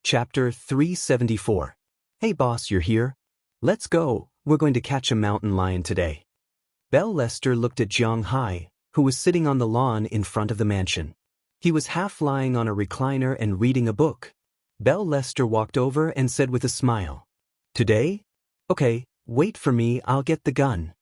Chapter 374. Hey boss, you're here? Let's go, we're going to catch a mountain lion today. Belle Lester looked at Jiang Hai, who was sitting on the lawn in front of the mansion. He was half lying on a recliner and reading a book. Belle Lester walked over and said with a smile, "Today? Okay, wait for me, I'll get the gun."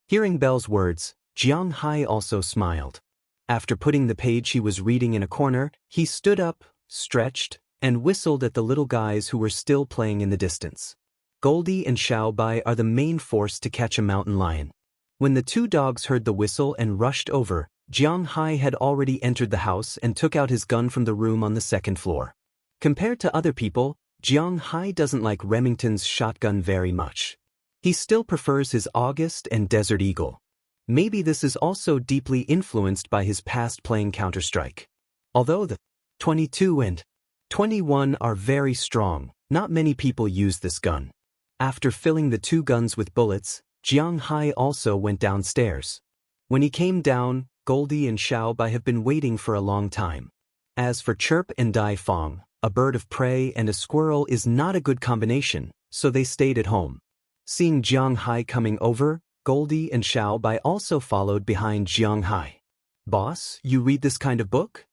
Hearing Belle's words, Jiang Hai also smiled. After putting the page he was reading in a corner, he stood up, stretched, and whistled at the little guys who were still playing in the distance. Goldie and Xiaobai are the main force to catch a mountain lion. When the two dogs heard the whistle and rushed over, Jiang Hai had already entered the house and took out his gun from the room on the second floor. Compared to other people, Jiang Hai doesn't like Remington's shotgun very much. He still prefers his August and Desert Eagle. Maybe this is also deeply influenced by his past playing Counter-Strike. Although the 22 and 21 are very strong, not many people use this gun. After filling the two guns with bullets, Jiang Hai also went downstairs. When he came down, Goldie and Xiaobai have been waiting for a long time. As for Chirp and Dai Fong, a bird of prey and a squirrel is not a good combination, so they stayed at home. Seeing Jiang Hai coming over, Goldie and Xiaobai also followed behind Jiang Hai. "Boss, you read this kind of book?"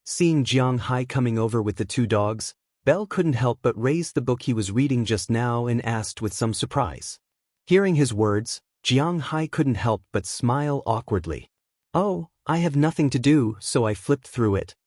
Seeing Jiang Hai coming over with the two dogs, Belle couldn't help but raise the book he was reading just now and asked with some surprise. Hearing his words, Jiang Hai couldn't help but smile awkwardly. "Oh, I have nothing to do, so I flipped through it."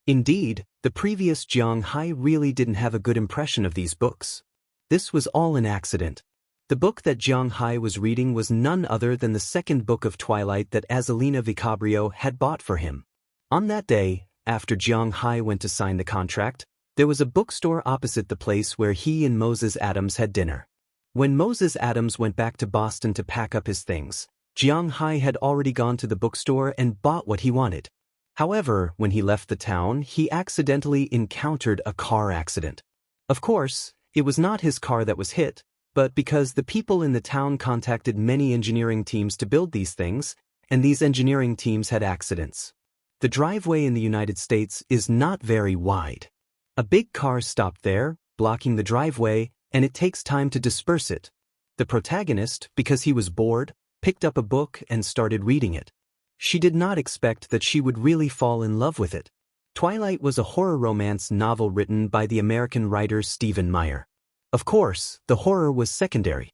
Indeed, the previous Jiang Hai really didn't have a good impression of these books. This was all an accident. The book that Jiang Hai was reading was none other than the second book of Twilight that Azalina Vicabrio had bought for him. On that day, after Jiang Hai went to sign the contract, there was a bookstore opposite the place where he and Moses Adams had dinner. When Moses Adams went back to Boston to pack up his things, Jiang Hai had already gone to the bookstore and bought what he wanted. However, when he left the town, he accidentally encountered a car accident. Of course, it was not his car that was hit, but because the people in the town contacted many engineering teams to build these things, and these engineering teams had accidents. The driveway in the United States is not very wide. A big car stopped there, blocking the driveway, and it takes time to disperse it. The protagonist, because he was bored, picked up a book and started reading it. She did not expect that she would really fall in love with it. Twilight was a horror romance novel written by the American writer Stephen Meyer. Of course, the horror was secondary.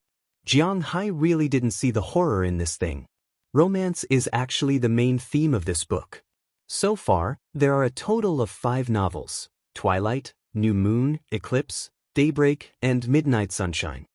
Jiang Hai really didn't see the horror in this thing. Romance is actually the main theme of this book. So far, there are a total of 5 novels: Twilight, New Moon, Eclipse, Daybreak, and Midnight Sunshine.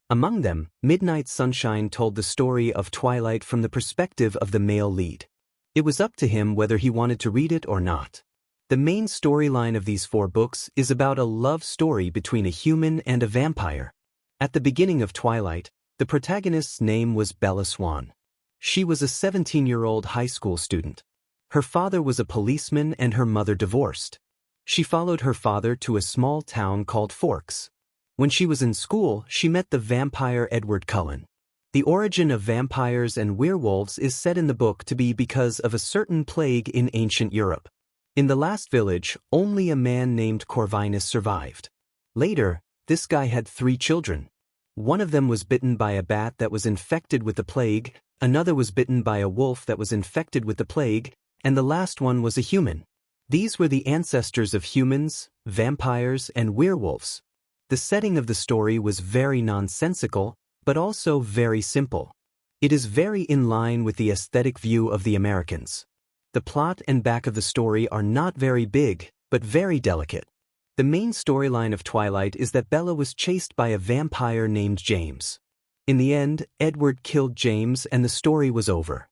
Among them, Midnight Sunshine told the story of Twilight from the perspective of the male lead. It was up to him whether he wanted to read it or not. The main storyline of these 4 books is about a love story between a human and a vampire. At the beginning of Twilight, the protagonist's name was Bella Swan. She was a 17-year-old high school student. Her father was a policeman and her mother divorced. She followed her father to a small town called Forks. When she was in school, she met the vampire Edward Cullen. The origin of vampires and werewolves is said in the book to be because of a certain plague in ancient Europe. In the last village, only a man named Corvinus survived. Later, this guy had 3 children. One of them was bitten by a bat that was infected with the plague, another was bitten by a wolf that was infected with the plague, and the last one was a human. These were the ancestors of humans, vampires, and werewolves. The setting of the story was very nonsensical, but also very simple. It is very in line with the aesthetic view of the Americans. The plot and back of the story are not very big, but very delicate. The main storyline of Twilight is that Bella was chased by a vampire named James. In the end, Edward killed James and the story was over.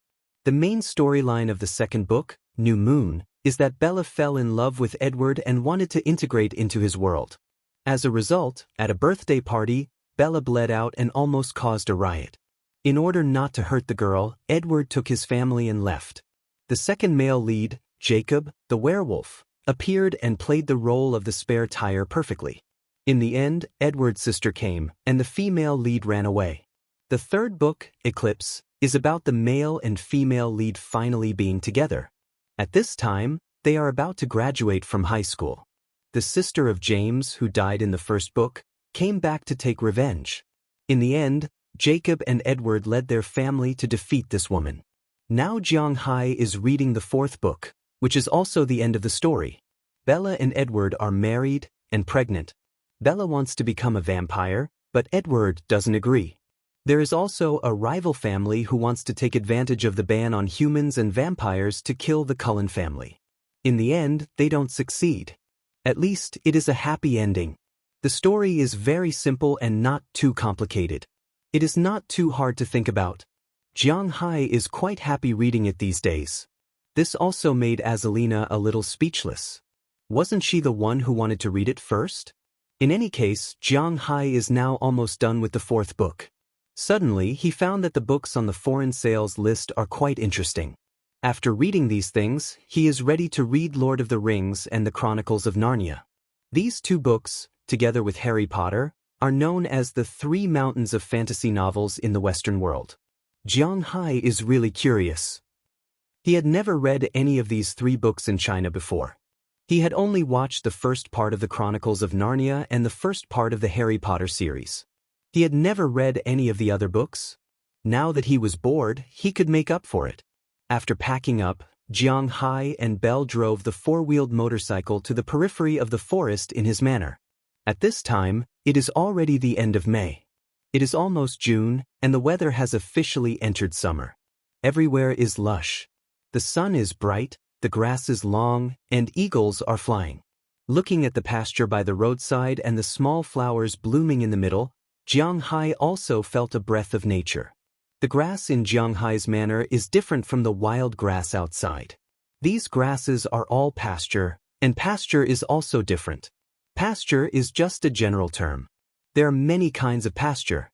The main storyline of the second book, New Moon, is that Bella fell in love with Edward and wanted to integrate into his world. As a result, at a birthday party, Bella bled out and almost caused a riot. In order not to hurt the girl, Edward took his family and left. The second male lead, Jacob, the werewolf, appeared and played the role of the spare tire perfectly. In the end, Edward's sister came, and the female lead ran away. The third book, Eclipse, is about the male and female lead finally being together. At this time, they are about to graduate from high school. the sister of James who died in the first book, came back to take revenge. In the end, Jacob and Edward led their family to defeat this woman. Now Jiang Hai is reading the fourth book, which is also the end of the story. Bella and Edward are married and pregnant. Bella wants to become a vampire, but Edward doesn't agree. There is also a rival family who wants to take advantage of the ban on humans and vampires to kill the Cullen family. In the end, they don't succeed. At least, it is a happy ending. The story is very simple and not too complicated. It is not too hard to think about. Jiang Hai is quite happy reading it these days. This also made Azalina a little speechless. Wasn't she the one who wanted to read it first? In any case, Jiang Hai is now almost done with the fourth book. Suddenly, he found that the books on the foreign sales list are quite interesting. After reading these things, he is ready to read Lord of the Rings and the Chronicles of Narnia. These two books, together with Harry Potter, are known as the three mountains of fantasy novels in the Western world. Jiang Hai is really curious. He had never read any of these three books in China before. He had only watched the first part of the Chronicles of Narnia and the first part of the Harry Potter series. He had never read any of the other books. Now that he was bored, he could make up for it. After packing up, Jiang Hai and Belle drove the four-wheeled motorcycle to the periphery of the forest in his manor. At this time, it is already the end of May. It is almost June, and the weather has officially entered summer. Everywhere is lush. The sun is bright, the grass is long, and eagles are flying. Looking at the pasture by the roadside and the small flowers blooming in the middle, Jiang Hai also felt a breath of nature. The grass in Jiang Hai's manor is different from the wild grass outside. These grasses are all pasture, and pasture is also different. Pasture is just a general term. There are many kinds of pasture.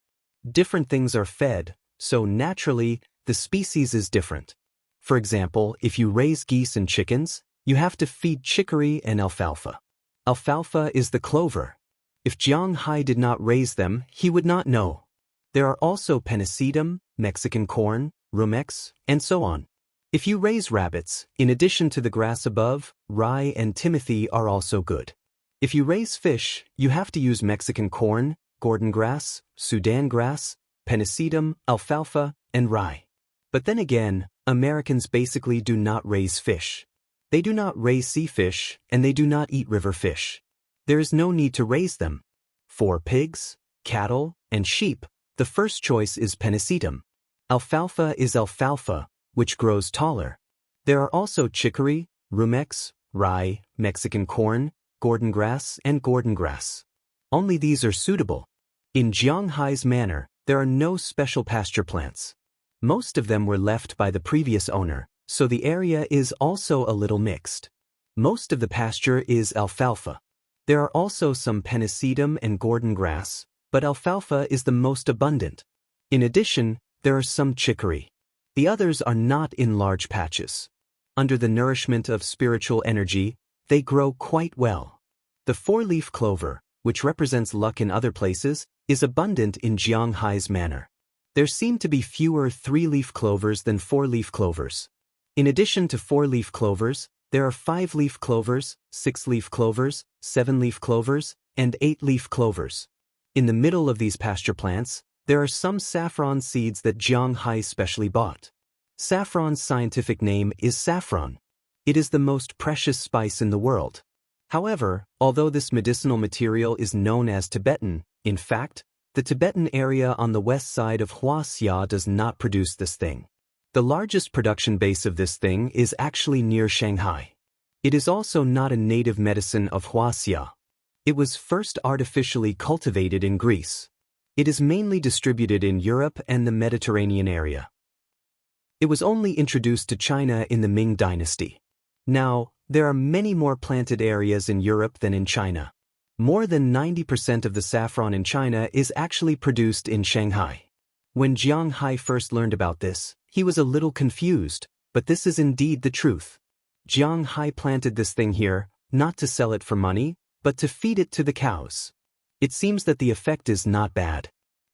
Different things are fed, so naturally, the species is different. For example, if you raise geese and chickens, you have to feed chicory and alfalfa. Alfalfa is the clover. If Jiang Hai did not raise them, he would not know. There are also pennisetum, Mexican corn, rumex, and so on. If you raise rabbits, in addition to the grass above, rye and timothy are also good. If you raise fish, you have to use Mexican corn, Gordon grass, Sudan grass, pennisetum, alfalfa, and rye. But then again, Americans basically do not raise fish. They do not raise sea fish, and they do not eat river fish. There is no need to raise them. For pigs, cattle, and sheep, the first choice is pennisetum. Alfalfa is alfalfa, which grows taller. There are also chicory, rumex, rye, Mexican corn, Gordon grass, and Gordon grass. Only these are suitable. In Jiang Hai's manor, there are no special pasture plants. Most of them were left by the previous owner, so the area is also a little mixed. Most of the pasture is alfalfa. There are also some pennisetum and Gordon grass, but alfalfa is the most abundant. In addition, there are some chicory. The others are not in large patches. Under the nourishment of spiritual energy, they grow quite well. The four-leaf clover, which represents luck in other places, is abundant in Jiang Hai's manor. There seem to be fewer three-leaf clovers than four-leaf clovers. In addition to four-leaf clovers, there are five-leaf clovers, six-leaf clovers, seven-leaf clovers, and eight-leaf clovers. In the middle of these pasture plants, there are some saffron seeds that Jiang Hai specially bought. Saffron's scientific name is saffron. It is the most precious spice in the world. However, although this medicinal material is known as Tibetan, in fact, the Tibetan area on the west side of Huaxia does not produce this thing. The largest production base of this thing is actually near Shanghai. It is also not a native medicine of Huaxia. It was first artificially cultivated in Greece. It is mainly distributed in Europe and the Mediterranean area. It was only introduced to China in the Ming Dynasty. Now, there are many more planted areas in Europe than in China. More than 90% of the saffron in China is actually produced in Shanghai. When Jiang Hai first learned about this, he was a little confused, but this is indeed the truth. Jiang Hai planted this thing here, not to sell it for money, but to feed it to the cows. It seems that the effect is not bad.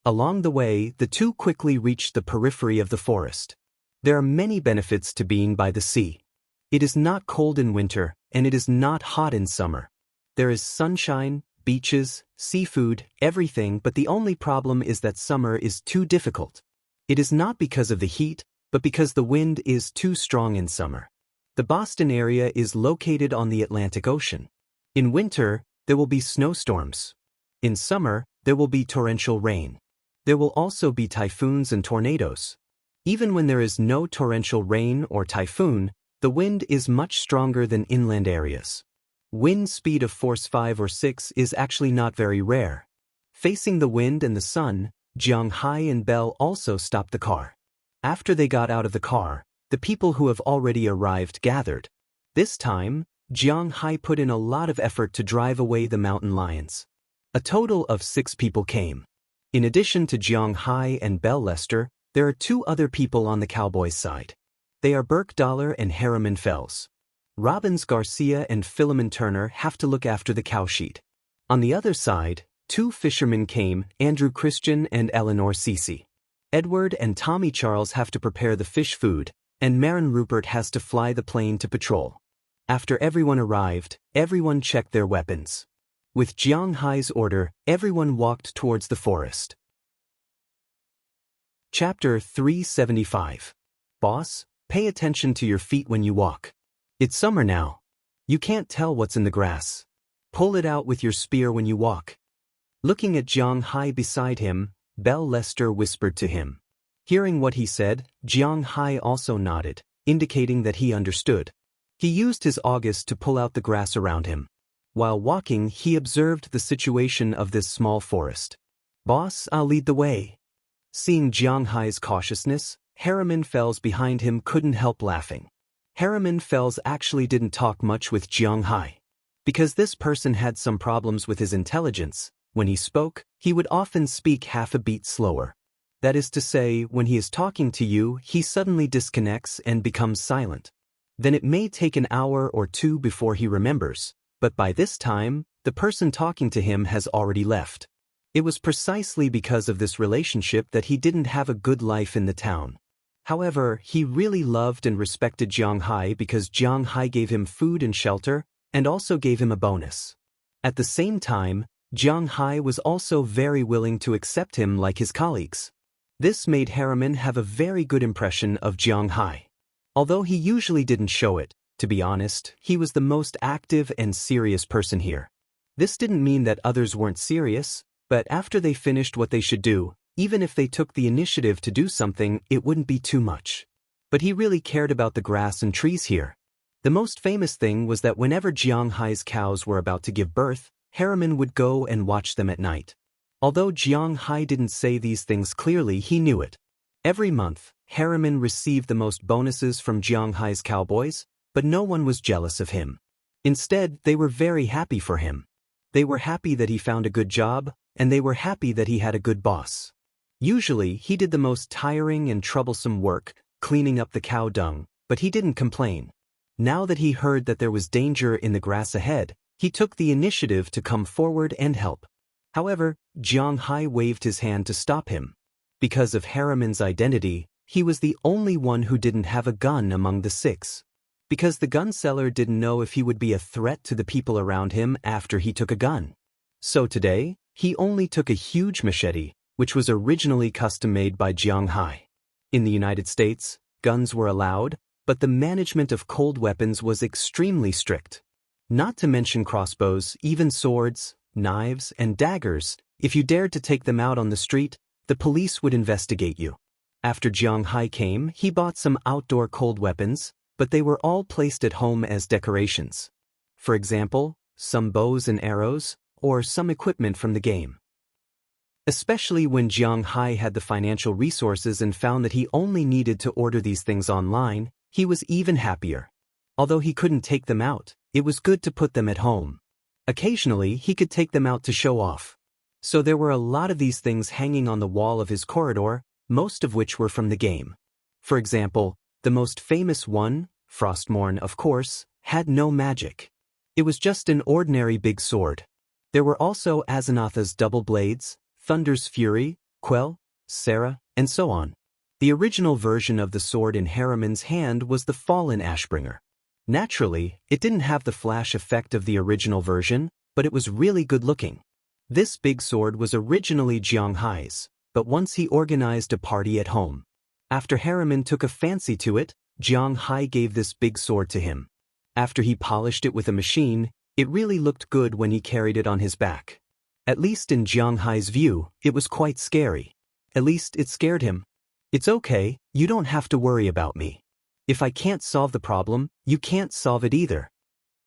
Along the way, the two quickly reached the periphery of the forest. There are many benefits to being by the sea. It is not cold in winter, and it is not hot in summer. There is sunshine, beaches, seafood, everything, but the only problem is that summer is too difficult. It is not because of the heat, but because the wind is too strong in summer. The Boston area is located on the Atlantic Ocean. In winter, there will be snowstorms. In summer, there will be torrential rain. There will also be typhoons and tornadoes. Even when there is no torrential rain or typhoon, the wind is much stronger than inland areas. Wind speed of force 5 or 6 is actually not very rare. Facing the wind and the sun, Jiang Hai and Belle also stopped the car. After they got out of the car, the people who have already arrived gathered. This time, Jiang Hai put in a lot of effort to drive away the mountain lions. A total of 6 people came. In addition to Jiang Hai and Belle Lester, there are 2 other people on the Cowboys' side. They are Burke Dollar and Harriman Fells. Robbins Garcia and Philemon Turner have to look after the cow sheet. On the other side, 2 fishermen came, Andrew Christian and Eleanor Cece. Edward and Tommy Charles have to prepare the fish food, and Marin Rupert has to fly the plane to patrol. After everyone arrived, everyone checked their weapons. With Jiang Hai's order, everyone walked towards the forest. Chapter 375. Boss, pay attention to your feet when you walk. It's summer now. You can't tell what's in the grass. Pull it out with your spear when you walk. Looking at Jiang Hai beside him, Belle Lester whispered to him. Hearing what he said, Jiang Hai also nodded, indicating that he understood. He used his August to pull out the grass around him. While walking, he observed the situation of this small forest. Boss, I'll lead the way. Seeing Jiang Hai's cautiousness, Harriman Fells behind him couldn't help laughing. Harriman Fells actually didn't talk much with Jiang Hai. Because this person had some problems with his intelligence, when he spoke, he would often speak half a beat slower. That is to say, when he is talking to you, he suddenly disconnects and becomes silent. Then it may take an hour or 2 before he remembers, but by this time, the person talking to him has already left. It was precisely because of this relationship that he didn't have a good life in the town. However, he really loved and respected Jiang Hai because Jiang Hai gave him food and shelter, and also gave him a bonus. At the same time, Jiang Hai was also very willing to accept him like his colleagues. This made Harriman have a very good impression of Jiang Hai. Although he usually didn't show it, to be honest, he was the most active and serious person here. This didn't mean that others weren't serious, but after they finished what they should do, even if they took the initiative to do something, it wouldn't be too much. But he really cared about the grass and trees here. The most famous thing was that whenever Jiang Hai's cows were about to give birth, Harriman would go and watch them at night. Although Jiang Hai didn't say these things clearly, he knew it. Every month, Harriman received the most bonuses from Jiang Hai's cowboys, but no one was jealous of him. Instead, they were very happy for him. They were happy that he found a good job, and they were happy that he had a good boss. Usually, he did the most tiring and troublesome work, cleaning up the cow dung, but he didn't complain. Now that he heard that there was danger in the grass ahead, he took the initiative to come forward and help. However, Jiang Hai waved his hand to stop him. Because of Harriman's identity, he was the only one who didn't have a gun among the 6. Because the gun seller didn't know if he would be a threat to the people around him after he took a gun. So today, he only took a huge machete, which was originally custom-made by Jiang Hai. In the United States, guns were allowed, but the management of cold weapons was extremely strict. Not to mention crossbows, even swords, knives, and daggers. If you dared to take them out on the street, the police would investigate you. After Jiang Hai came, he bought some outdoor cold weapons, but they were all placed at home as decorations. For example, some bows and arrows, or some equipment from the game. Especially when Jiang Hai had the financial resources and found that he only needed to order these things online, he was even happier. Although he couldn't take them out, it was good to put them at home. Occasionally, he could take them out to show off. So there were a lot of these things hanging on the wall of his corridor, most of which were from the game. For example, the most famous one, Frostmourne, of course, had no magic. It was just an ordinary big sword. There were also Azanatha's double blades, Thunder's Fury, Quell, Sarah, and so on. The original version of the sword in Harriman's hand was the Fallen Ashbringer. Naturally, it didn't have the flash effect of the original version, but it was really good looking. This big sword was originally Jiang Hai's, but once he organized a party at home. After Harriman took a fancy to it, Jiang Hai gave this big sword to him. After he polished it with a machine, it really looked good when he carried it on his back. At least in Jiang Hai's view, it was quite scary. At least it scared him. It's okay, you don't have to worry about me. If I can't solve the problem, you can't solve it either.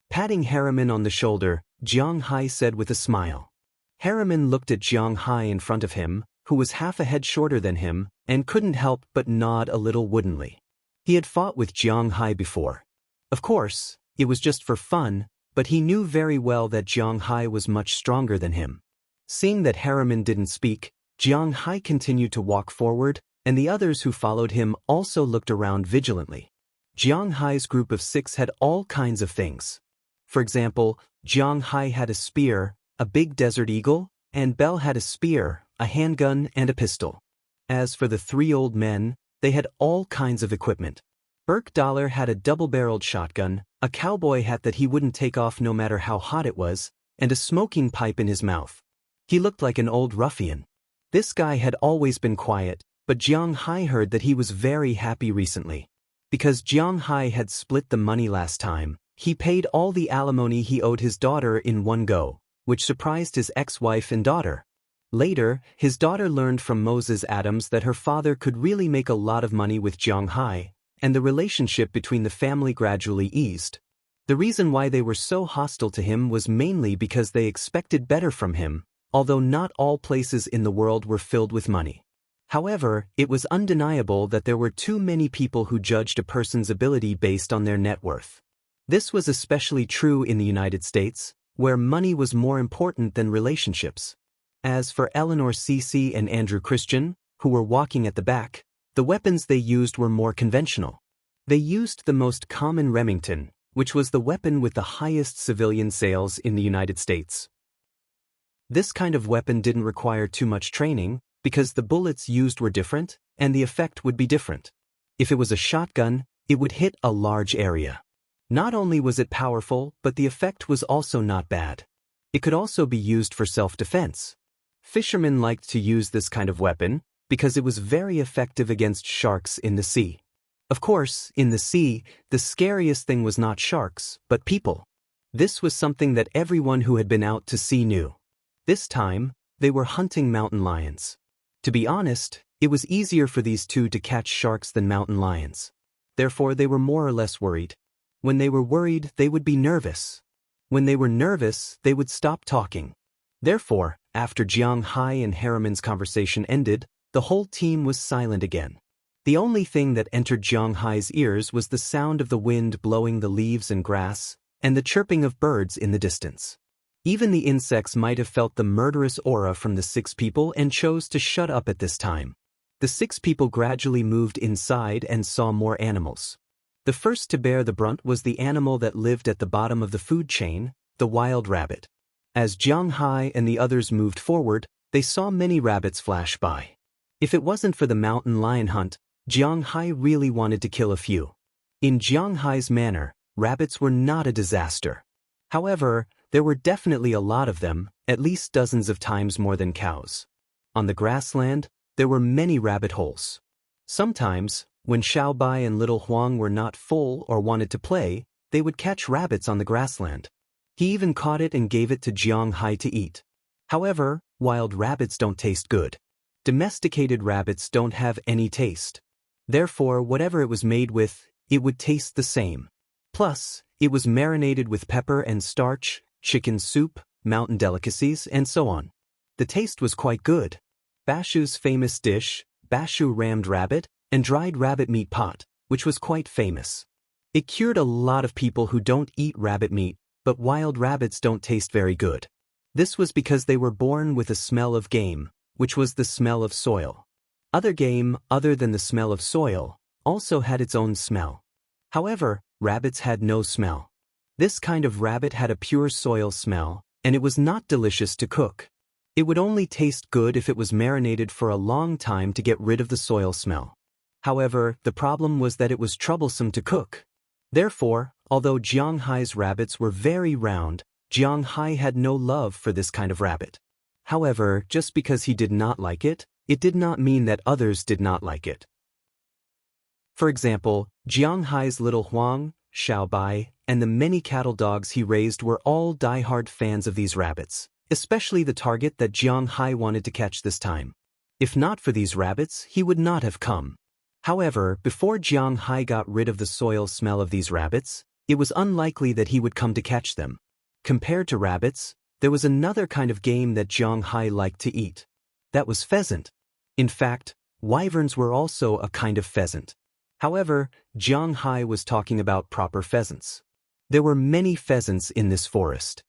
Patting Harriman on the shoulder, Jiang Hai said with a smile. Harriman looked at Jiang Hai in front of him, who was half a head shorter than him, and couldn't help but nod a little woodenly. He had fought with Jiang Hai before. Of course, it was just for fun, but he knew very well that Jiang Hai was much stronger than him. Seeing that Harriman didn't speak, Jiang Hai continued to walk forward, and the others who followed him also looked around vigilantly. Jiang Hai's group of 6 had all kinds of things. For example, Jiang Hai had a spear, a big desert eagle, and Belle had a spear, a handgun, and a pistol. As for the 3 old men, they had all kinds of equipment. Burke Dollar had a double-barreled shotgun, a cowboy hat that he wouldn't take off no matter how hot it was, and a smoking pipe in his mouth. He looked like an old ruffian. This guy had always been quiet, but Jiang Hai heard that he was very happy recently. Because Jiang Hai had split the money last time, he paid all the alimony he owed his daughter in one go, which surprised his ex-wife and daughter. Later, his daughter learned from Moses Adams that her father could really make a lot of money with Jiang Hai, and the relationship between the family gradually eased. The reason why they were so hostile to him was mainly because they expected better from him, although not all places in the world were filled with money. However, it was undeniable that there were too many people who judged a person's ability based on their net worth. This was especially true in the United States, where money was more important than relationships. As for Eleanor Cece and Andrew Christian, who were walking at the back, the weapons they used were more conventional. They used the most common Remington, which was the weapon with the highest civilian sales in the United States. This kind of weapon didn't require too much training, because the bullets used were different, and the effect would be different. If it was a shotgun, it would hit a large area. Not only was it powerful, but the effect was also not bad. It could also be used for self-defense. Fishermen liked to use this kind of weapon, because it was very effective against sharks in the sea. Of course, in the sea, the scariest thing was not sharks, but people. This was something that everyone who had been out to sea knew. This time, they were hunting mountain lions. To be honest, it was easier for these 2 to catch sharks than mountain lions. Therefore, they were more or less worried. When they were worried, they would be nervous. When they were nervous, they would stop talking. Therefore, after Jiang Hai and Harriman's conversation ended, the whole team was silent again. The only thing that entered Jiang Hai's ears was the sound of the wind blowing the leaves and grass, and the chirping of birds in the distance. Even the insects might have felt the murderous aura from the 6 people and chose to shut up at this time. The 6 people gradually moved inside and saw more animals. The first to bear the brunt was the animal that lived at the bottom of the food chain, the wild rabbit. As Jiang Hai and the others moved forward, they saw many rabbits flash by. If it wasn't for the mountain lion hunt, Jiang Hai really wanted to kill a few. In Jiang Hai's manner, rabbits were not a disaster. However, there were definitely a lot of them, at least dozens of times more than cows. On the grassland, there were many rabbit holes. Sometimes, when Xiaobai and Little Huang were not full or wanted to play, they would catch rabbits on the grassland. He even caught it and gave it to Jiang Hai to eat. However, wild rabbits don't taste good. Domesticated rabbits don't have any taste. Therefore, whatever it was made with, it would taste the same. Plus, it was marinated with pepper and starch, chicken soup, mountain delicacies, and so on. The taste was quite good. Bashu's famous dish, Bashu rammed rabbit, and dried rabbit meat pot, which was quite famous. It cured a lot of people who don't eat rabbit meat, but wild rabbits don't taste very good. This was because they were born with a smell of game, which was the smell of soil. Other game, other than the smell of soil, also had its own smell. However, rabbits had no smell. This kind of rabbit had a pure soil smell, and it was not delicious to cook. It would only taste good if it was marinated for a long time to get rid of the soil smell. However, the problem was that it was troublesome to cook. Therefore, although Jiang Hai's rabbits were very round, Jiang Hai had no love for this kind of rabbit. However, just because he did not like it did not mean that others did not like it. For example, Jiang Hai's little Huang, Xiaobai, and the many cattle dogs he raised were all die-hard fans of these rabbits, especially the target that Jiang Hai wanted to catch this time. If not for these rabbits, he would not have come. However, before Jiang Hai got rid of the soil smell of these rabbits, it was unlikely that he would come to catch them. Compared to rabbits, there was another kind of game that Jiang Hai liked to eat. That was pheasant. In fact, wyverns were also a kind of pheasant. However, Jiang Hai was talking about proper pheasants. There were many pheasants in this forest.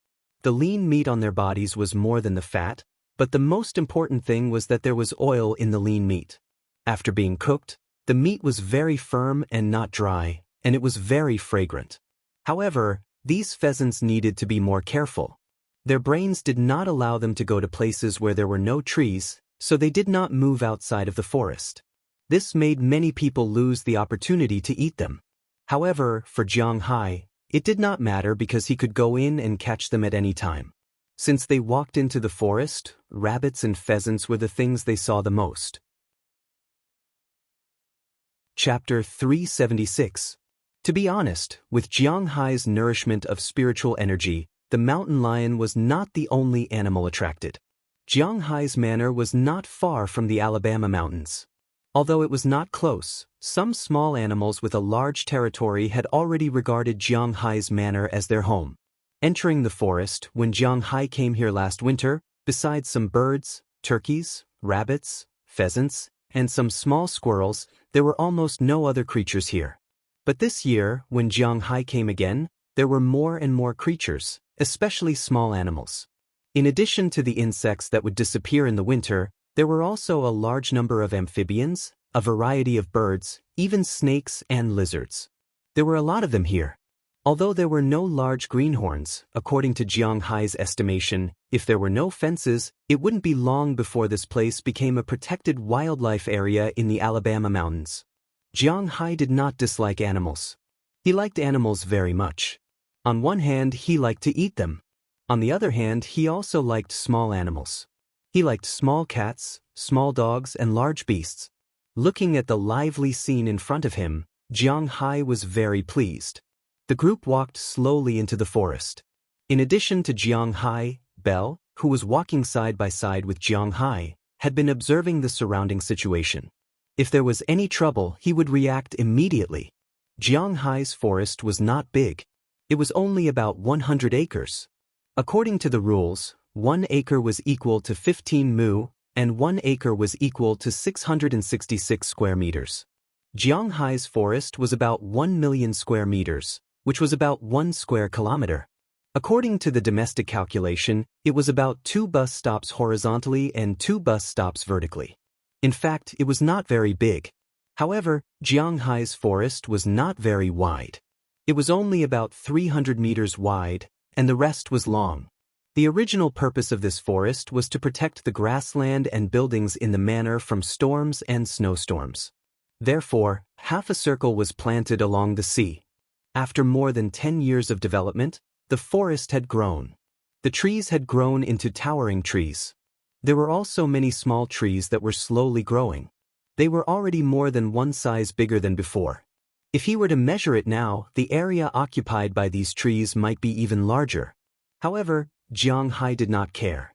The lean meat on their bodies was more than the fat, but the most important thing was that there was oil in the lean meat. After being cooked, the meat was very firm and not dry, and it was very fragrant. However, these pheasants needed to be more careful. Their brains did not allow them to go to places where there were no trees, so they did not move outside of the forest. This made many people lose the opportunity to eat them. However, for Jiang Hai, it did not matter because he could go in and catch them at any time. Since they walked into the forest, rabbits and pheasants were the things they saw the most. Chapter 376. To be honest, with Jiang Hai's nourishment of spiritual energy, the mountain lion was not the only animal attracted. Jiang Hai's manor was not far from the Alabama mountains. Although it was not close, some small animals with a large territory had already regarded Jiang Hai's manor as their home. Entering the forest, when Jiang Hai came here last winter, besides some birds, turkeys, rabbits, pheasants, and some small squirrels, there were almost no other creatures here. But this year, when Jiang Hai came again, there were more and more creatures, especially small animals. In addition to the insects that would disappear in the winter, there were also a large number of amphibians, a variety of birds, even snakes and lizards. There were a lot of them here. Although there were no large greenhorns, according to Jiang Hai's estimation, if there were no fences, it wouldn't be long before this place became a protected wildlife area in the Alabama mountains. Jiang Hai did not dislike animals. He liked animals very much. On one hand, he liked to eat them. On the other hand, he also liked small animals. He liked small cats, small dogs, and large beasts. Looking at the lively scene in front of him, Jiang Hai was very pleased. The group walked slowly into the forest. In addition to Jiang Hai, Belle, who was walking side by side with Jiang Hai, had been observing the surrounding situation. If there was any trouble, he would react immediately. Jiang Hai's forest was not big. It was only about 100 acres. According to the rules, 1 acre was equal to 15 mu, and 1 acre was equal to 666 square meters. Jiang Hai's forest was about 1 million square meters, which was about 1 square kilometer. According to the domestic calculation, it was about 2 bus stops horizontally and 2 bus stops vertically. In fact, it was not very big. However, Jiang Hai's forest was not very wide. It was only about 300 meters wide, and the rest was long. The original purpose of this forest was to protect the grassland and buildings in the manor from storms and snowstorms. Therefore, half a circle was planted along the sea. After more than 10 years of development, the forest had grown. The trees had grown into towering trees. There were also many small trees that were slowly growing. They were already more than 1 size bigger than before. If he were to measure it now, the area occupied by these trees might be even larger. However, Jiang Hai did not care.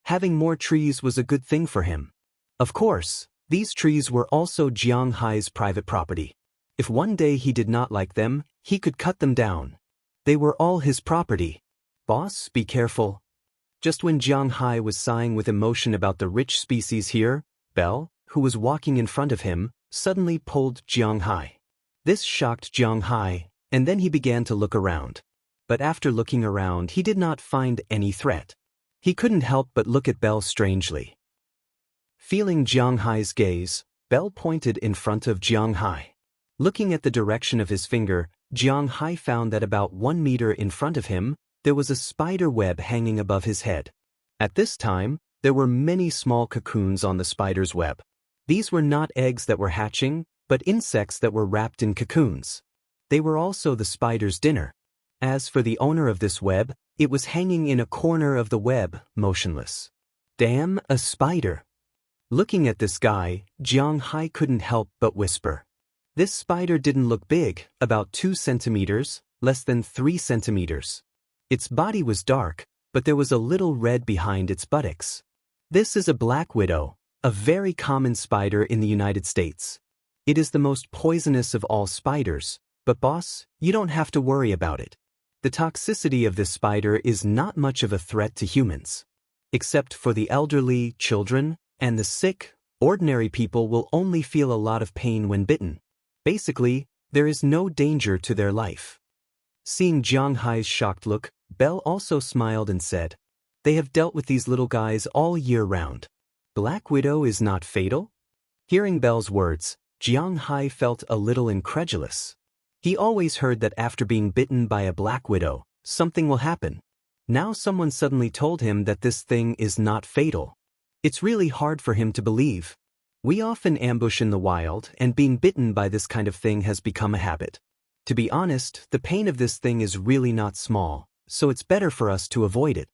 Having more trees was a good thing for him. Of course, these trees were also Jiang Hai's private property. If one day he did not like them, he could cut them down. They were all his property. Boss, be careful. Just when Jiang Hai was sighing with emotion about the rich species here, Belle, who was walking in front of him, suddenly pulled Jiang Hai. This shocked Jiang Hai, and then he began to look around. But after looking around, he did not find any threat. He couldn't help but look at Belle strangely. Feeling Jiang Hai's gaze, Belle pointed in front of Jiang Hai. Looking at the direction of his finger, Jiang Hai found that about 1 meter in front of him, there was a spider web hanging above his head. At this time, there were many small cocoons on the spider's web. These were not eggs that were hatching, but insects that were wrapped in cocoons. They were also the spider's dinner. As for the owner of this web, It was hanging in a corner of the web, motionless. Damn, a spider. Looking at this guy, Jiang Hai couldn't help but whisper. This spider didn't look big, about 2 centimeters, less than 3 centimeters. Its body was dark, but there was a little red behind its buttocks. This is a black widow, a very common spider in the United States. It is the most poisonous of all spiders, but boss, you don't have to worry about it. The toxicity of this spider is not much of a threat to humans. Except for the elderly, children, and the sick, ordinary people will only feel a lot of pain when bitten. Basically, there is no danger to their life. Seeing Jiang Hai's shocked look, Belle also smiled and said, "They have dealt with these little guys all year round. Black Widow is not fatal?" Hearing Belle's words, Jiang Hai felt a little incredulous. He always heard that after being bitten by a black widow, something will happen. Now someone suddenly told him that this thing is not fatal. It's really hard for him to believe. We often ambush in the wild, and being bitten by this kind of thing has become a habit. To be honest, the pain of this thing is really not small, so it's better for us to avoid it.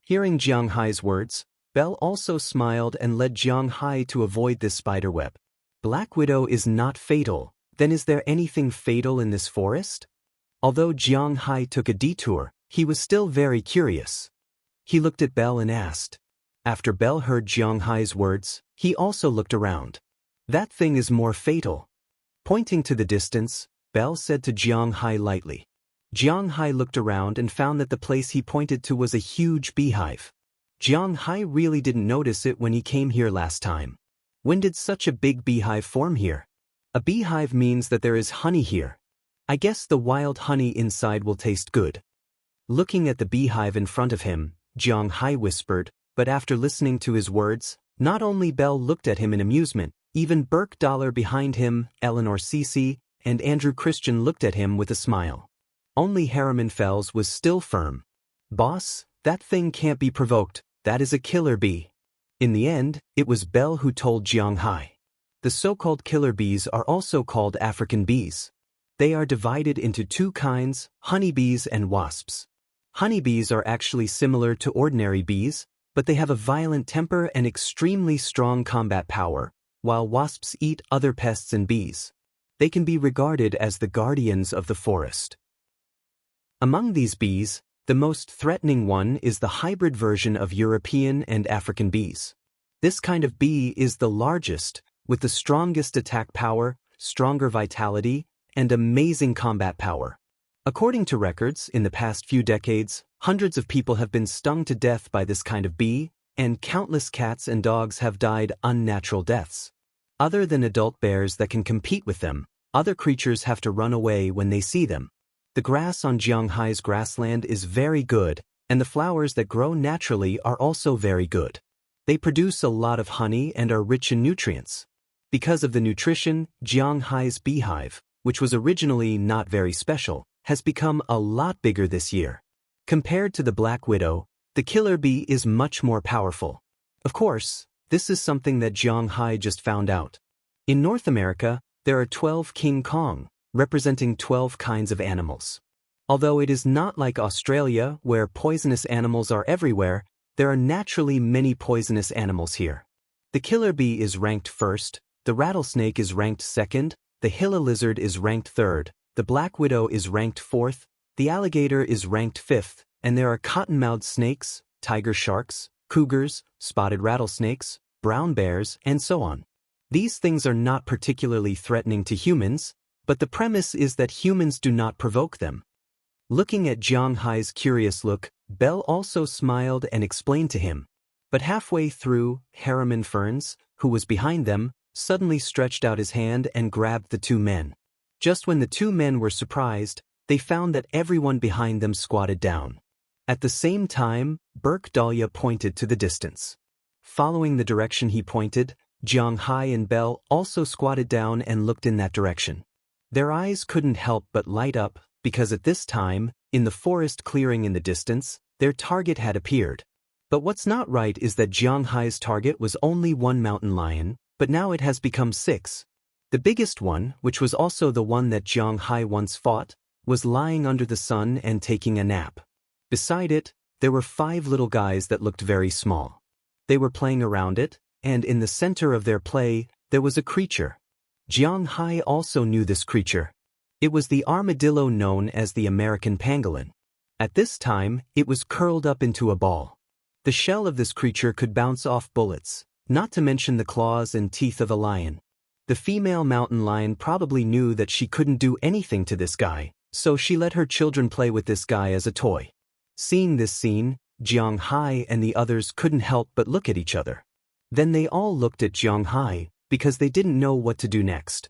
Hearing Jiang Hai's words, Belle also smiled and led Jiang Hai to avoid this spider web. Black Widow is not fatal, then is there anything fatal in this forest? Although Jiang Hai took a detour, he was still very curious. He looked at Belle and asked. After Belle heard Jiang Hai's words, he also looked around. That thing is more fatal. Pointing to the distance, Belle said to Jiang Hai lightly. Jiang Hai looked around and found that the place he pointed to was a huge beehive. Jiang Hai really didn't notice it when he came here last time. When did such a big beehive form here? A beehive means that there is honey here. I guess the wild honey inside will taste good. Looking at the beehive in front of him, Jiang Hai whispered, but after listening to his words, not only Belle looked at him in amusement, even Burke Dollar behind him, Eleanor Cece, and Andrew Christian looked at him with a smile. Only Harriman Fells was still firm. Boss, that thing can't be provoked, that is a killer bee. In the end, it was Belle who told Jiang Hai. The so-called killer bees are also called African bees. They are divided into 2 kinds, honeybees and wasps. Honeybees are actually similar to ordinary bees, but they have a violent temper and extremely strong combat power, while wasps eat other pests and bees. They can be regarded as the guardians of the forest. Among these bees, the most threatening one is the hybrid version of European and African bees. This kind of bee is the largest, with the strongest attack power, stronger vitality, and amazing combat power. According to records, in the past few decades, hundreds of people have been stung to death by this kind of bee, and countless cats and dogs have died unnatural deaths. Other than adult bears that can compete with them, other creatures have to run away when they see them. The grass on Jiang Hai's grassland is very good, and the flowers that grow naturally are also very good. They produce a lot of honey and are rich in nutrients. Because of the nutrition, Jiang Hai's beehive, which was originally not very special, has become a lot bigger this year. Compared to the black widow, the killer bee is much more powerful. Of course, this is something that Jiang Hai just found out. In North America, there are 12 King Kong, representing 12 kinds of animals. Although it is not like Australia, where poisonous animals are everywhere, there are naturally many poisonous animals here. The killer bee is ranked first, the rattlesnake is ranked second, the Gila lizard is ranked third, the black widow is ranked fourth, the alligator is ranked fifth, and there are cottonmouth snakes, tiger sharks, cougars, spotted rattlesnakes, brown bears, and so on. These things are not particularly threatening to humans, but the premise is that humans do not provoke them. Looking at Jiang Hai's curious look, Belle also smiled and explained to him. But halfway through, Harriman Ferns, who was behind them, suddenly stretched out his hand and grabbed the 2 men. Just when the 2 men were surprised, they found that everyone behind them squatted down. At the same time, Burke Dahlia pointed to the distance. Following the direction he pointed, Jiang Hai and Belle also squatted down and looked in that direction. Their eyes couldn't help but light up, because at this time, in the forest clearing in the distance, their target had appeared. But what's not right is that Jiang Hai's target was only 1 mountain lion, but now it has become 6. The biggest one, which was also the one that Jiang Hai once fought, was lying under the sun and taking a nap. Beside it, there were 5 little guys that looked very small. They were playing around it, and in the center of their play, there was a creature. Jiang Hai also knew this creature. It was the armadillo known as the American pangolin. At this time, it was curled up into a ball. The shell of this creature could bounce off bullets, not to mention the claws and teeth of a lion. The female mountain lion probably knew that she couldn't do anything to this guy, so she let her children play with this guy as a toy. Seeing this scene, Jiang Hai and the others couldn't help but look at each other. Then they all looked at Jiang Hai, because they didn't know what to do next.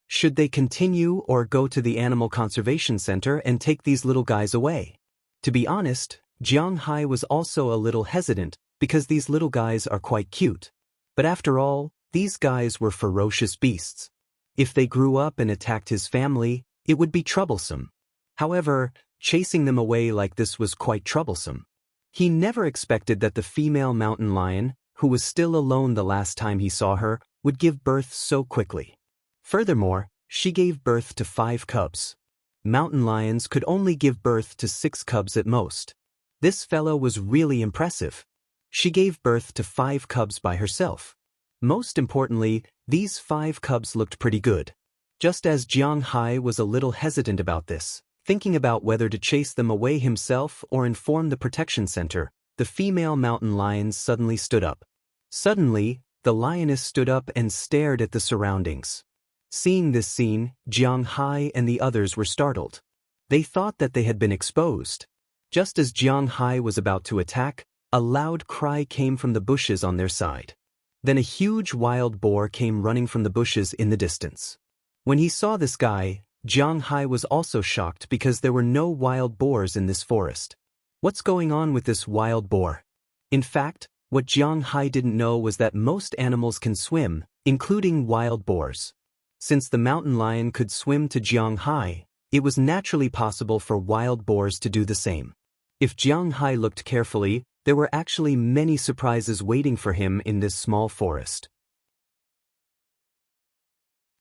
Should they continue or go to the Animal Conservation Center and take these little guys away? To be honest, Jiang Hai was also a little hesitant, because these little guys are quite cute. But after all, these guys were ferocious beasts. If they grew up and attacked his family, it would be troublesome. However, chasing them away like this was quite troublesome. He never expected that the female mountain lion, who was still alone the last time he saw her, would give birth so quickly. Furthermore, she gave birth to 5 cubs. Mountain lions could only give birth to 6 cubs at most. This fellow was really impressive. She gave birth to 5 cubs by herself. Most importantly, these 5 cubs looked pretty good. Just as Jiang Hai was a little hesitant about this, thinking about whether to chase them away himself or inform the protection center, the female mountain lion suddenly stood up. Suddenly, the lioness stood up and stared at the surroundings. Seeing this scene, Jiang Hai and the others were startled. They thought that they had been exposed. Just as Jiang Hai was about to attack, a loud cry came from the bushes on their side. Then a huge wild boar came running from the bushes in the distance. When he saw this guy, Jiang Hai was also shocked because there were no wild boars in this forest. What's going on with this wild boar? In fact, what Jiang Hai didn't know was that most animals can swim, including wild boars. Since the mountain lion could swim to Jiang Hai, it was naturally possible for wild boars to do the same. If Jiang Hai looked carefully, there were actually many surprises waiting for him in this small forest.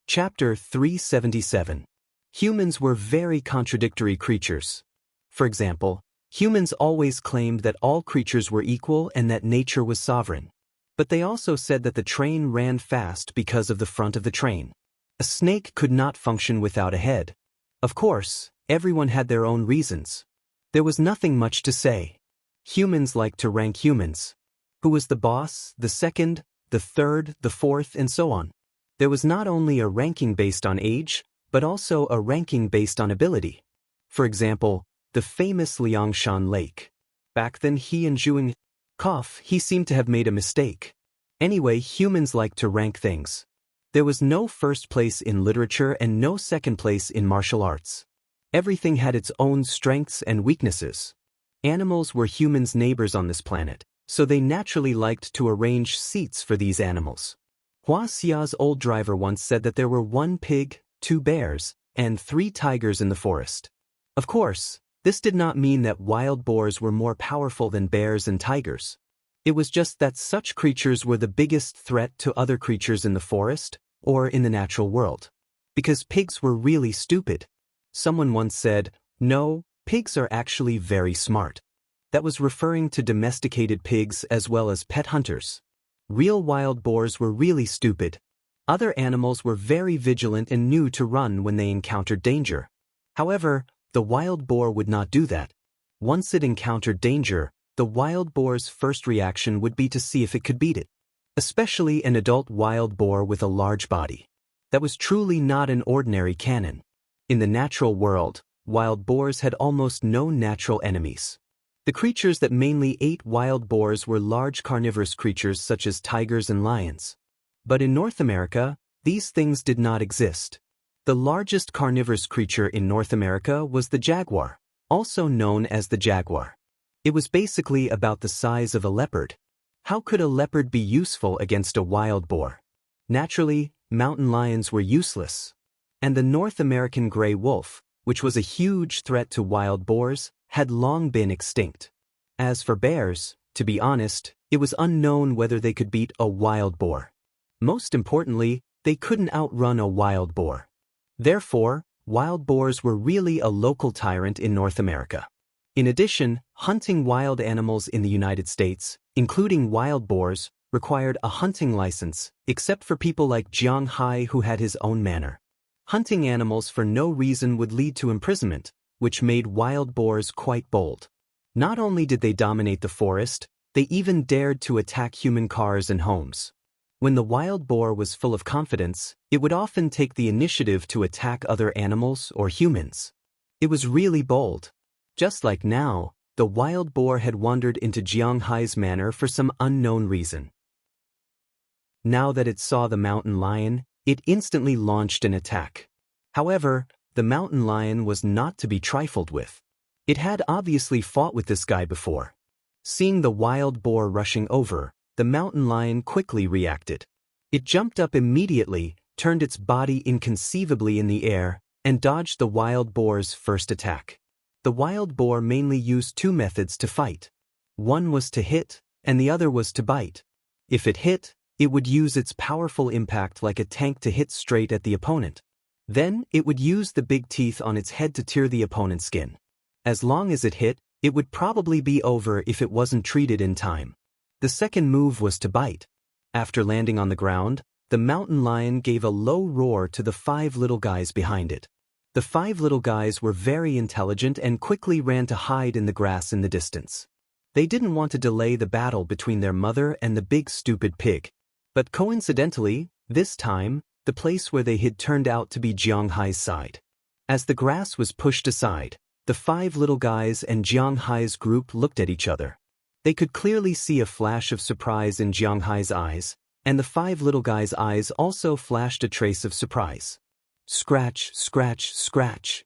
Chapter 377. Humans were very contradictory creatures. For example, humans always claimed that all creatures were equal and that nature was sovereign. But they also said that the train ran fast because of the front of the train. A snake could not function without a head. Of course, everyone had their own reasons. There was nothing much to say. Humans liked to rank humans. Who was the boss, the second, the third, the fourth, and so on. There was not only a ranking based on age, but also a ranking based on ability. For example, the famous Liangshan Lake. Back then he and Zhuang he seemed to have made a mistake. Anyway, humans liked to rank things. There was no first place in literature and no second place in martial arts. Everything had its own strengths and weaknesses. Animals were humans' neighbors on this planet, so they naturally liked to arrange seats for these animals. Hua Xia's old driver once said that there were 1 pig, 2 bears, and 3 tigers in the forest. Of course, this did not mean that wild boars were more powerful than bears and tigers. It was just that such creatures were the biggest threat to other creatures in the forest, or in the natural world. Because pigs were really stupid. Someone once said, "No, pigs are actually very smart." That was referring to domesticated pigs as well as pet hunters. Real wild boars were really stupid. Other animals were very vigilant and knew to run when they encountered danger. However, the wild boar would not do that. Once it encountered danger, the wild boar's first reaction would be to see if it could beat it. Especially an adult wild boar with a large body. That was truly not an ordinary cannon. In the natural world, wild boars had almost no natural enemies. The creatures that mainly ate wild boars were large carnivorous creatures such as tigers and lions. But in North America, these things did not exist. The largest carnivorous creature in North America was the jaguar, also known as the jaguar. It was basically about the size of a leopard. How could a leopard be useful against a wild boar? Naturally, mountain lions were useless. And the North American gray wolf, which was a huge threat to wild boars, had long been extinct. As for bears, to be honest, it was unknown whether they could beat a wild boar. Most importantly, they couldn't outrun a wild boar. Therefore, wild boars were really a local tyrant in North America. In addition, hunting wild animals in the United States, including wild boars, required a hunting license, except for people like Jiang Hai who had his own manor. Hunting animals for no reason would lead to imprisonment, which made wild boars quite bold. Not only did they dominate the forest, they even dared to attack human cars and homes. When the wild boar was full of confidence, it would often take the initiative to attack other animals or humans. It was really bold. Just like now, the wild boar had wandered into Jiang Hai's manor for some unknown reason. Now that it saw the mountain lion, it instantly launched an attack. However, the mountain lion was not to be trifled with. It had obviously fought with this guy before. Seeing the wild boar rushing over, the mountain lion quickly reacted. It jumped up immediately, turned its body inconceivably in the air, and dodged the wild boar's first attack. The wild boar mainly used two methods to fight. One was to hit, and the other was to bite. If it hit, it would use its powerful impact like a tank to hit straight at the opponent. Then, it would use the big teeth on its head to tear the opponent's skin. As long as it hit, it would probably be over if it wasn't treated in time. The second move was to bite. After landing on the ground, the mountain lion gave a low roar to the 5 little guys behind it. The 5 little guys were very intelligent and quickly ran to hide in the grass in the distance. They didn't want to delay the battle between their mother and the big stupid pig. But coincidentally, this time, the place where they hid turned out to be Jiang Hai's side. As the grass was pushed aside, the 5 little guys and Jiang Hai's group looked at each other. They could clearly see a flash of surprise in Jiang Hai's eyes, and the 5 little guys' eyes also flashed a trace of surprise. Scratch, scratch, scratch.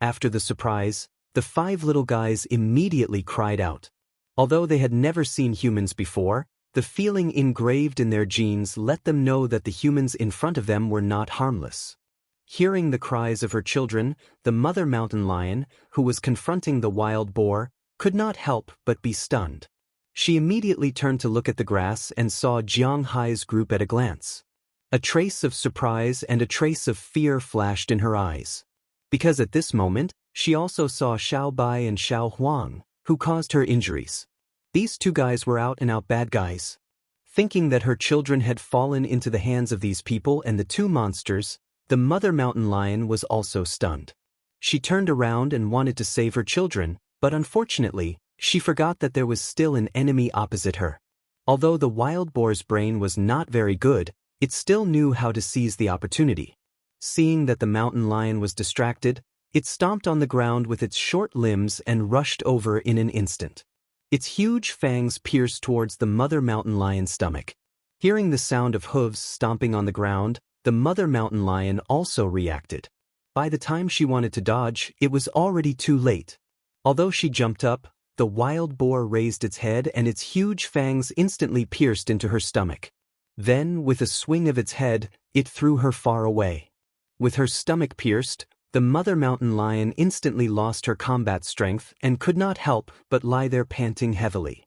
After the surprise, the 5 little guys immediately cried out. Although they had never seen humans before, the feeling engraved in their genes let them know that the humans in front of them were not harmless. Hearing the cries of her children, the mother mountain lion, who was confronting the wild boar, could not help but be stunned. She immediately turned to look at the grass and saw Jiang Hai's group at a glance. A trace of surprise and a trace of fear flashed in her eyes. Because at this moment, she also saw Xiao Bai and Xiao Huang, who caused her injuries. These 2 guys were out-and-out bad guys. Thinking that her children had fallen into the hands of these people and the 2 monsters, the mother mountain lion was also stunned. She turned around and wanted to save her children, but unfortunately, she forgot that there was still an enemy opposite her. Although the wild boar's brain was not very good, it still knew how to seize the opportunity. Seeing that the mountain lion was distracted, it stomped on the ground with its short limbs and rushed over in an instant. Its huge fangs pierced towards the mother mountain lion's stomach. Hearing the sound of hooves stomping on the ground, the mother mountain lion also reacted. By the time she wanted to dodge, it was already too late. Although she jumped up, the wild boar raised its head and its huge fangs instantly pierced into her stomach. Then, with a swing of its head, it threw her far away. With her stomach pierced, the mother mountain lion instantly lost her combat strength and could not help but lie there panting heavily.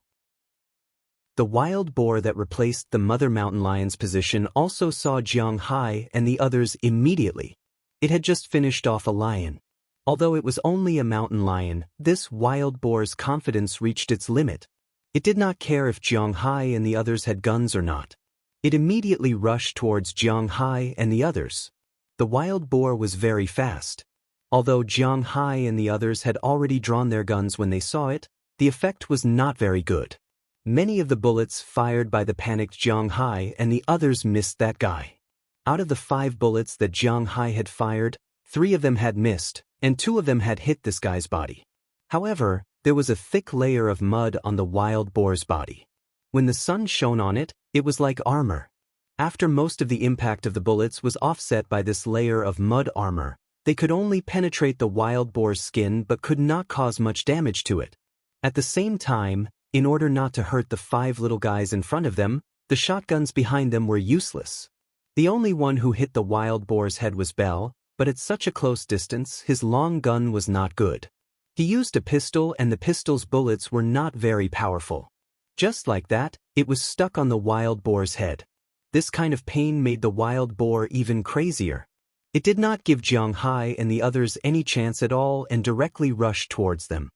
The wild boar that replaced the mother mountain lion's position also saw Jiang Hai and the others immediately. It had just finished off a lion. Although it was only a mountain lion, this wild boar's confidence reached its limit. It did not care if Jiang Hai and the others had guns or not. It immediately rushed towards Jiang Hai and the others. The wild boar was very fast. Although Jiang Hai and the others had already drawn their guns when they saw it, the effect was not very good. Many of the bullets fired by the panicked Jiang Hai and the others missed that guy. Out of the 5 bullets that Jiang Hai had fired, 3 of them had missed, and 2 of them had hit this guy's body. However, there was a thick layer of mud on the wild boar's body. When the sun shone on it, it was like armor. After most of the impact of the bullets was offset by this layer of mud armor, they could only penetrate the wild boar's skin but could not cause much damage to it. At the same time, in order not to hurt the 5 little guys in front of them, the shotguns behind them were useless. The only one who hit the wild boar's head was Bell, but at such a close distance, his long gun was not good. He used a pistol and the pistol's bullets were not very powerful. Just like that, it was stuck on the wild boar's head. This kind of pain made the wild boar even crazier. It did not give Jiang Hai and the others any chance at all and directly rushed towards them.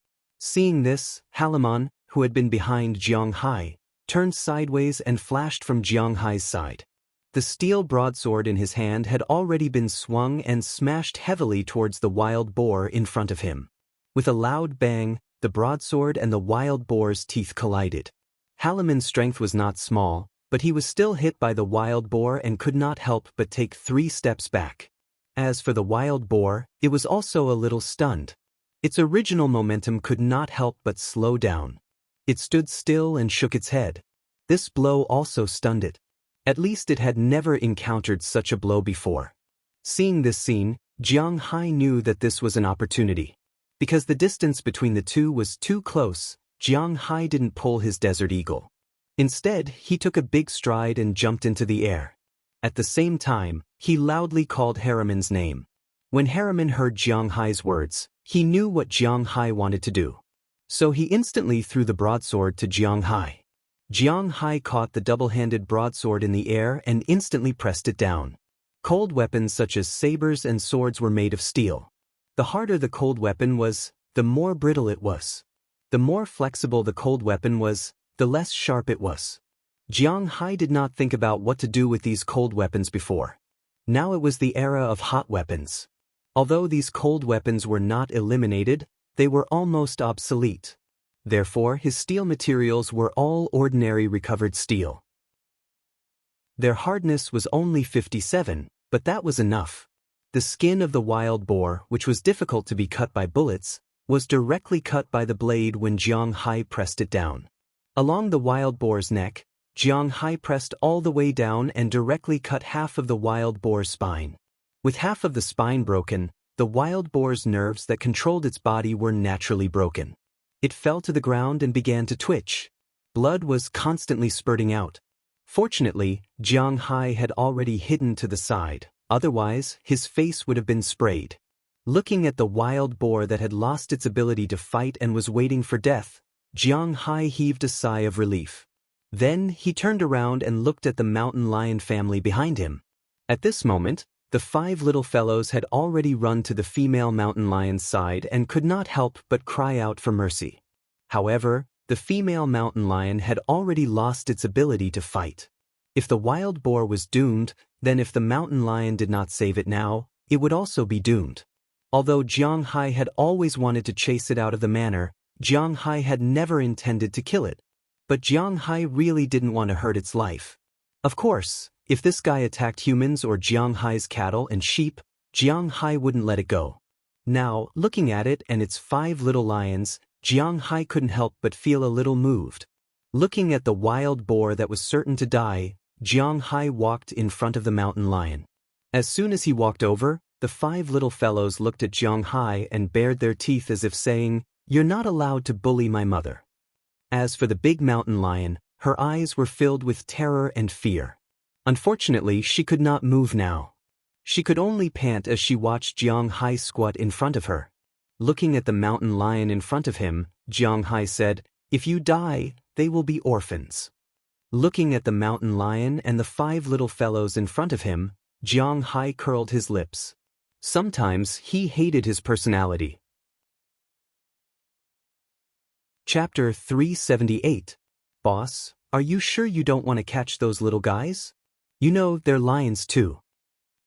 Seeing this, Halamon, who had been behind Jiang Hai, turned sideways and flashed from Jiang Hai's side. The steel broadsword in his hand had already been swung and smashed heavily towards the wild boar in front of him. With a loud bang, the broadsword and the wild boar's teeth collided. Halamon's strength was not small, but he was still hit by the wild boar and could not help but take 3 steps back. As for the wild boar, it was also a little stunned. Its original momentum could not help but slow down. It stood still and shook its head. This blow also stunned it. At least it had never encountered such a blow before. Seeing this scene, Jiang Hai knew that this was an opportunity. Because the distance between the two was too close, Jiang Hai didn't pull his Desert Eagle. Instead, he took a big stride and jumped into the air. At the same time, he loudly called Haramon's name. When Haramon heard Jiang Hai's words, he knew what Jiang Hai wanted to do. So he instantly threw the broadsword to Jiang Hai. Jiang Hai caught the double-handed broadsword in the air and instantly pressed it down. Cold weapons such as sabers and swords were made of steel. The harder the cold weapon was, the more brittle it was. The more flexible the cold weapon was, the less sharp it was. Jiang Hai did not think about what to do with these cold weapons before. Now it was the era of hot weapons. Although these cold weapons were not eliminated, they were almost obsolete. Therefore, his steel materials were all ordinary recovered steel. Their hardness was only 57, but that was enough. The skin of the wild boar, which was difficult to be cut by bullets, was directly cut by the blade when Jiang Hai pressed it down. Along the wild boar's neck, Jiang Hai pressed all the way down and directly cut half of the wild boar's spine. With half of the spine broken, the wild boar's nerves that controlled its body were naturally broken. It fell to the ground and began to twitch. Blood was constantly spurting out. Fortunately, Jiang Hai had already hidden to the side, otherwise his face would have been sprayed. Looking at the wild boar that had lost its ability to fight and was waiting for death, Jiang Hai heaved a sigh of relief. Then he turned around and looked at the mountain lion family behind him. At this moment, the 5 little fellows had already run to the female mountain lion's side and could not help but cry out for mercy. However, the female mountain lion had already lost its ability to fight. If the wild boar was doomed, then if the mountain lion did not save it now, it would also be doomed. Although Jiang Hai had always wanted to chase it out of the manor, Jiang Hai had never intended to kill it. But Jiang Hai really didn't want to hurt its life. Of course, if this guy attacked humans or Jiang Hai's cattle and sheep, Jiang Hai wouldn't let it go. Now, looking at it and its 5 little lions, Jiang Hai couldn't help but feel a little moved. Looking at the wild boar that was certain to die, Jiang Hai walked in front of the mountain lion. As soon as he walked over, the 5 little fellows looked at Jiang Hai and bared their teeth as if saying, "You're not allowed to bully my mother." As for the big mountain lion, her eyes were filled with terror and fear. Unfortunately, she could not move now. She could only pant as she watched Jiang Hai squat in front of her. Looking at the mountain lion in front of him, Jiang Hai said, "If you die, they will be orphans." Looking at the mountain lion and the 5 little fellows in front of him, Jiang Hai curled his lips. Sometimes he hated his personality. Chapter 378. Boss, are you sure you don't want to catch those little guys? You know, they're lions too.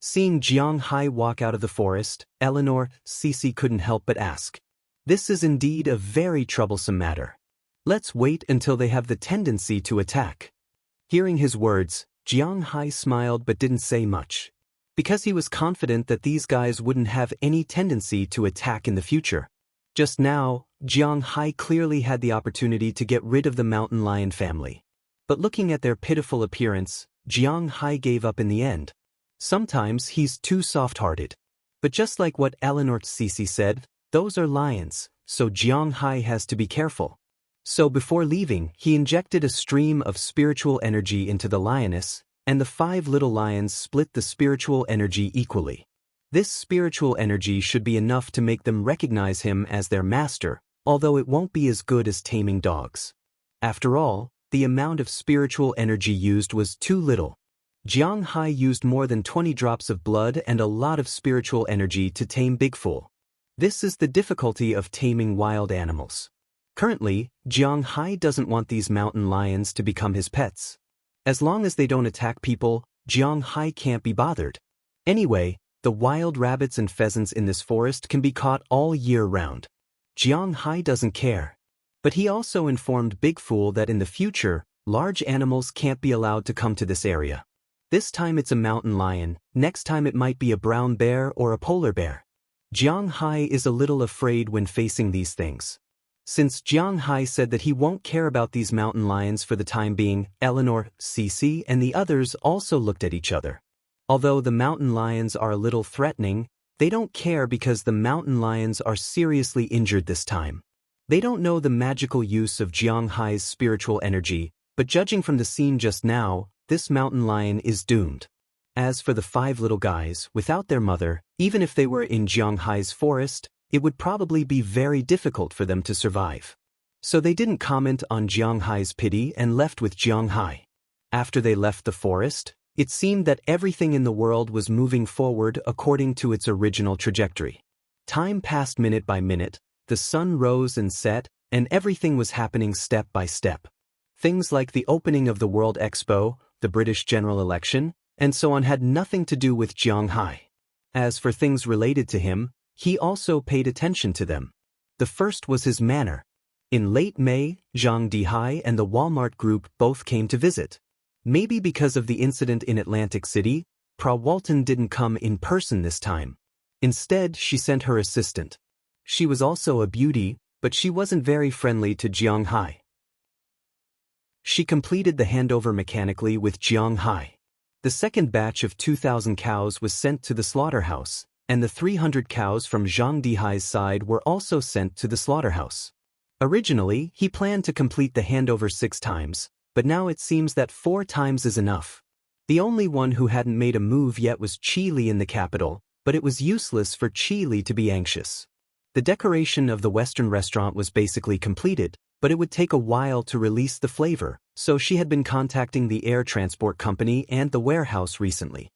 Seeing Jiang Hai walk out of the forest, Eleanor Cece couldn't help but ask. This is indeed a very troublesome matter. Let's wait until they have the tendency to attack. Hearing his words, Jiang Hai smiled but didn't say much. Because he was confident that these guys wouldn't have any tendency to attack in the future. Just now, Jiang Hai clearly had the opportunity to get rid of the mountain lion family. But looking at their pitiful appearance, Jiang Hai gave up in the end. Sometimes he's too soft-hearted. But just like what Eleanor Cece said, those are lions, so Jiang Hai has to be careful. So before leaving, he injected a stream of spiritual energy into the lioness, and the 5 little lions split the spiritual energy equally. This spiritual energy should be enough to make them recognize him as their master, although it won't be as good as taming dogs. After all, the amount of spiritual energy used was too little. Jiang Hai used more than 20 drops of blood and a lot of spiritual energy to tame Big Fool. This is the difficulty of taming wild animals. Currently, Jiang Hai doesn't want these mountain lions to become his pets. As long as they don't attack people, Jiang Hai can't be bothered. Anyway, the wild rabbits and pheasants in this forest can be caught all year round. Jiang Hai doesn't care. But he also informed Big Fool that in the future, large animals can't be allowed to come to this area. This time it's a mountain lion, next time it might be a brown bear or a polar bear. Jiang Hai is a little afraid when facing these things. Since Jiang Hai said that he won't care about these mountain lions for the time being, Eleanor, Cece, and the others also looked at each other. Although the mountain lions are a little threatening, they don't care because the mountain lions are seriously injured this time. They don't know the magical use of Jiang Hai's spiritual energy, but judging from the scene just now, this mountain lion is doomed. As for the 5 little guys, without their mother, even if they were in Jiang Hai's forest, it would probably be very difficult for them to survive. So they didn't comment on Jiang Hai's pity and left with Jiang Hai. After they left the forest, it seemed that everything in the world was moving forward according to its original trajectory. Time passed minute by minute, the sun rose and set, and everything was happening step by step. Things like the opening of the World Expo, the British general election, and so on had nothing to do with Jiang Hai. As for things related to him, he also paid attention to them. The first was his manner. In late May, Zhang Dihai and the Walmart Group both came to visit. Maybe because of the incident in Atlantic City, Pra Walton didn't come in person this time. Instead, she sent her assistant. She was also a beauty, but she wasn't very friendly to Jiang Hai. She completed the handover mechanically with Jiang Hai. The second batch of 2,000 cows was sent to the slaughterhouse, and the 300 cows from Zhang Dihai's side were also sent to the slaughterhouse. Originally, he planned to complete the handover 6 times, but now it seems that 4 times is enough. The only one who hadn't made a move yet was Chi Li in the capital, but it was useless for Chi Li to be anxious. The decoration of the Western restaurant was basically completed, but it would take a while to release the flavor, so she had been contacting the air transport company and the warehouse recently.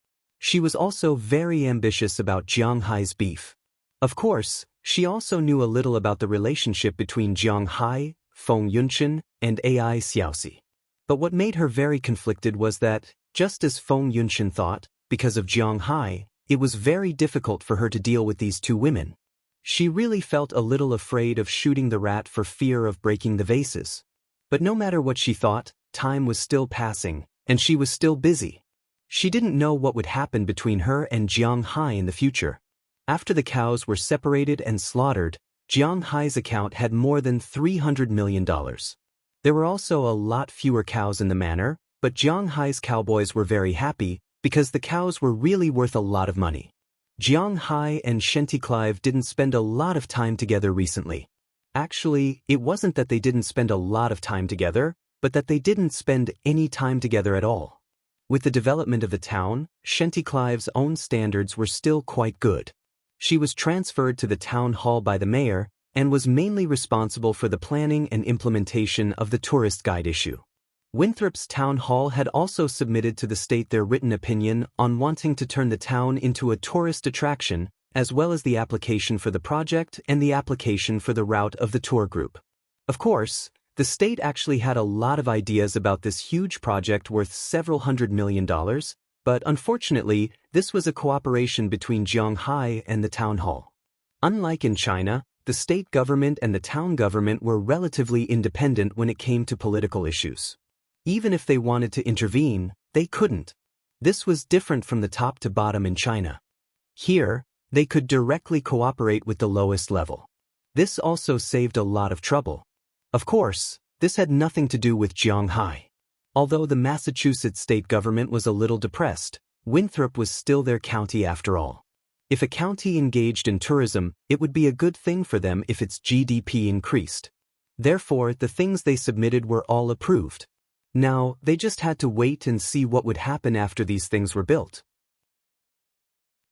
She was also very ambitious about Jiang Hai's beef. Of course, she also knew a little about the relationship between Jiang Hai, Feng Yunchen, and Ai Xiaoxi. But what made her very conflicted was that, just as Feng Yunchen thought, because of Jiang Hai, it was very difficult for her to deal with these 2 women. She really felt a little afraid of shooting the rat for fear of breaking the vases. But no matter what she thought, time was still passing, and she was still busy. She didn't know what would happen between her and Jiang Hai in the future. After the cows were separated and slaughtered, Jiang Hai's account had more than $300 million. There were also a lot fewer cows in the manor, but Jiang Hai's cowboys were very happy because the cows were really worth a lot of money. Jiang Hai and Clive didn't spend a lot of time together recently. Actually, it wasn't that they didn't spend a lot of time together, but that they didn't spend any time together at all. With the development of the town, Clive's own standards were still quite good. She was transferred to the town hall by the mayor and was mainly responsible for the planning and implementation of the tourist guide issue. Winthrop's town hall had also submitted to the state their written opinion on wanting to turn the town into a tourist attraction, as well as the application for the project and the application for the route of the tour group. Of course, the state actually had a lot of ideas about this huge project worth several $100 million, but unfortunately, this was a cooperation between Jiang Hai and the town hall. Unlike in China, the state government and the town government were relatively independent when it came to political issues. Even if they wanted to intervene, they couldn't. This was different from the top to bottom in China. Here, they could directly cooperate with the lowest level. This also saved a lot of trouble. Of course, this had nothing to do with Jiang Hai. Although the Massachusetts state government was a little depressed, Winthrop was still their county after all. If a county engaged in tourism, it would be a good thing for them if its GDP increased. Therefore, the things they submitted were all approved. Now, they just had to wait and see what would happen after these things were built.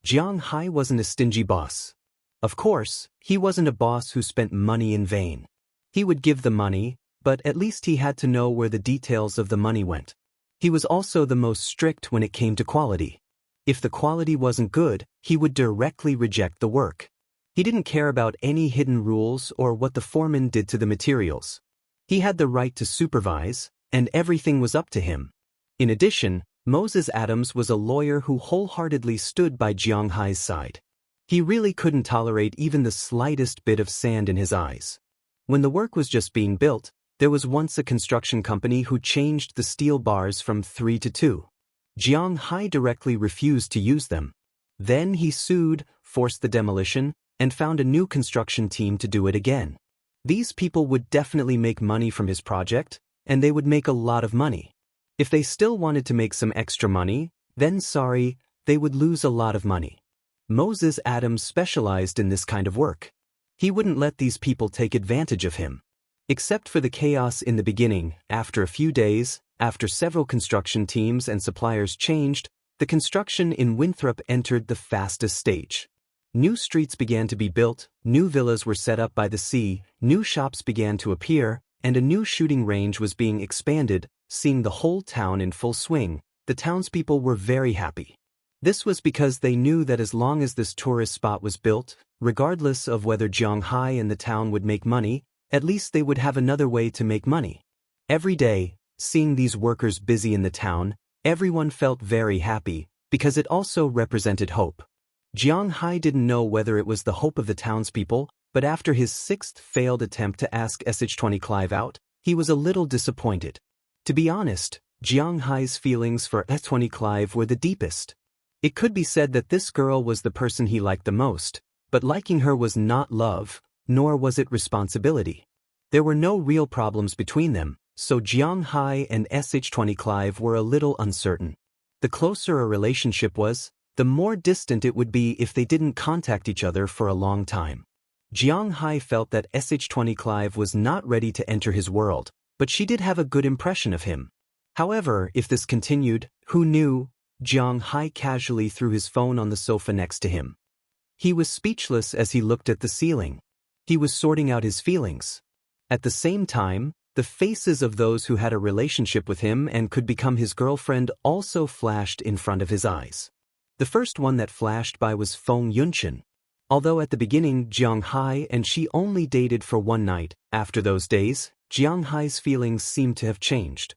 Jiang Hai wasn't a stingy boss. Of course, he wasn't a boss who spent money in vain. He would give the money, but at least he had to know where the details of the money went. He was also the most strict when it came to quality. If the quality wasn't good, he would directly reject the work. He didn't care about any hidden rules or what the foreman did to the materials. He had the right to supervise, and everything was up to him. In addition, Moses Adams was a lawyer who wholeheartedly stood by Jiang Hai's side. He really couldn't tolerate even the slightest bit of sand in his eyes. When the work was just being built, there was once a construction company who changed the steel bars from 3 to 2. Jiang Hai directly refused to use them. Then he sued, forced the demolition, and found a new construction team to do it again. These people would definitely make money from his project, and they would make a lot of money. If they still wanted to make some extra money, then sorry, they would lose a lot of money. Moses Adams specialized in this kind of work. He wouldn't let these people take advantage of him. Except for the chaos in the beginning, after a few days, after several construction teams and suppliers changed, the construction in Winthrop entered the fastest stage. New streets began to be built, new villas were set up by the sea, new shops began to appear, and a new shooting range was being expanded. Seeing the whole town in full swing, the townspeople were very happy. This was because they knew that as long as this tourist spot was built, regardless of whether Jiang Hai and the town would make money, at least they would have another way to make money. Every day, seeing these workers busy in the town, everyone felt very happy, because it also represented hope. Jiang Hai didn't know whether it was the hope of the townspeople, but after his 6th failed attempt to ask Sh20 Clive out, he was a little disappointed. To be honest, Jiang Hai's feelings for Sh20 Clive were the deepest. It could be said that this girl was the person he liked the most, but liking her was not love, nor was it responsibility. There were no real problems between them, so Jiang Hai and Sh20 Clive were a little uncertain. The closer a relationship was, the more distant it would be if they didn't contact each other for a long time. Jiang Hai felt that Sh20 Clive was not ready to enter his world, but she did have a good impression of him. However, if this continued, who knew? Jiang Hai casually threw his phone on the sofa next to him. He was speechless as he looked at the ceiling. He was sorting out his feelings. At the same time, the faces of those who had a relationship with him and could become his girlfriend also flashed in front of his eyes. The first one that flashed by was Feng Yunchen. Although at the beginning Jiang Hai and she only dated for one night, after those days, Jiang Hai's feelings seemed to have changed.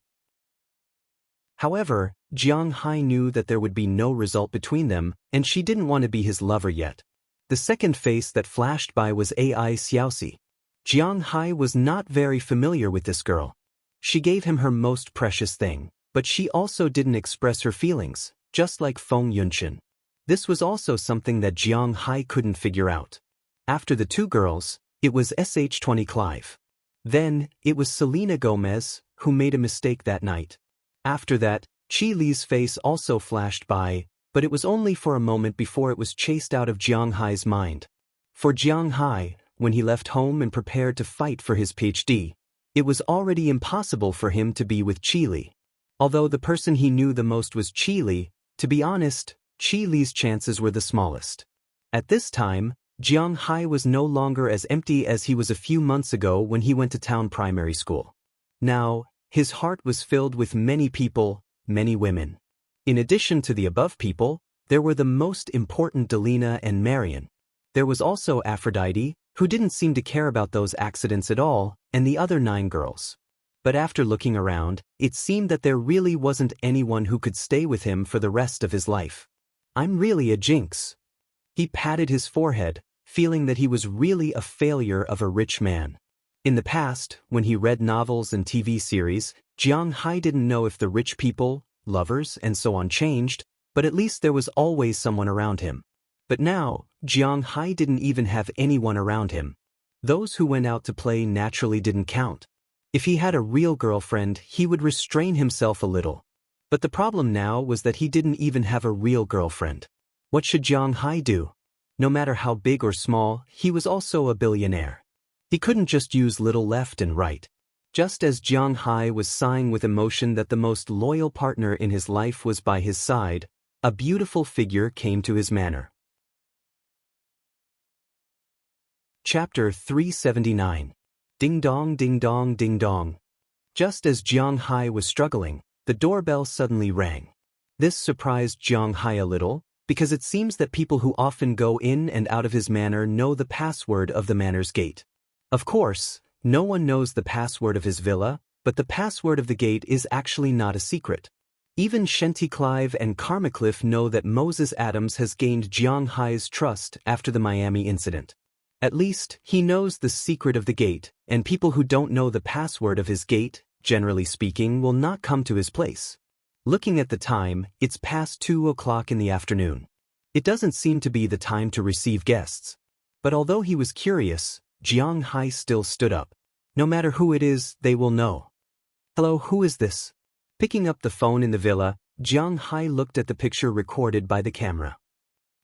However, Jiang Hai knew that there would be no result between them, and she didn't want to be his lover yet. The second face that flashed by was Ai Xiaoxi. Jiang Hai was not very familiar with this girl. She gave him her most precious thing, but she also didn't express her feelings, just like Feng Yunchen. This was also something that Jiang Hai couldn't figure out. After the two girls, it was Sh20 Clive. Then, it was Selena Gomez, who made a mistake that night. After that, Chi Li's face also flashed by, but it was only for a moment before it was chased out of Jiang Hai's mind. For Jiang Hai, when he left home and prepared to fight for his PhD, it was already impossible for him to be with Chi Li. Although the person he knew the most was Chi Li, to be honest, Chi Li's chances were the smallest. At this time, Jiang Hai was no longer as empty as he was a few months ago when he went to town primary school. Now, his heart was filled with many people, many women. In addition to the above people, there were the most important Delina and Marion. There was also Aphrodite, who didn't seem to care about those accidents at all, and the other 9 girls. But after looking around, it seemed that there really wasn't anyone who could stay with him for the rest of his life. I'm really a jinx. He patted his forehead, feeling that he was really a failure of a rich man. In the past, when he read novels and TV series, Jiang Hai didn't know if the rich people, lovers, and so on changed, but at least there was always someone around him. But now, Jiang Hai didn't even have anyone around him. Those who went out to play naturally didn't count. If he had a real girlfriend, he would restrain himself a little. But the problem now was that he didn't even have a real girlfriend. What should Jiang Hai do? No matter how big or small, he was also a billionaire. He couldn't just use little left and right. Just as Jiang Hai was sighing with emotion that the most loyal partner in his life was by his side, a beautiful figure came to his manor. Chapter 379. Ding dong, ding dong, ding dong. Just as Jiang Hai was struggling, the doorbell suddenly rang. This surprised Jiang Hai a little, because it seems that people who often go in and out of his manor know the password of the manor's gate. Of course, no one knows the password of his villa, but the password of the gate is actually not a secret. Even Shenty Clive and Karmacliff know that Moses Adams has gained Jiang Hai's trust after the Miami incident. At least, he knows the secret of the gate, and people who don't know the password of his gate, generally speaking, will not come to his place. Looking at the time, it's past 2 o'clock in the afternoon. It doesn't seem to be the time to receive guests. But although he was curious, Jiang Hai still stood up. No matter who it is, they will know. Hello, who is this? Picking up the phone in the villa, Jiang Hai looked at the picture recorded by the camera.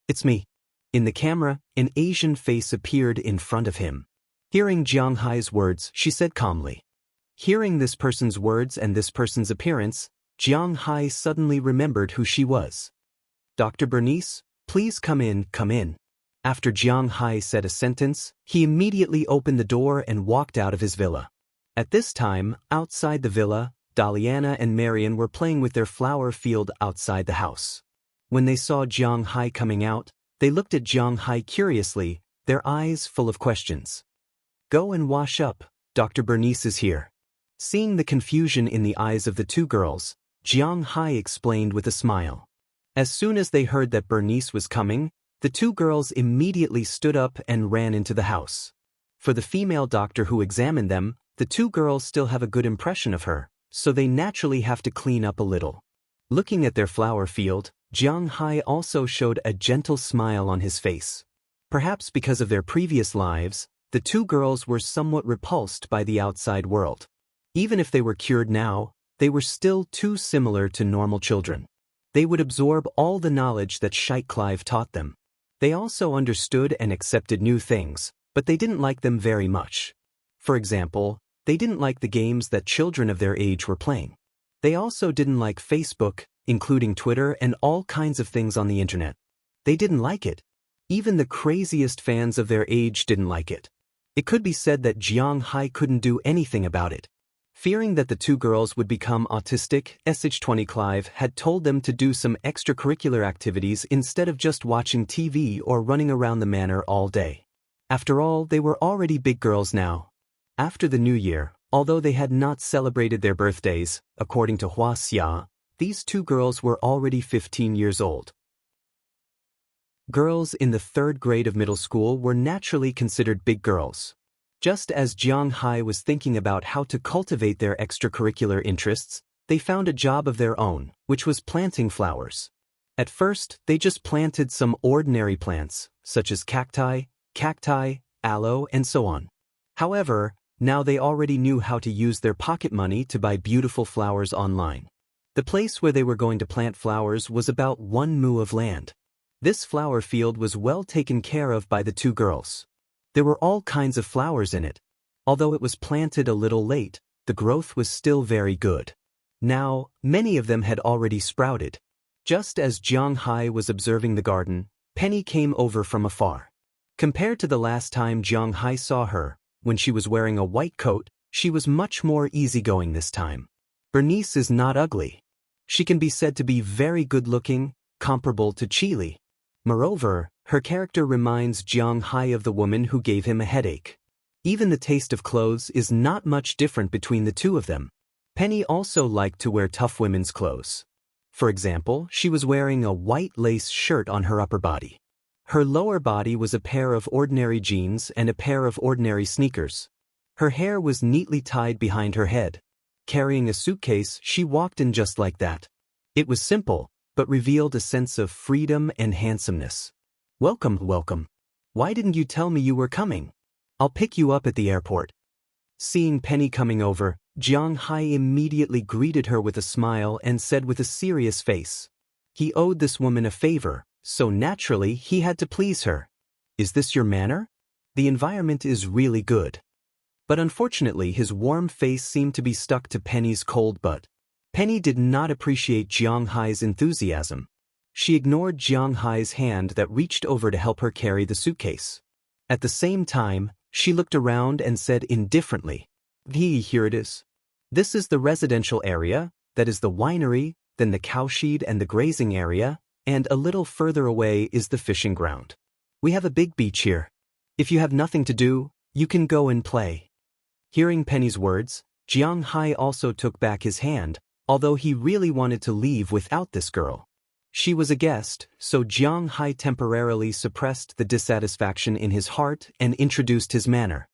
It's me. In the camera, an Asian face appeared in front of him. Hearing Jiang Hai's words, she said calmly. Hearing this person's words and this person's appearance, Jiang Hai suddenly remembered who she was. Dr. Bernice, please come in, come in. After Jiang Hai said a sentence, he immediately opened the door and walked out of his villa. At this time, outside the villa, Daliana and Marian were playing with their flower field outside the house. When they saw Jiang Hai coming out, they looked at Jiang Hai curiously, their eyes full of questions. Go and wash up, Dr. Bernice is here. Seeing the confusion in the eyes of the two girls, Jiang Hai explained with a smile. As soon as they heard that Bernice was coming, the two girls immediately stood up and ran into the house. For the female doctor who examined them, the two girls still have a good impression of her, so they naturally have to clean up a little. Looking at their flower field, Jiang Hai also showed a gentle smile on his face. Perhaps because of their previous lives, the two girls were somewhat repulsed by the outside world. Even if they were cured now, they were still too similar to normal children. They would absorb all the knowledge that Sheikh Clive taught them. They also understood and accepted new things, but they didn't like them very much. For example, they didn't like the games that children of their age were playing. They also didn't like Facebook, including Twitter and all kinds of things on the internet. They didn't like it. Even the craziest fans of their age didn't like it. It could be said that Jiang Hai couldn't do anything about it. Fearing that the two girls would become autistic, SH20 Clive had told them to do some extracurricular activities instead of just watching TV or running around the manor all day. After all, they were already big girls now. After the New Year, although they had not celebrated their birthdays, according to Hua Xia, these two girls were already 15 years old. Girls in the 3rd grade of middle school were naturally considered big girls. Just as Jiang Hai was thinking about how to cultivate their extracurricular interests, they found a job of their own, which was planting flowers. At first, they just planted some ordinary plants, such as cacti, aloe, and so on. However, now they already knew how to use their pocket money to buy beautiful flowers online. The place where they were going to plant flowers was about 1 mu of land. This flower field was well taken care of by the two girls. There were all kinds of flowers in it. Although it was planted a little late, the growth was still very good. Now, many of them had already sprouted. Just as Jiang Hai was observing the garden, Penny came over from afar. Compared to the last time Jiang Hai saw her, when she was wearing a white coat, she was much more easygoing this time. Bernice is not ugly. She can be said to be very good-looking, comparable to Chili. Moreover, her character reminds Jiang Hai of the woman who gave him a headache. Even the taste of clothes is not much different between the two of them. Penny also liked to wear tough women's clothes. For example, she was wearing a white lace shirt on her upper body. Her lower body was a pair of ordinary jeans and a pair of ordinary sneakers. Her hair was neatly tied behind her head. Carrying a suitcase, she walked in just like that. It was simple, but revealed a sense of freedom and handsomeness. Welcome, welcome. Why didn't you tell me you were coming? I'll pick you up at the airport. Seeing Penny coming over, Jiang Hai immediately greeted her with a smile and said with a serious face. He owed this woman a favor, so naturally he had to please her. Is this your manner? The environment is really good. But unfortunately his warm face seemed to be stuck to Penny's cold butt. Penny did not appreciate Jiang Hai's enthusiasm. She ignored Jiang Hai's hand that reached over to help her carry the suitcase. At the same time, she looked around and said indifferently, Here it is. This is the residential area, that is the winery, then the cowshed and the grazing area, and a little further away is the fishing ground. We have a big beach here. If you have nothing to do, you can go and play." Hearing Penny's words, Jiang Hai also took back his hand, although he really wanted to leave without this girl. She was a guest, so Jiang Hai temporarily suppressed the dissatisfaction in his heart and introduced his manner.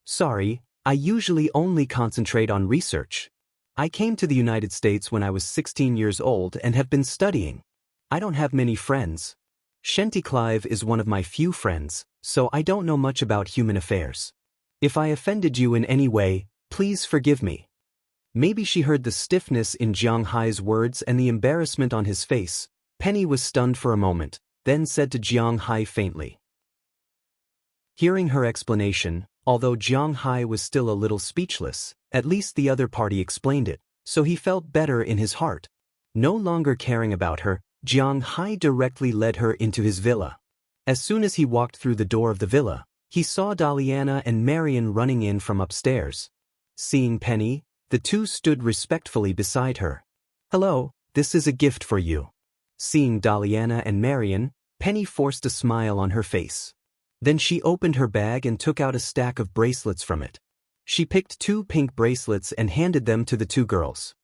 "Sorry, I usually only concentrate on research. I came to the United States when I was 16 years old and have been studying. I don't have many friends. Shenty Clive is one of my few friends, so I don't know much about human affairs. If I offended you in any way, please forgive me." Maybe she heard the stiffness in Jiang Hai's words and the embarrassment on his face. Penny was stunned for a moment, then said to Jiang Hai faintly. Hearing her explanation, although Jiang Hai was still a little speechless, at least the other party explained it, so he felt better in his heart. No longer caring about her, Jiang Hai directly led her into his villa. As soon as he walked through the door of the villa, he saw Daliana and Marian running in from upstairs. Seeing Penny, the two stood respectfully beside her. "Hello, this is a gift for you." Seeing Daliana and Marian, Penny forced a smile on her face. Then she opened her bag and took out a stack of bracelets from it. She picked 2 pink bracelets and handed them to the 2 girls.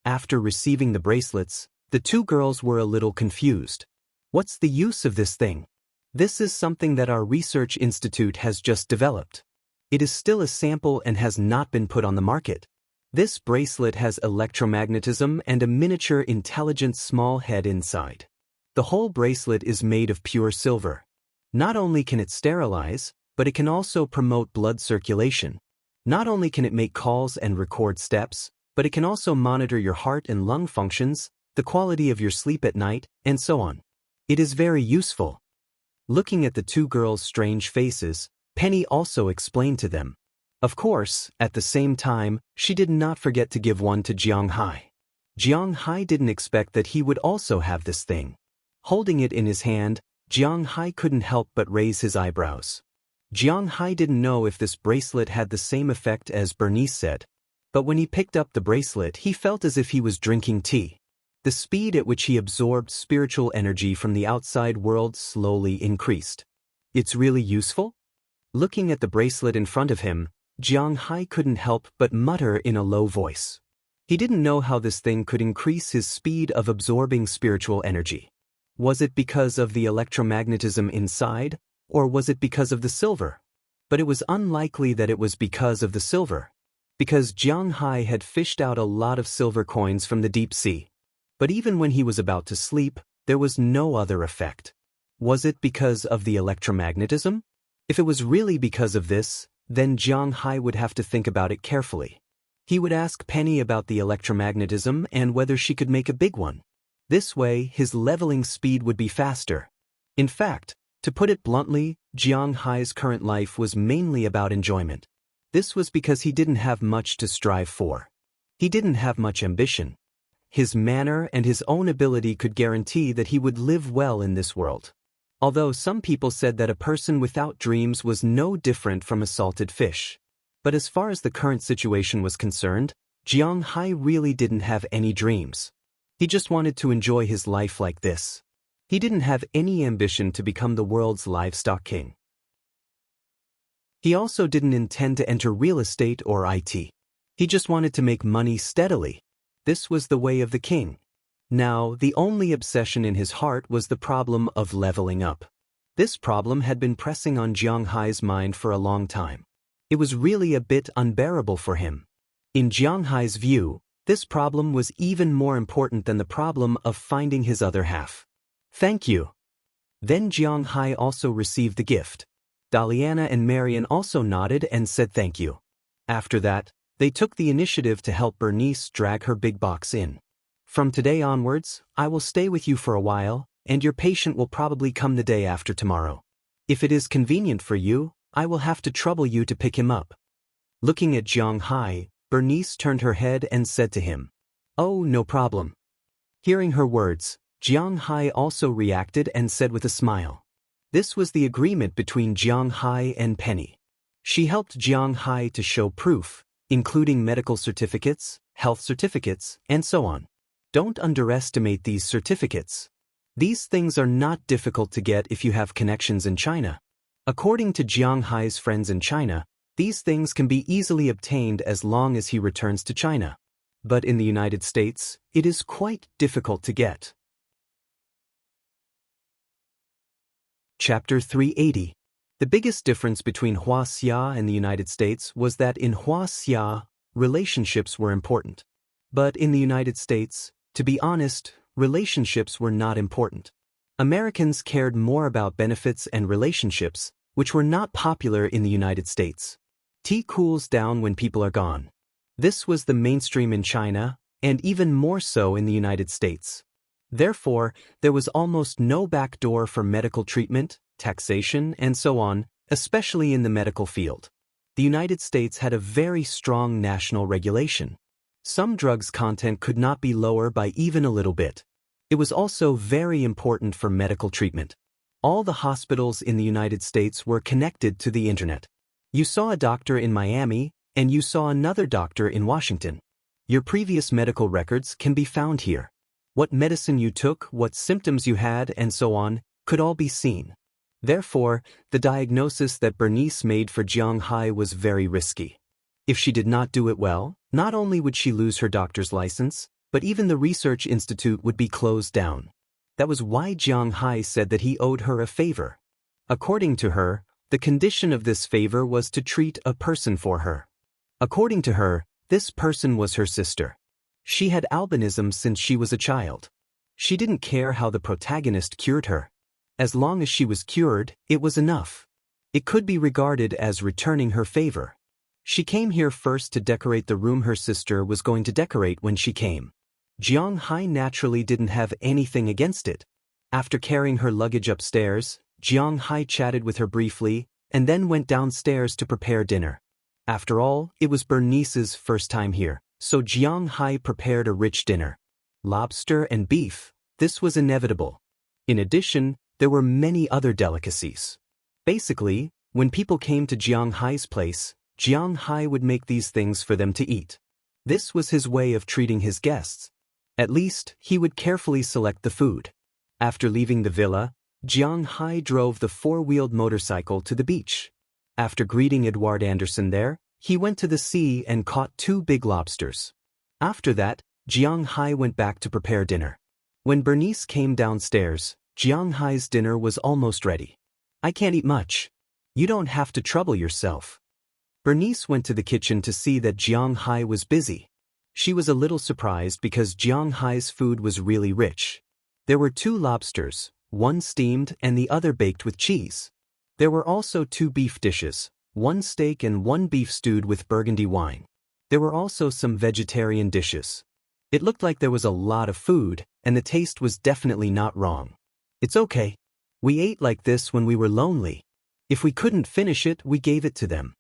After receiving the bracelets, the 2 girls were a little confused. "What's the use of this thing?" "This is something that our research institute has just developed. It is still a sample and has not been put on the market. This bracelet has electromagnetism and a miniature intelligent small head inside. The whole bracelet is made of pure silver. Not only can it sterilize, but it can also promote blood circulation. Not only can it make calls and record steps, but it can also monitor your heart and lung functions, the quality of your sleep at night, and so on. It is very useful." Looking at the 2 girls' strange faces, Penny also explained to them. Of course, at the same time, she did not forget to give one to Jiang Hai. Jiang Hai didn't expect that he would also have this thing. Holding it in his hand, Jiang Hai couldn't help but raise his eyebrows. Jiang Hai didn't know if this bracelet had the same effect as Bernice said. But when he picked up the bracelet, he felt as if he was drinking tea. The speed at which he absorbed spiritual energy from the outside world slowly increased. "It's really useful?" Looking at the bracelet in front of him, Jiang Hai couldn't help but mutter in a low voice. He didn't know how this thing could increase his speed of absorbing spiritual energy. Was it because of the electromagnetism inside, or was it because of the silver? But it was unlikely that it was because of the silver, because Jiang Hai had fished out a lot of silver coins from the deep sea. But even when he was about to sleep, there was no other effect. Was it because of the electromagnetism? If it was really because of this, then Jiang Hai would have to think about it carefully. He would ask Penny about the electromagnetism and whether she could make a big one. This way, his leveling speed would be faster. In fact, to put it bluntly, Jiang Hai's current life was mainly about enjoyment. This was because he didn't have much to strive for. He didn't have much ambition. His manner and his own ability could guarantee that he would live well in this world. Although some people said that a person without dreams was no different from a salted fish. But as far as the current situation was concerned, Jiang Hai really didn't have any dreams. He just wanted to enjoy his life like this. He didn't have any ambition to become the world's livestock king. He also didn't intend to enter real estate or IT. He just wanted to make money steadily. This was the way of the king. Now, the only obsession in his heart was the problem of leveling up. This problem had been pressing on Jiang Hai's mind for a long time. It was really a bit unbearable for him. In Jiang Hai's view, this problem was even more important than the problem of finding his other half. "Thank you." Then Jiang Hai also received the gift. Daliana and Marian also nodded and said thank you. After that, they took the initiative to help Bernice drag her big box in. "From today onwards, I will stay with you for a while, and your patient will probably come the day after tomorrow. If it is convenient for you, I will have to trouble you to pick him up." Looking at Jiang Hai, Bernice turned her head and said to him, "Oh, no problem." Hearing her words, Jiang Hai also reacted and said with a smile. This was the agreement between Jiang Hai and Penny. She helped Jiang Hai to show proof, including medical certificates, health certificates, and so on. Don't underestimate these certificates. These things are not difficult to get if you have connections in China. According to Jiang Hai's friends in China, these things can be easily obtained as long as he returns to China. But in the United States, it is quite difficult to get. Chapter 380. The biggest difference between Huaxia and the United States was that in Huaxia, relationships were important. But in the United States, to be honest, relationships were not important. Americans cared more about benefits and relationships, which were not popular in the United States. Tea cools down when people are gone. This was the mainstream in China, and even more so in the United States. Therefore, there was almost no backdoor for medical treatment, taxation, and so on, especially in the medical field. The United States had a very strong national regulation. Some drugs' content could not be lower by even a little bit. It was also very important for medical treatment. All the hospitals in the United States were connected to the internet. You saw a doctor in Miami, and you saw another doctor in Washington. Your previous medical records can be found here. What medicine you took, what symptoms you had, and so on, could all be seen. Therefore, the diagnosis that Bernice made for Jiang Hai was very risky. If she did not do it well, not only would she lose her doctor's license, but even the research institute would be closed down. That was why Jiang Hai said that he owed her a favor. According to her, the condition of this favor was to treat a person for her. According to her, this person was her sister. She had albinism since she was a child. She didn't care how the protagonist cured her. As long as she was cured, it was enough. It could be regarded as returning her favor. She came here first to decorate the room her sister was going to decorate when she came. Jiang Hai naturally didn't have anything against it. After carrying her luggage upstairs, Jiang Hai chatted with her briefly, and then went downstairs to prepare dinner. After all, it was Bernice's first time here, so Jiang Hai prepared a rich dinner. Lobster and beef, this was inevitable. In addition, there were many other delicacies. Basically, when people came to Jiang Hai's place, Jiang Hai would make these things for them to eat. This was his way of treating his guests. At least, he would carefully select the food. After leaving the villa, Jiang Hai drove the four-wheeled motorcycle to the beach. After greeting Edward Anderson there, he went to the sea and caught 2 big lobsters. After that, Jiang Hai went back to prepare dinner. When Bernice came downstairs, Jiang Hai's dinner was almost ready. "I can't eat much. You don't have to trouble yourself." Bernice went to the kitchen to see that Jiang Hai was busy. She was a little surprised because Jiang Hai's food was really rich. There were 2 lobsters, one steamed and the other baked with cheese. There were also 2 beef dishes, one steak and one beef stewed with burgundy wine. There were also some vegetarian dishes. It looked like there was a lot of food, and the taste was definitely not wrong. "It's okay. We ate like this when we were lonely. If we couldn't finish it, we gave it to them."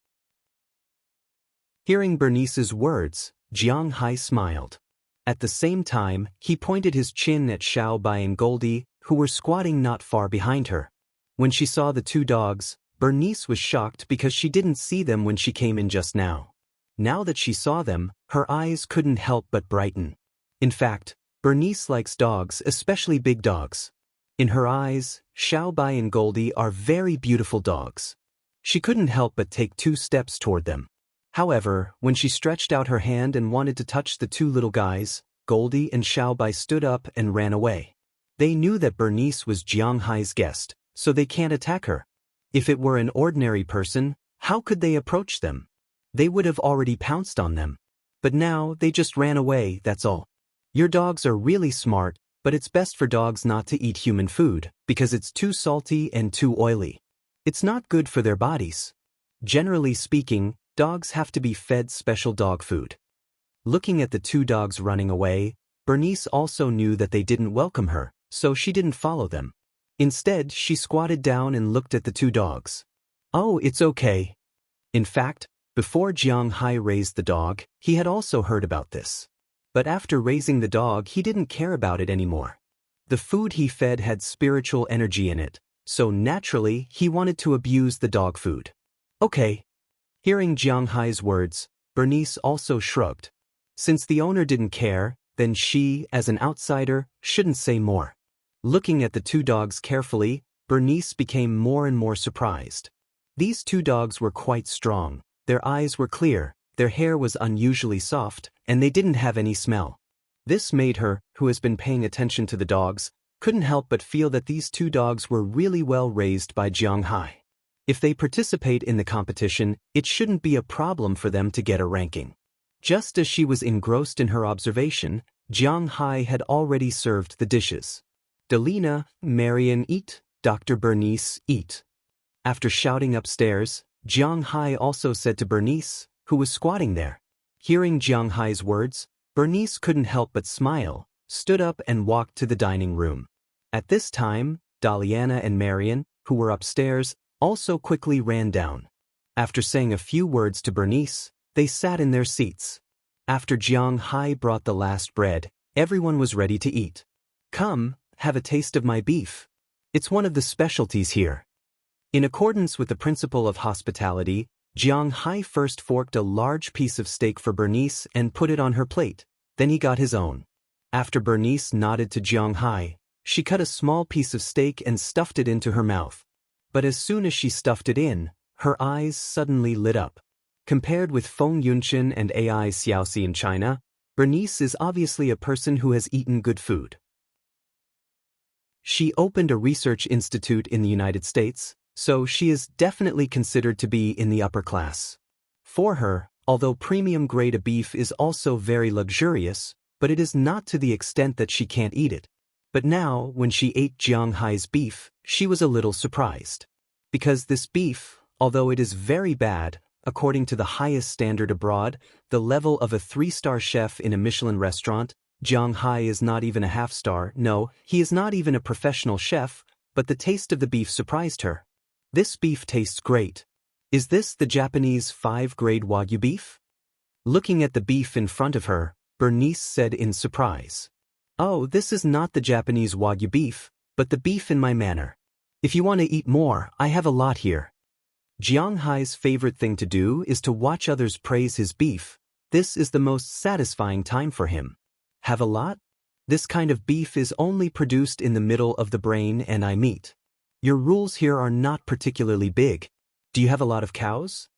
Hearing Bernice's words, Jiang Hai smiled. At the same time, he pointed his chin at Xiao Bai and Goldie, who were squatting not far behind her. When she saw the 2 dogs, Bernice was shocked because she didn't see them when she came in just now. Now that she saw them, her eyes couldn't help but brighten. In fact, Bernice likes dogs, especially big dogs. In her eyes, Xiao Bai and Goldie are very beautiful dogs. She couldn't help but take 2 steps toward them. However, when she stretched out her hand and wanted to touch the 2 little guys, Goldie and Xiao Bai stood up and ran away. They knew that Bernice was Jiang Hai's guest, so they can't attack her. If it were an ordinary person, how could they approach them? They would have already pounced on them. But now, they just ran away, that's all. Your dogs are really smart, but it's best for dogs not to eat human food, because it's too salty and too oily. It's not good for their bodies. Generally speaking, dogs have to be fed special dog food. Looking at the 2 dogs running away, Bernice also knew that they didn't welcome her, so she didn't follow them. Instead, she squatted down and looked at the 2 dogs. "Oh, it's okay." In fact, before Jiang Hai raised the dog, he had also heard about this. But after raising the dog, he didn't care about it anymore. The food he fed had spiritual energy in it, so naturally, he wanted to abuse the dog food. "Okay." Hearing Jiang Hai's words, Bernice also shrugged. Since the owner didn't care, then she, as an outsider, shouldn't say more. Looking at the two dogs carefully, Bernice became more and more surprised. These two dogs were quite strong, their eyes were clear, their hair was unusually soft, and they didn't have any smell. This made her, who has been paying attention to the dogs, couldn't help but feel that these two dogs were really well raised by Jiang Hai. If they participate in the competition, it shouldn't be a problem for them to get a ranking. Just as she was engrossed in her observation, Jiang Hai had already served the dishes. Delina, Marian, eat. Dr. Bernice, eat. After shouting upstairs, Jiang Hai also said to Bernice, who was squatting there. Hearing Jiang Hai's words, Bernice couldn't help but smile, stood up and walked to the dining room. At this time, Daliana and Marian, who were upstairs, also quickly ran down. After saying a few words to Bernice, they sat in their seats. After Jiang Hai brought the last bread, everyone was ready to eat. Come, have a taste of my beef. It's one of the specialties here. In accordance with the principle of hospitality, Jiang Hai first forked a large piece of steak for Bernice and put it on her plate, then he got his own. After Bernice nodded to Jiang Hai, she cut a small piece of steak and stuffed it into her mouth. But as soon as she stuffed it in, her eyes suddenly lit up. Compared with Feng Yunqian and AI Xiaoxi in China, Bernice is obviously a person who has eaten good food. She opened a research institute in the United States, so she is definitely considered to be in the upper class. For her, although premium grade of beef is also very luxurious, but it is not to the extent that she can't eat it. But now, when she ate Jiang Hai's beef, she was a little surprised. Because this beef, although it is very bad, according to the highest standard abroad, the level of a 3-star chef in a Michelin restaurant, Jiang Hai is not even a half-star. No, he is not even a professional chef, but the taste of the beef surprised her. This beef tastes great. Is this the Japanese 5-grade Wagyu beef? Looking at the beef in front of her, Bernice said in surprise. Oh, this is not the Japanese Wagyu beef, but the beef in my manor. If you want to eat more, I have a lot here. Jiang Hai's favorite thing to do is to watch others praise his beef. This is the most satisfying time for him. Have a lot? This kind of beef is only produced in the middle of the brain and eye meat. Your rules here are not particularly big. Do you have a lot of cows?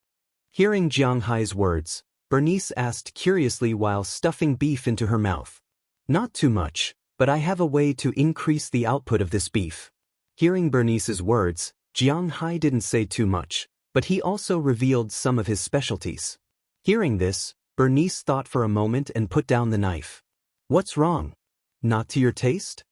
Hearing Jiang Hai's words, Bernice asked curiously while stuffing beef into her mouth. Not too much, but I have a way to increase the output of this beef. Hearing Bernice's words, Jiang Hai didn't say too much, but he also revealed some of his specialties. Hearing this, Bernice thought for a moment and put down the knife. What's wrong? Not to your taste?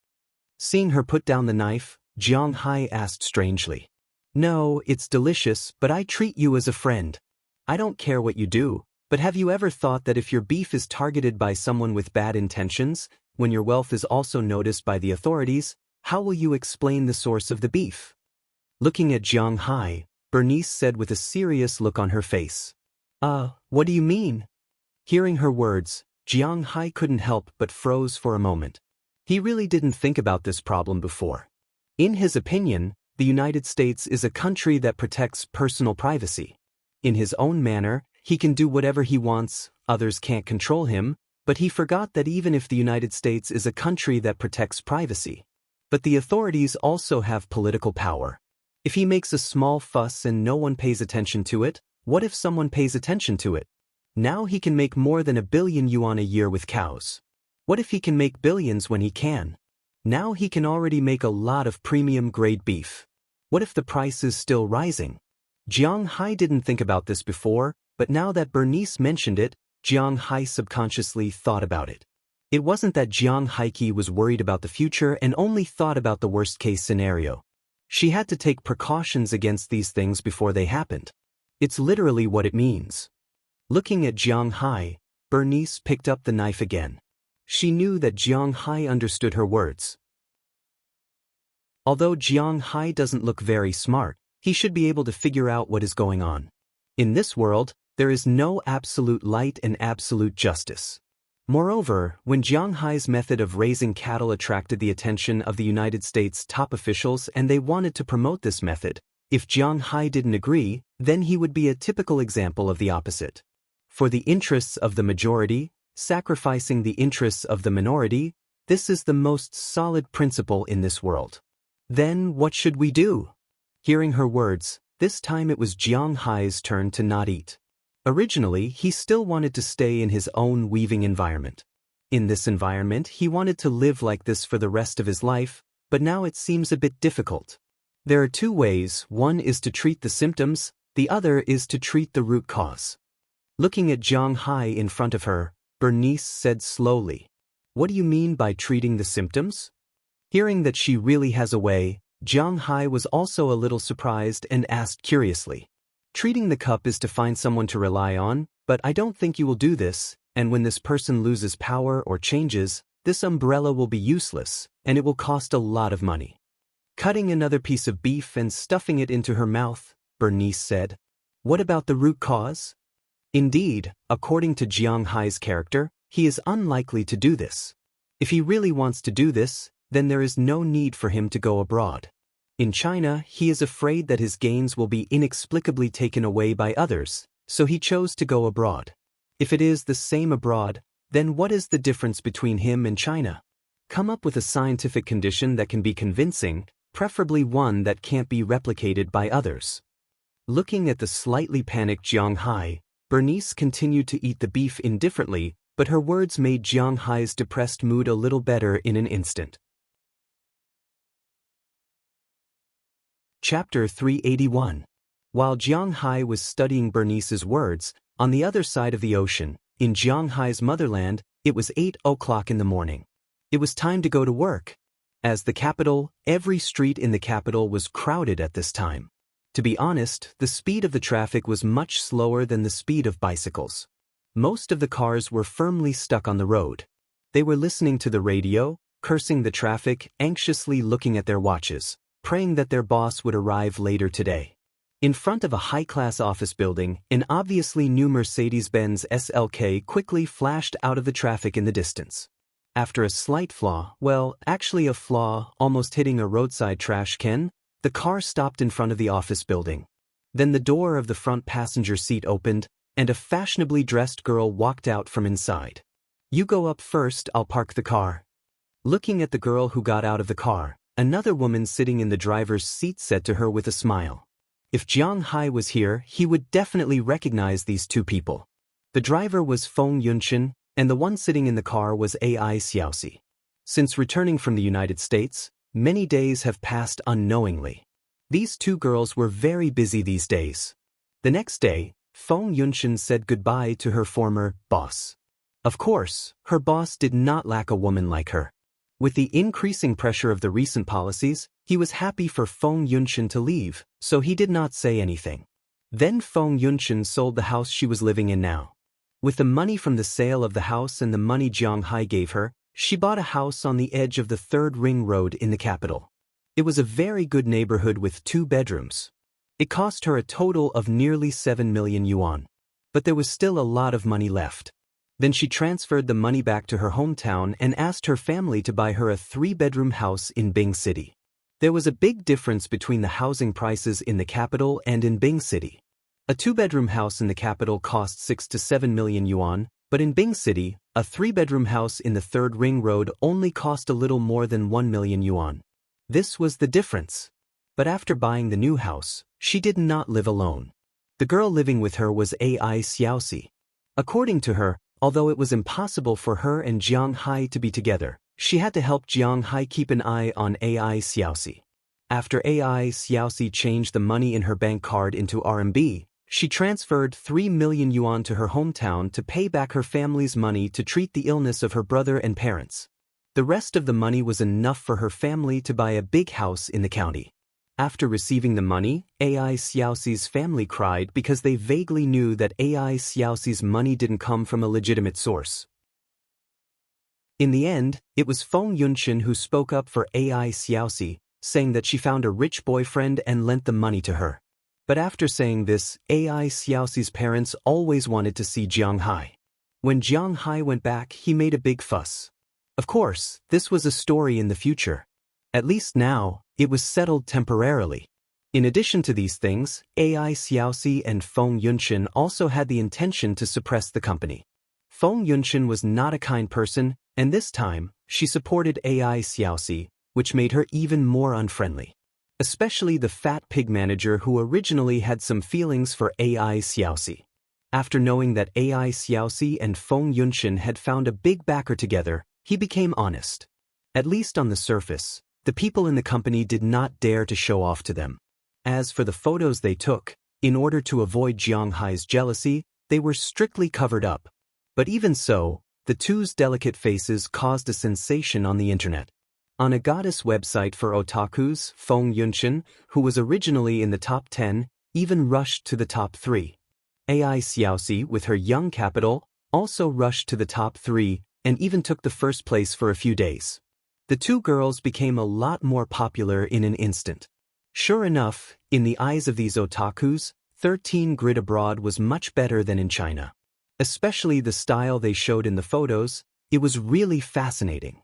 Seeing her put down the knife, Jiang Hai asked strangely. No, it's delicious, but I treat you as a friend. I don't care what you do, but have you ever thought that if your beef is targeted by someone with bad intentions, when your wealth is also noticed by the authorities, how will you explain the source of the beef? Looking at Jiang Hai, Bernice said with a serious look on her face. What do you mean? Hearing her words, Jiang Hai couldn't help but froze for a moment. He really didn't think about this problem before. In his opinion, the United States is a country that protects personal privacy. In his own manner, he can do whatever he wants, others can't control him, but he forgot that even if the United States is a country that protects privacy, but the authorities also have political power. If he makes a small fuss and no one pays attention to it, what if someone pays attention to it? Now he can make more than 1 billion yuan a year with cows. What if he can make billions when he can? Now he can already make a lot of premium grade beef. What if the price is still rising? Jiang Hai didn't think about this before, but now that Bernice mentioned it, Jiang Hai subconsciously thought about it. It wasn't that Jiang Hai was worried about the future and only thought about the worst-case scenario. She had to take precautions against these things before they happened. It's literally what it means. Looking at Jiang Hai, Bernice picked up the knife again. She knew that Jiang Hai understood her words. Although Jiang Hai doesn't look very smart, he should be able to figure out what is going on. In this world, there is no absolute light and absolute justice. Moreover, when Jiang Hai's method of raising cattle attracted the attention of the United States top officials and they wanted to promote this method, if Jiang Hai didn't agree, then he would be a typical example of the opposite. For the interests of the majority, sacrificing the interests of the minority, This is the most solid principle in this world. Then what should we do? Hearing her words, this time it was Jiang Hai's turn to not eat. Originally, he still wanted to stay in his own weaving environment. In this environment, he wanted to live like this for the rest of his life, but now it seems a bit difficult. There are two ways. One is to treat the symptoms, the other is to treat the root cause. Looking at Jiang Hai in front of her, Bernice said slowly, "What do you mean by treating the symptoms?" Hearing that she really has a way, Jiang Hai was also a little surprised and asked curiously, "Treating the cup is to find someone to rely on, but I don't think you will do this, and when this person loses power or changes, this umbrella will be useless, and it will cost a lot of money." Cutting another piece of beef and stuffing it into her mouth, Bernice said, "What about the root cause?" Indeed, according to Jiang Hai's character, he is unlikely to do this. If he really wants to do this, then there is no need for him to go abroad. In China, he is afraid that his gains will be inexplicably taken away by others, so he chose to go abroad. If it is the same abroad, then what is the difference between him and China? Come up with a scientific condition that can be convincing, preferably one that can't be replicated by others. Looking at the slightly panicked Jiang Hai, Bernice continued to eat the beef indifferently, but her words made Jiang Hai's depressed mood a little better in an instant. Chapter 381. While Jiang Hai was studying Bernice's words, on the other side of the ocean, in Jiang Hai's motherland, it was 8 o'clock in the morning. It was time to go to work. As the capital, every street in the capital was crowded at this time. To be honest, the speed of the traffic was much slower than the speed of bicycles. Most of the cars were firmly stuck on the road. They were listening to the radio, cursing the traffic, anxiously looking at their watches, praying that their boss would arrive later today. In front of a high-class office building, an obviously new Mercedes-Benz SLK quickly flashed out of the traffic in the distance. After a slight flaw, actually a flaw, almost hitting a roadside trash can, the car stopped in front of the office building. Then the door of the front passenger seat opened, and a fashionably dressed girl walked out from inside. "You go up first, I'll park the car." Looking at the girl who got out of the car, another woman sitting in the driver's seat said to her with a smile. If Jiang Hai was here, he would definitely recognize these two people. The driver was Feng Yunshan, and the one sitting in the car was Ai Xiaoxi. Since returning from the United States, many days have passed unknowingly. These two girls were very busy these days. The next day, Feng Yunshan said goodbye to her former boss. Of course, her boss did not lack a woman like her. With the increasing pressure of the recent policies, he was happy for Feng Yunshan to leave, so he did not say anything. Then Feng Yunshan sold the house she was living in now. With the money from the sale of the house and the money Jiang Hai gave her, she bought a house on the edge of the 3rd Ring Road in the capital. It was a very good neighborhood with 2 bedrooms. It cost her a total of nearly 7 million yuan. But there was still a lot of money left. Then she transferred the money back to her hometown and asked her family to buy her a 3-bedroom house in Bing City. There was a big difference between the housing prices in the capital and in Bing City. A 2-bedroom house in the capital cost 6 to 7 million yuan, but in Bing City, a 3-bedroom house in the 3rd Ring Road only cost a little more than 1 million yuan. This was the difference. But after buying the new house, she did not live alone. The girl living with her was Ai Xiaoxi. According to her, although it was impossible for her and Jiang Hai to be together, she had to help Jiang Hai keep an eye on Ai Xiaoxi. After Ai Xiaoxi changed the money in her bank card into RMB, she transferred 3 million yuan to her hometown to pay back her family's money to treat the illness of her brother and parents. The rest of the money was enough for her family to buy a big house in the county. After receiving the money, Ai Xiaoxi's family cried because they vaguely knew that Ai Xiaoxi's money didn't come from a legitimate source. In the end, it was Feng Yunshan who spoke up for Ai Xiaoxi, saying that she found a rich boyfriend and lent the money to her. But after saying this, Ai Xiaoxi's parents always wanted to see Jiang Hai. When Jiang Hai went back, he made a big fuss. Of course, this was a story in the future. At least now, it was settled temporarily. In addition to these things, Ai Xiaoxi and Feng Yunshan also had the intention to suppress the company. Feng Yunshan was not a kind person, and this time, She supported AI Xiaoxi, which made her even more unfriendly. Especially the fat pig manager who originally had some feelings for AI Xiaoxi. After knowing that AI Xiaoxi and Feng Yunshan had found a big backer together, he became honest. At least on the surface, the people in the company did not dare to show off to them. As for the photos they took, in order to avoid Jiang Hai's jealousy, they were strictly covered up. But even so, the two's delicate faces caused a sensation on the internet. On a goddess website for otakus, Feng Yunshan, who was originally in the top 10, even rushed to the top 3. AI Xiaoxi, with her young capital, also rushed to the top 3 and even took the first place for a few days. The two girls became a lot more popular in an instant. Sure enough, in the eyes of these otakus, 13 Grid Abroad was much better than in China. Especially the style they showed in the photos, it was really fascinating.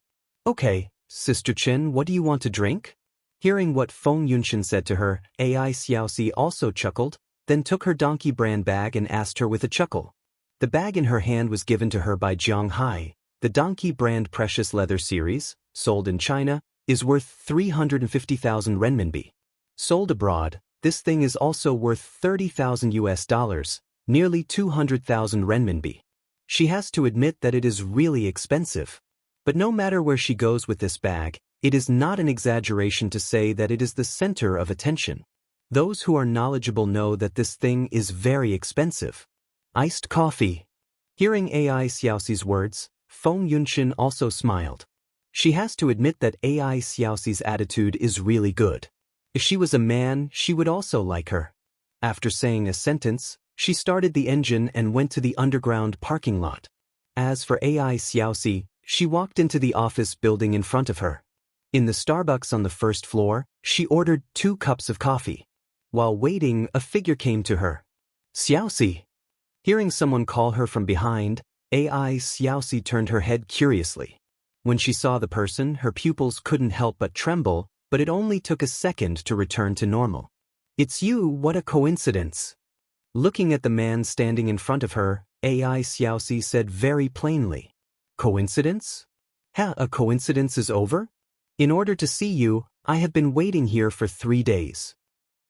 Okay, Sister Chen, what do you want to drink? Hearing what Feng Yunshan said to her, AI Xiaoxi also chuckled, then took her donkey brand bag and asked her with a chuckle. The bag in her hand was given to her by Jiang Hai. The donkey brand precious leather series, sold in China, is worth 350,000 renminbi. Sold abroad, this thing is also worth 30,000 US dollars, nearly 200,000 renminbi. She has to admit that it is really expensive. But no matter where she goes with this bag, it is not an exaggeration to say that it is the center of attention. Those who are knowledgeable know that this thing is very expensive. Iced coffee. Hearing AI Xiaoxi's words, Feng Yunshan also smiled. She has to admit that AI Xiaoxi's attitude is really good. If she was a man, she would also like her. After saying a sentence, she started the engine and went to the underground parking lot. As for AI Xiaoxi, she walked into the office building in front of her. In the Starbucks on the first floor, she ordered 2 cups of coffee. While waiting, a figure came to her. Xiaoxi. Hearing someone call her from behind, AI Xiaoxi turned her head curiously. When she saw the person, her pupils couldn't help but tremble, but it only took a second to return to normal. It's you, what a coincidence. Looking at the man standing in front of her, AI Xiaoxi said very plainly. Coincidence? A coincidence is over? In order to see you, I have been waiting here for 3 days.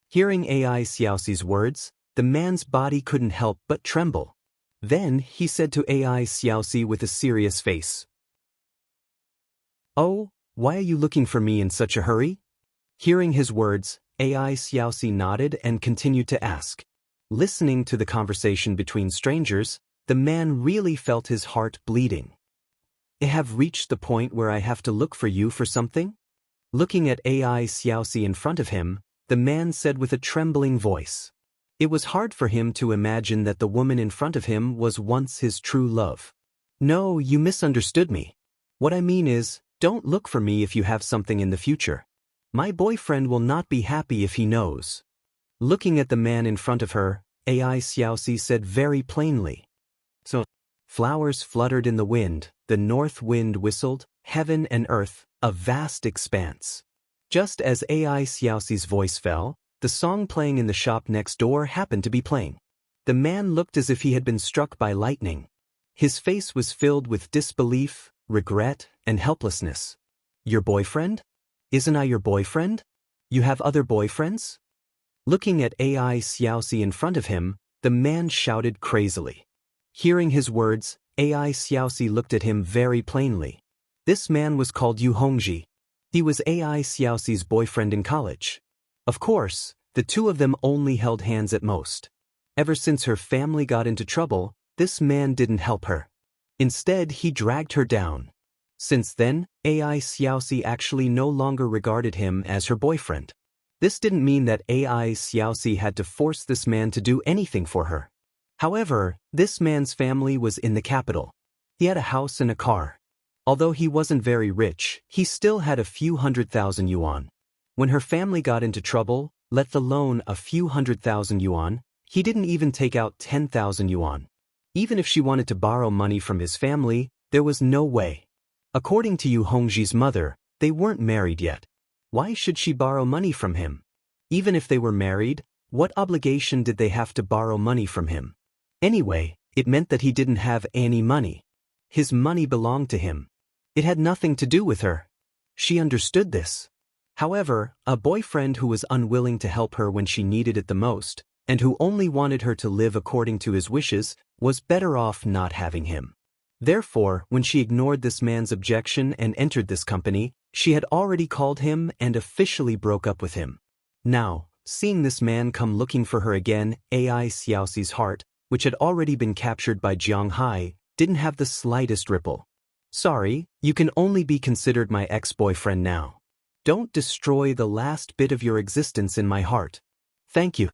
Hearing AI Xiaoxi's words, the man's body couldn't help but tremble. Then he said to AI Xiaoxi with a serious face. Oh, why are you looking for me in such a hurry? Hearing his words, AI Xiaoxi nodded and continued to ask. Listening to the conversation between strangers, the man really felt his heart bleeding. I have reached the point where I have to look for you for something? Looking at AI Xiaoxi in front of him, the man said with a trembling voice. It was hard for him to imagine that the woman in front of him was once his true love. No, you misunderstood me. What I mean is, don't look for me if you have something in the future. My boyfriend will not be happy if he knows. Looking at the man in front of her, AI Xiaoxi said very plainly. So, flowers fluttered in the wind, the north wind whistled, heaven and earth, a vast expanse. Just as AI Xiaoxi's voice fell, the song playing in the shop next door happened to be playing. The man looked as if he had been struck by lightning. His face was filled with disbelief, regret, and helplessness. Your boyfriend? Isn't I your boyfriend? You have other boyfriends? Looking at AI Xiaoxi in front of him, the man shouted crazily. Hearing his words, AI Xiaoxi looked at him very plainly. This man was called Yu Hongji. He was AI Xiaoxi's boyfriend in college. Of course, the two of them only held hands at most. Ever since her family got into trouble, this man didn't help her. Instead, he dragged her down. Since then, AI Xiaoxi actually no longer regarded him as her boyfriend. This didn't mean that AI Xiaoxi had to force this man to do anything for her. However, this man's family was in the capital. He had a house and a car. Although he wasn't very rich, he still had a few 100,000 yuan. When her family got into trouble, let alone a few 100,000 yuan, he didn't even take out 10,000 yuan. Even if she wanted to borrow money from his family, there was no way. According to Yu Hongji's mother, they weren't married yet. Why should she borrow money from him? Even if they were married, what obligation did they have to borrow money from him? Anyway, it meant that he didn't have any money. His money belonged to him. It had nothing to do with her. She understood this. However, a boyfriend who was unwilling to help her when she needed it the most, and who only wanted her to live according to his wishes, was better off not having him. Therefore, when she ignored this man's objection and entered this company, she had already called him and officially broke up with him. Now, seeing this man come looking for her again, Ai Xiaoxi's heart, which had already been captured by Jiang Hai, didn't have the slightest ripple. Sorry, you can only be considered my ex-boyfriend now. Don't destroy the last bit of your existence in my heart. Thank you.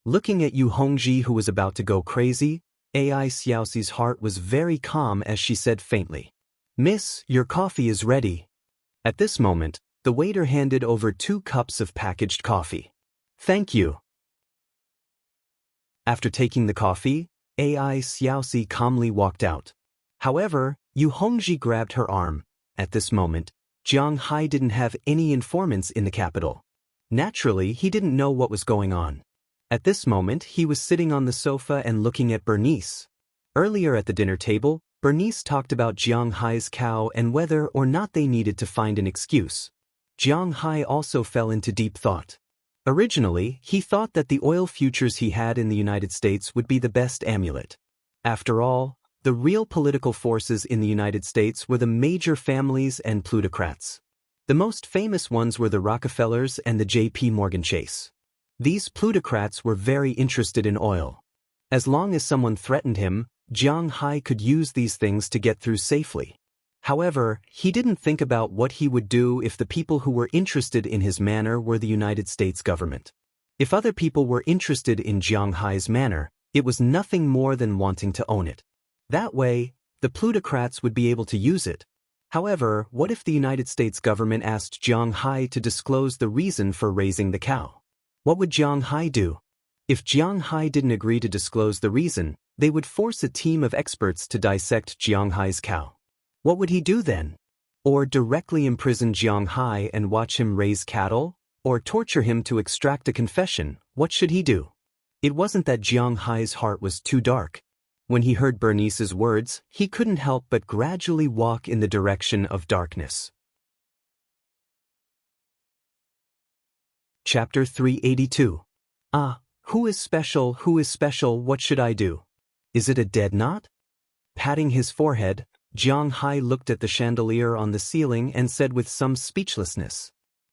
Looking at Yu Hongji, who was about to go crazy, Ai Xiaoxi's heart was very calm as she said faintly, "Miss, your coffee is ready." At this moment, the waiter handed over 2 cups of packaged coffee. "Thank you." After taking the coffee, Ai Xiaoxi calmly walked out. However, Yu Hongji grabbed her arm. At this moment, Jiang Hai didn't have any informants in the capital. Naturally, he didn't know what was going on. At this moment, he was sitting on the sofa and looking at Bernice. Earlier at the dinner table, Bernice talked about Jiang Hai's cow and whether or not they needed to find an excuse. Jiang Hai also fell into deep thought. Originally, he thought that the oil futures he had in the United States would be the best amulet. After all, the real political forces in the United States were the major families and plutocrats. The most famous ones were the Rockefellers and the J.P. Morgan Chase. These plutocrats were very interested in oil. As long as someone threatened him, Jiang Hai could use these things to get through safely. However, he didn't think about what he would do if the people who were interested in his manor were the United States government. If other people were interested in Jiang Hai's manor, it was nothing more than wanting to own it. That way, the plutocrats would be able to use it. However, what if the United States government asked Jiang Hai to disclose the reason for raising the cow? What would Jiang Hai do? If Jiang Hai didn't agree to disclose the reason, they would force a team of experts to dissect Jiang Hai's cow. What would he do then? Or directly imprison Jiang Hai and watch him raise cattle? Or torture him to extract a confession? What should he do? It wasn't that Jiang Hai's heart was too dark. When he heard Bernice's words, he couldn't help but gradually walk in the direction of darkness. Chapter 382. Who is special, what should I do? Is it a dead knot? Patting his forehead, Jiang Hai looked at the chandelier on the ceiling and said with some speechlessness,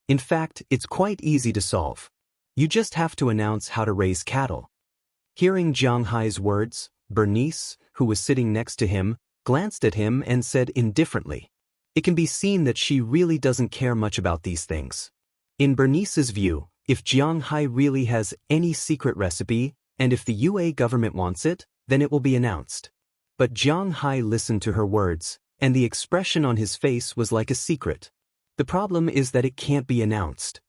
"In fact, it's quite easy to solve. You just have to announce how to raise cattle." Hearing Jiang Hai's words, Bernice, who was sitting next to him, glanced at him and said indifferently. It can be seen that she really doesn't care much about these things. In Bernice's view, if Jiang Hai really has any secret recipe, and if the UA government wants it, then it will be announced. But Jiang Hai listened to her words, and the expression on his face was like a secret. The problem is that it can't be announced.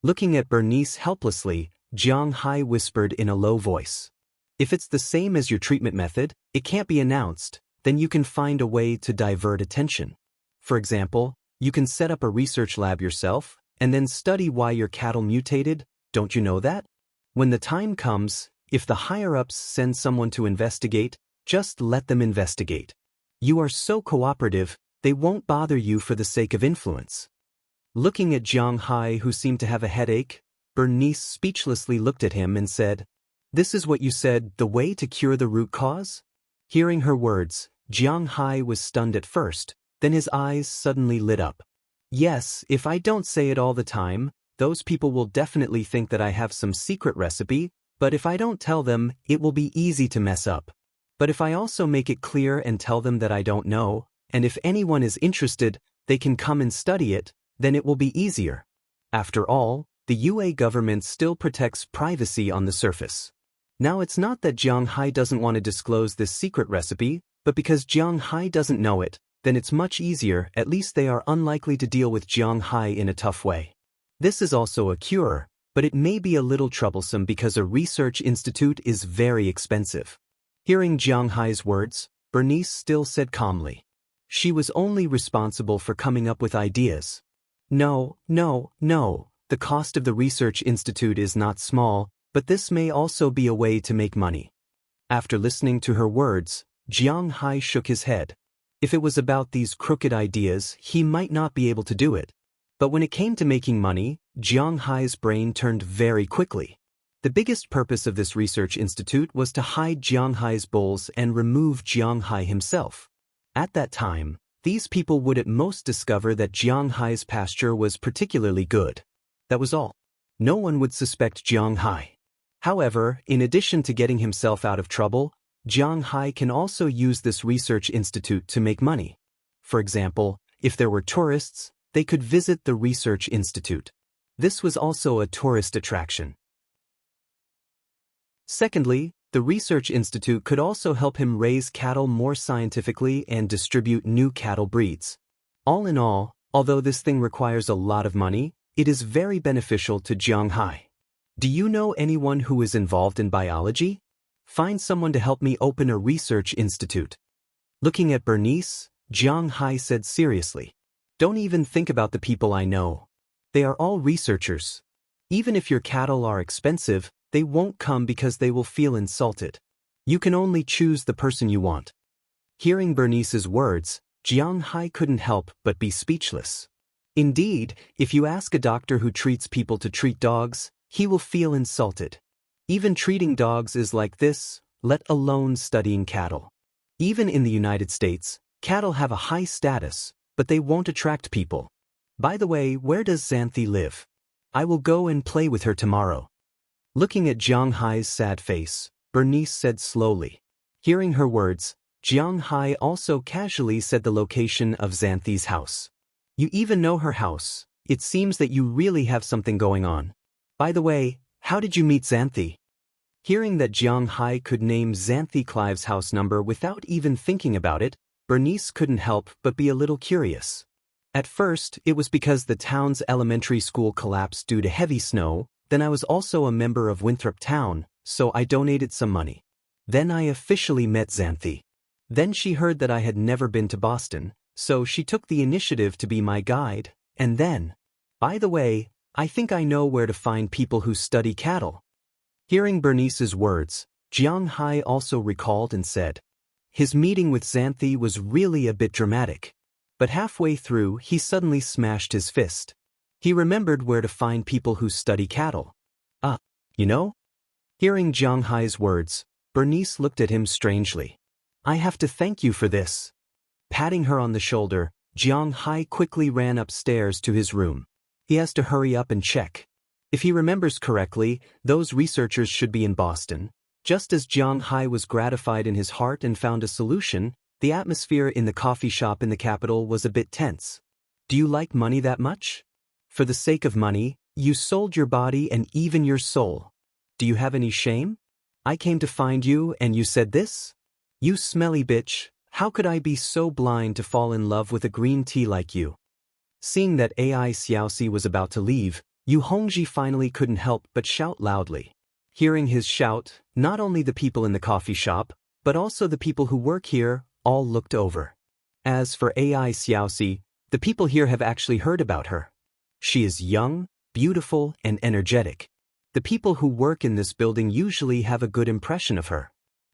Looking at Bernice helplessly, Jiang Hai whispered in a low voice. If it's the same as your treatment method, it can't be announced, then you can find a way to divert attention. For example, you can set up a research lab yourself, and then study why your cattle mutated. Don't you know that? When the time comes, if the higher-ups send someone to investigate, just let them investigate. You are so cooperative, they won't bother you for the sake of influence. Looking at Jiang Hai, who seemed to have a headache, Bernice speechlessly looked at him and said, "This is what you said, the way to cure the root cause?" Hearing her words, Jiang Hai was stunned at first, then his eyes suddenly lit up. "Yes, if I don't say it all the time, those people will definitely think that I have some secret recipe, but if I don't tell them, it will be easy to mess up. But if I also make it clear and tell them that I don't know, and if anyone is interested, they can come and study it, then it will be easier. After all, the UA government still protects privacy on the surface." Now it's not that Jiang Hai doesn't want to disclose this secret recipe, but because Jiang Hai doesn't know it, then it's much easier, at least they are unlikely to deal with Jiang Hai in a tough way. This is also a cure, but it may be a little troublesome because a research institute is very expensive. Hearing Jiang Hai's words, Bernice still said calmly. She was only responsible for coming up with ideas. No, the cost of the research institute is not small, but this may also be a way to make money. After listening to her words, Jiang Hai shook his head. If it was about these crooked ideas, he might not be able to do it. But when it came to making money, Jiang Hai's brain turned very quickly. The biggest purpose of this research institute was to hide Jiang Hai's bulls and remove Jiang Hai himself. At that time, these people would at most discover that Jiang Hai's pasture was particularly good. That was all. No one would suspect Jiang Hai. However, in addition to getting himself out of trouble, Jiang Hai can also use this research institute to make money. For example, if there were tourists, they could visit the research institute. This was also a tourist attraction. Secondly, the research institute could also help him raise cattle more scientifically and distribute new cattle breeds. All in all, although this thing requires a lot of money, it is very beneficial to Jiang Hai. Do you know anyone who is involved in biology? Find someone to help me open a research institute. Looking at Bernice, Jiang Hai said seriously, "Don't even think about the people I know. They are all researchers. Even if your cattle are expensive, they won't come because they will feel insulted. You can only choose the person you want." Hearing Bernice's words, Jiang Hai couldn't help but be speechless. Indeed, if you ask a doctor who treats people to treat dogs, he will feel insulted. Even treating dogs is like this, let alone studying cattle. Even in the United States, cattle have a high status, but they won't attract people. By the way, where does Xanthi live? I will go and play with her tomorrow. Looking at Jiang Hai's sad face, Bernice said slowly. Hearing her words, Jiang Hai also casually said the location of Xanthi's house. You even know her house. It seems that you really have something going on. By the way, how did you meet Xanthi? Hearing that Jiang Hai could name Xanthi Clive's house number without even thinking about it, Bernice couldn't help but be a little curious. At first, it was because the town's elementary school collapsed due to heavy snow. Then I was also a member of Winthrop Town, so I donated some money. Then I officially met Xanthi. Then she heard that I had never been to Boston, so she took the initiative to be my guide, and then, by the way, I think I know where to find people who study cattle. Hearing Bernice's words, Jiang Hai also recalled and said, his meeting with Xanthi was really a bit dramatic. But halfway through, he suddenly smashed his fist. He remembered where to find people who study cattle. You know? Hearing Jiang Hai's words, Bernice looked at him strangely. I have to thank you for this. Patting her on the shoulder, Jiang Hai quickly ran upstairs to his room. He has to hurry up and check. If he remembers correctly, those researchers should be in Boston. Just as Jiang Hai was gratified in his heart and found a solution, the atmosphere in the coffee shop in the capital was a bit tense. Do you like money that much? For the sake of money, you sold your body and even your soul. Do you have any shame? I came to find you and you said this? You smelly bitch, how could I be so blind to fall in love with a green tea like you? Seeing that AI Xiaoxi was about to leave, Yu Hongji finally couldn't help but shout loudly. Hearing his shout, not only the people in the coffee shop, but also the people who work here, all looked over. As for AI Xiaoxi, the people here have actually heard about her. She is young, beautiful, and energetic. The people who work in this building usually have a good impression of her.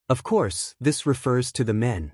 Of course, this refers to the men.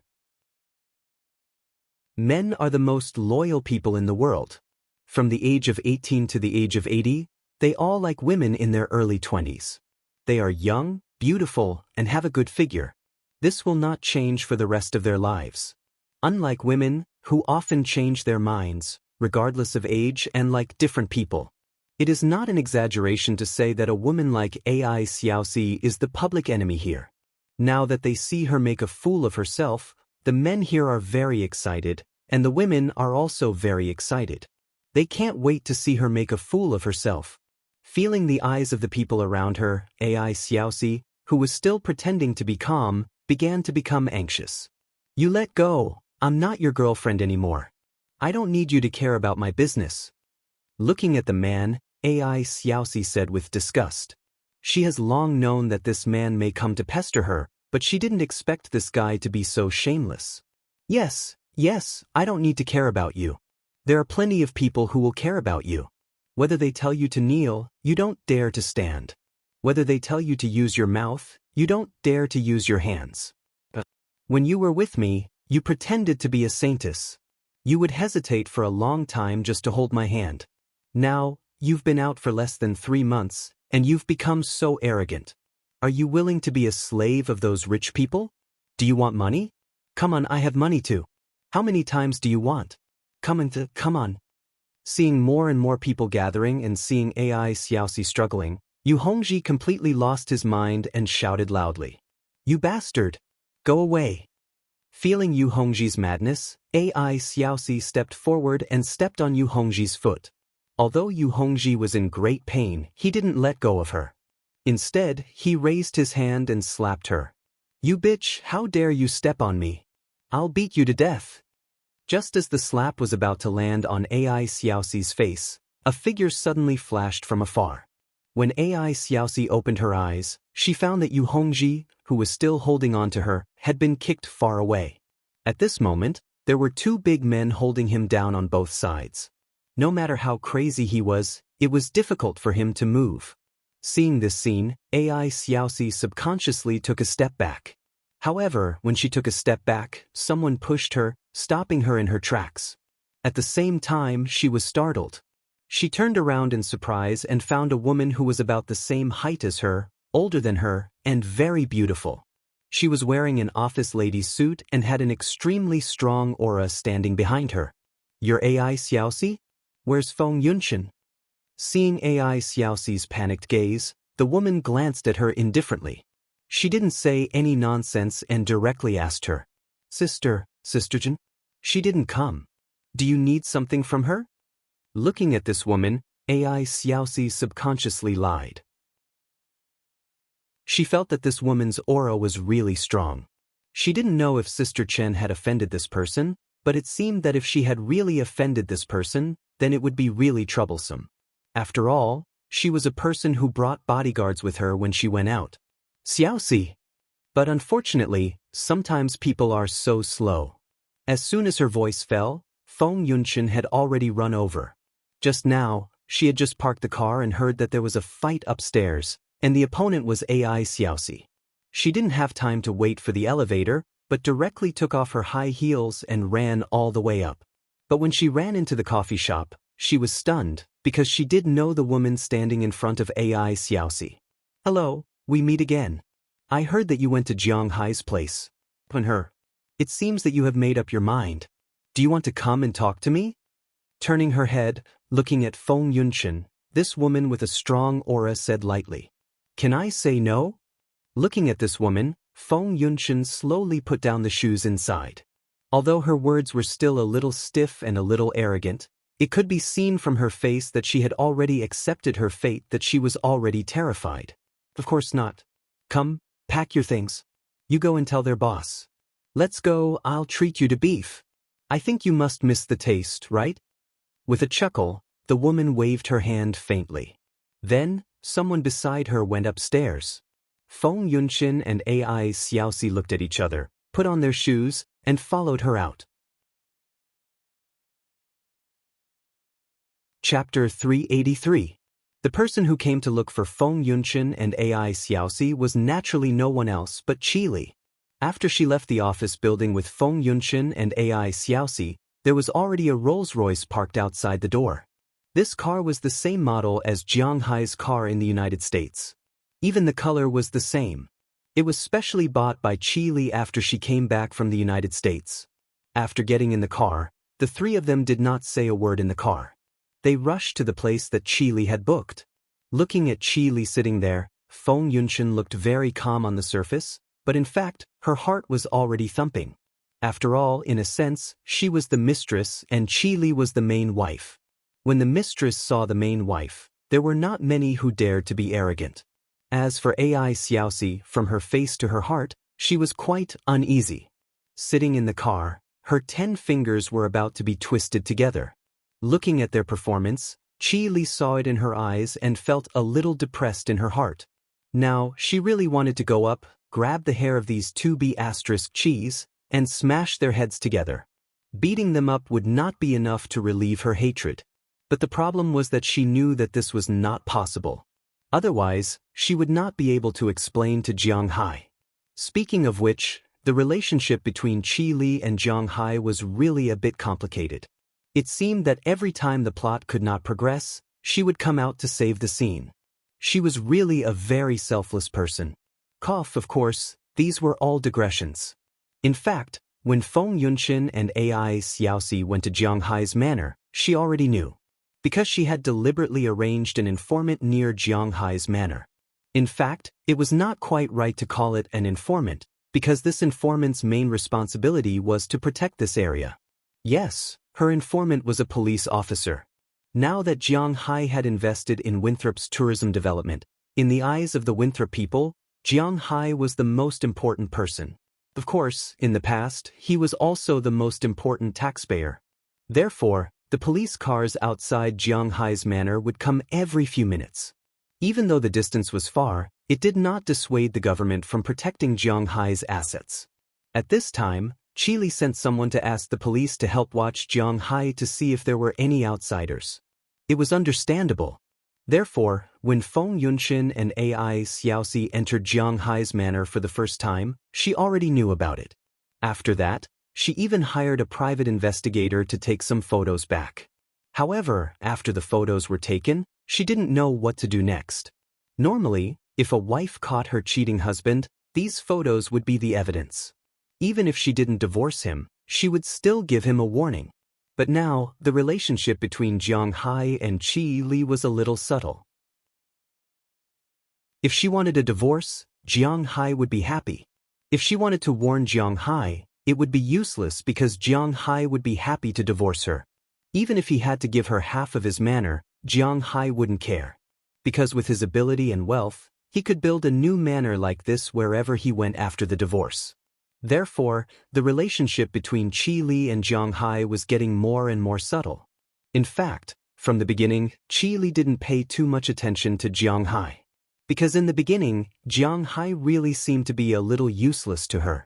Men are the most loyal people in the world. From the age of 18 to the age of 80, they all like women in their early 20s. They are young, beautiful, and have a good figure. This will not change for the rest of their lives. Unlike women, who often change their minds, regardless of age and like different people. It is not an exaggeration to say that a woman like AI Xiaoxi is the public enemy here. Now that they see her make a fool of herself, the men here are very excited, and the women are also very excited. They can't wait to see her make a fool of herself. Feeling the eyes of the people around her, AI Xiaoxi, who was still pretending to be calm, began to become anxious. You let go, I'm not your girlfriend anymore. I don't need you to care about my business. Looking at the man, AI Xiaoxi said with disgust. She has long known that this man may come to pester her, but she didn't expect this guy to be so shameless. Yes, I don't need to care about you. There are plenty of people who will care about you. Whether they tell you to kneel, you don't dare to stand. Whether they tell you to use your mouth, you don't dare to use your hands. When you were with me, You pretended to be a saintess. You would hesitate for a long time just to hold my hand. Now, you've been out for less than 3 months, and you've become so arrogant. Are you willing to be a slave of those rich people? Do you want money? Come on, I have money too. How many times do you want? Come on. Seeing more and more people gathering and seeing AI Xiaoxi struggling, Yu Hongji completely lost his mind and shouted loudly. You bastard! Go away! Feeling Yu Hongji's madness, AI Xiaoxi stepped forward and stepped on Yu Hongji's foot. Although Yu Hongji was in great pain, he didn't let go of her. Instead, he raised his hand and slapped her. You bitch, how dare you step on me? I'll beat you to death. Just as the slap was about to land on AI Xiaoxi's face, a figure suddenly flashed from afar. When AI Xiaoxi opened her eyes, she found that Yu Hongji, who was still holding on to her, had been kicked far away. At this moment, there were 2 big men holding him down on both sides. No matter how crazy he was, it was difficult for him to move. Seeing this scene, AI Xiaoxi subconsciously took a step back. However, when she took a step back, someone pushed her, stopping her in her tracks. At the same time, she was startled. She turned around in surprise and found a woman who was about the same height as her, older than her, and very beautiful. She was wearing an office lady's suit and had an extremely strong aura standing behind her. You're AI Xiaoxi? Where's Feng Yunshan? Seeing AI Xiaoxi's panicked gaze, the woman glanced at her indifferently. She didn't say any nonsense and directly asked her. Sisterjen? She didn't come. Do you need something from her? Looking at this woman, AI Xiaoxi subconsciously lied. She felt that this woman's aura was really strong. She didn't know if Sister Chen had offended this person, but it seemed that if she had really offended this person, then it would be really troublesome. After all, she was a person who brought bodyguards with her when she went out. Xiaoxi! But unfortunately, sometimes people are so slow. As soon as her voice fell, Feng Yunshan had already run over. Just now, she had just parked the car and heard that there was a fight upstairs, and the opponent was AI Xiaoxi. She didn't have time to wait for the elevator, but directly took off her high heels and ran all the way up. But when she ran into the coffee shop, she was stunned, because she did know the woman standing in front of AI Xiaoxi. Hello, we meet again. I heard that you went to Jiang Hai's place. Upon her. It seems that you have made up your mind. Do you want to come and talk to me? Turning her head, looking at Feng Yunshan, this woman with a strong aura said lightly. Can I say no? Looking at this woman, Feng Yunshan slowly put down the shoes inside. Although her words were still a little stiff and a little arrogant, it could be seen from her face that she had already accepted her fate, that she was already terrified. Of course not. Come, pack your things. You go and tell their boss. Let's go, I'll treat you to beef. I think you must miss the taste, right? With a chuckle, the woman waved her hand faintly. Then, someone beside her went upstairs. Feng Yunshan and AI Xiaoxi looked at each other, put on their shoes, and followed her out. Chapter 383. The person who came to look for Feng Yunshan and AI Xiaoxi was naturally no one else but Qili. After she left the office building with Feng Yunshan and AI Xiaoxi, there was already a Rolls-Royce parked outside the door. This car was the same model as Jiang Hai's car in the United States. Even the color was the same. It was specially bought by Qili after she came back from the United States. After getting in the car, the 3 of them did not say a word in the car. They rushed to the place that Qili had booked. Looking at Qili sitting there, Feng Yunshan looked very calm on the surface, but in fact, her heart was already thumping. After all, in a sense, she was the mistress and Qili was the main wife. When the mistress saw the main wife, there were not many who dared to be arrogant. As for AI Xiaoxi, from her face to her heart, she was quite uneasy. Sitting in the car, her 10 fingers were about to be twisted together. Looking at their performance, Qili saw it in her eyes and felt a little depressed in her heart. Now, she really wanted to go up, grab the hair of these 2B** cheese, and smash their heads together. Beating them up would not be enough to relieve her hatred. But the problem was that she knew that this was not possible. Otherwise, she would not be able to explain to Jiang Hai. Speaking of which, the relationship between Qi Li and Jiang Hai was really a bit complicated. It seemed that every time the plot could not progress, she would come out to save the scene. She was really a very selfless person. Of course, these were all digressions. In fact, when Feng Yunqin and Ai Xiaoxi went to Jiang Hai's manor, she already knew, because she had deliberately arranged an informant near Jiang Hai's manor. In fact, it was not quite right to call it an informant, because this informant's main responsibility was to protect this area. Yes, her informant was a police officer. Now that Jiang Hai had invested in Winthrop's tourism development, in the eyes of the Winthrop people, Jiang Hai was the most important person. Of course, in the past, he was also the most important taxpayer. Therefore, the police cars outside Jiang Hai's manor would come every few minutes. Even though the distance was far, it did not dissuade the government from protecting Jiang Hai's assets. At this time, Qi Li sent someone to ask the police to help watch Jiang Hai to see if there were any outsiders. It was understandable. Therefore, when Feng Yunqin and Ai Xiaoxi entered Jiang Hai's manor for the first time, she already knew about it. After that, she even hired a private investigator to take some photos back. However, after the photos were taken, she didn't know what to do next. Normally, if a wife caught her cheating husband, these photos would be the evidence. Even if she didn't divorce him, she would still give him a warning. But now, the relationship between Jiang Hai and Qi Li was a little subtle. If she wanted a divorce, Jiang Hai would be happy. If she wanted to warn Jiang Hai, it would be useless because Jiang Hai would be happy to divorce her. Even if he had to give her half of his manor, Jiang Hai wouldn't care. Because with his ability and wealth, he could build a new manor like this wherever he went after the divorce. Therefore, the relationship between Qi Li and Jiang Hai was getting more and more subtle. In fact, from the beginning, Qi Li didn't pay too much attention to Jiang Hai. Because in the beginning, Jiang Hai really seemed to be a little useless to her.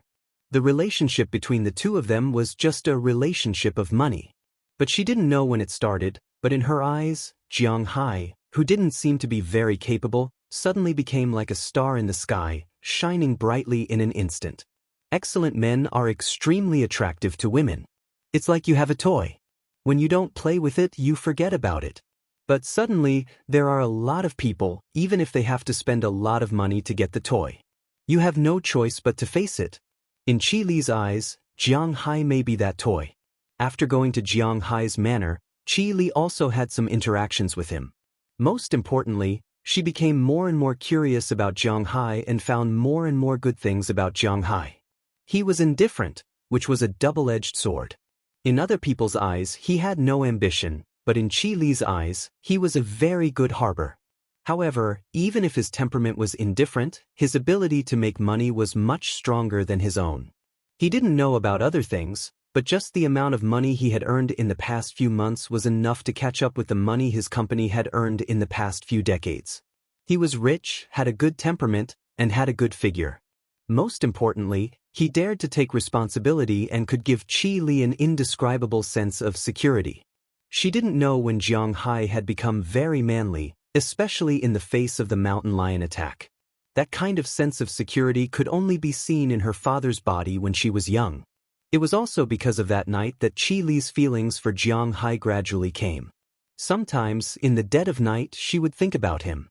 The relationship between the two of them was just a relationship of money. But she didn't know when it started, but in her eyes, Jiang Hai, who didn't seem to be very capable, suddenly became like a star in the sky, shining brightly in an instant. Excellent men are extremely attractive to women. It's like you have a toy. When you don't play with it, you forget about it. But suddenly, there are a lot of people, even if they have to spend a lot of money to get the toy. You have no choice but to face it. In Qi Li's eyes, Jiang Hai may be that toy. After going to Jiang Hai's manor, Qi Li also had some interactions with him. Most importantly, she became more and more curious about Jiang Hai and found more and more good things about Jiang Hai. He was indifferent, which was a double-edged sword. In other people's eyes, he had no ambition, but in Qi Li's eyes, he was a very good harbor. However, even if his temperament was indifferent, his ability to make money was much stronger than his own. He didn't know about other things, but just the amount of money he had earned in the past few months was enough to catch up with the money his company had earned in the past few decades. He was rich, had a good temperament, and had a good figure. Most importantly, he dared to take responsibility and could give Qi Li an indescribable sense of security. She didn't know when Jiang Hai had become very manly, especially in the face of the mountain lion attack. That kind of sense of security could only be seen in her father's body when she was young. It was also because of that night that Qi Li's feelings for Jiang Hai gradually came. Sometimes, in the dead of night, she would think about him.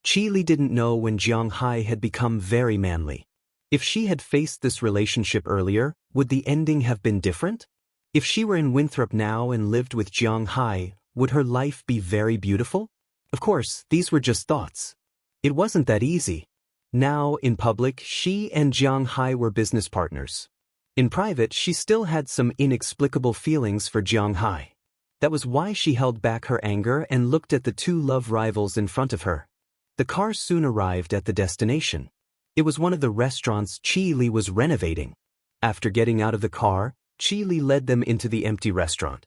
Qi Li didn't know when Jiang Hai had become very manly. If she had faced this relationship earlier, would the ending have been different? If she were in Winthrop now and lived with Jiang Hai, would her life be very beautiful? Of course, these were just thoughts. It wasn't that easy. Now, in public, she and Jiang Hai were business partners. In private, she still had some inexplicable feelings for Jiang Hai. That was why she held back her anger and looked at the two love rivals in front of her. The car soon arrived at the destination. It was one of the restaurants Qi Li was renovating. After getting out of the car, Qi Li led them into the empty restaurant.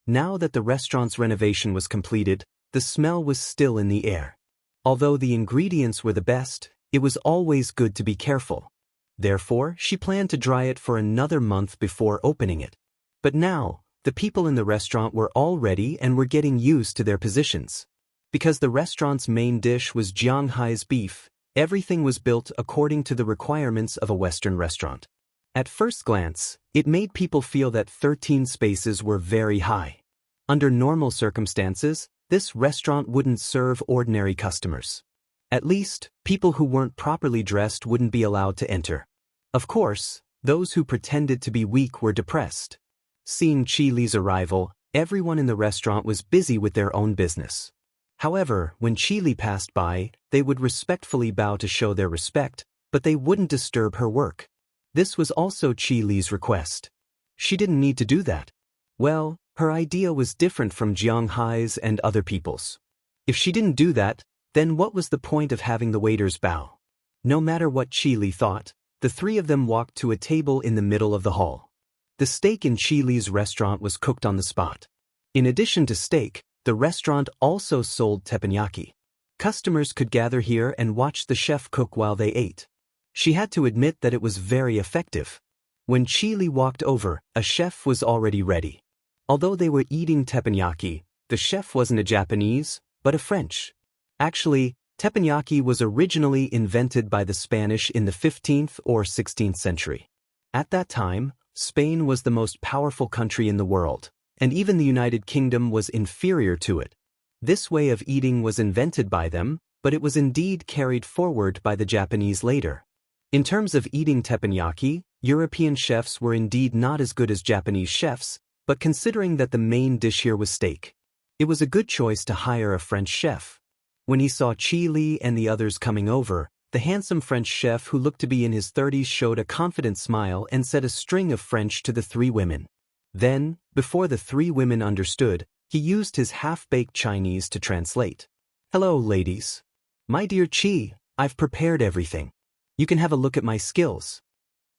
Now that the restaurant's renovation was completed, the smell was still in the air. Although the ingredients were the best, it was always good to be careful. Therefore, she planned to dry it for another month before opening it. But now, the people in the restaurant were all ready and were getting used to their positions. Because the restaurant's main dish was Jiang Hai's beef, Everything was built according to the requirements of a Western restaurant. At first glance, it made people feel that 13 spaces were very high. Under normal circumstances, this restaurant wouldn't serve ordinary customers. At least, people who weren't properly dressed wouldn't be allowed to enter. Of course, those who pretended to be weak were depressed. Seeing Chi Li's arrival, everyone in the restaurant was busy with their own business. However, when Chi Li passed by, they would respectfully bow to show their respect, but they wouldn't disturb her work. This was also Chi Li's request. She didn't need to do that. Well, her idea was different from Jiang Hai's and other people's. If she didn't do that, then what was the point of having the waiters bow? No matter what Chi Li thought, the three of them walked to a table in the middle of the hall. The steak in Chi Li's restaurant was cooked on the spot. In addition to steak, the restaurant also sold teppanyaki. Customers could gather here and watch the chef cook while they ate. She had to admit that it was very effective. When Chi Li walked over, a chef was already ready. Although they were eating teppanyaki, the chef wasn't a Japanese, but a French. Actually, teppanyaki was originally invented by the Spanish in the 15th or 16th century. At that time, Spain was the most powerful country in the world, and even the United Kingdom was inferior to it. This way of eating was invented by them, but it was indeed carried forward by the Japanese later. In terms of eating teppanyaki, European chefs were indeed not as good as Japanese chefs, but considering that the main dish here was steak, it was a good choice to hire a French chef. When he saw Chi Li and the others coming over, the handsome French chef who looked to be in his 30s showed a confident smile and said a string of French to the three women. Then, before the three women understood, he used his half-baked Chinese to translate. "Hello, ladies. My dear Chi, I've prepared everything. You can have a look at my skills,"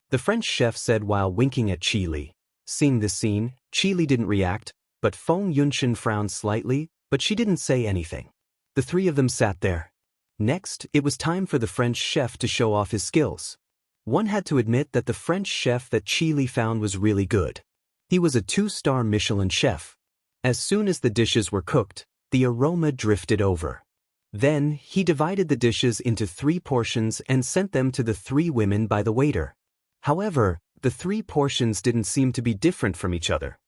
the French chef said while winking at Chi Li. Seeing this scene, Chi Li didn't react, but Feng Yunshan frowned slightly, but she didn't say anything. The three of them sat there. Next, it was time for the French chef to show off his skills. One had to admit that the French chef that Chi Li found was really good. He was a 2-star Michelin chef. As soon as the dishes were cooked, the aroma drifted over. Then, he divided the dishes into 3 portions and sent them to the 3 women by the waiter. However, the 3 portions didn't seem to be different from each other.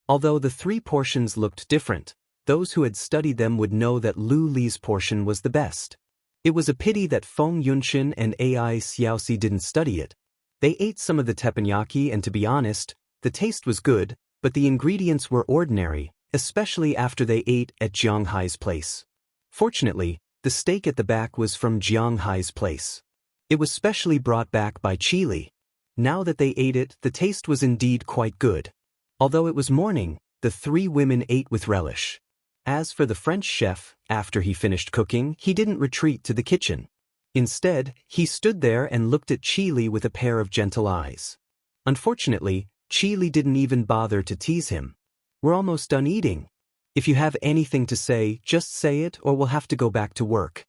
Although the 3 portions looked different, those who had studied them would know that Lu Li's portion was the best. It was a pity that Feng Yunshan and Ai Xiaoxi didn't study it. They ate some of the teppanyaki and to be honest, the taste was good, but the ingredients were ordinary, especially after they ate at Jiang Hai's place. Fortunately, the steak at the back was from Jiang Hai's place. It was specially brought back by Chi Li. Now that they ate it, the taste was indeed quite good. Although it was morning, the 3 women ate with relish. As for the French chef, after he finished cooking, he didn't retreat to the kitchen. Instead, he stood there and looked at Chi Li with a pair of gentle eyes. Unfortunately, Chi Li didn't even bother to tease him. "We're almost done eating. If you have anything to say, just say it or we'll have to go back to work."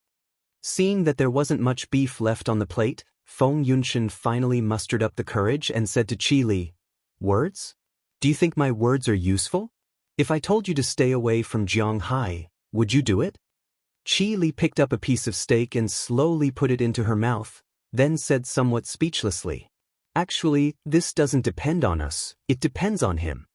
Seeing that there wasn't much beef left on the plate, Feng Yunshan finally mustered up the courage and said to Chi Li, "Words? Do you think my words are useful? If I told you to stay away from Jiang Hai, would you do it?" Chi Li picked up a piece of steak and slowly put it into her mouth, then said somewhat speechlessly, "Actually, this doesn't depend on us, it depends on him."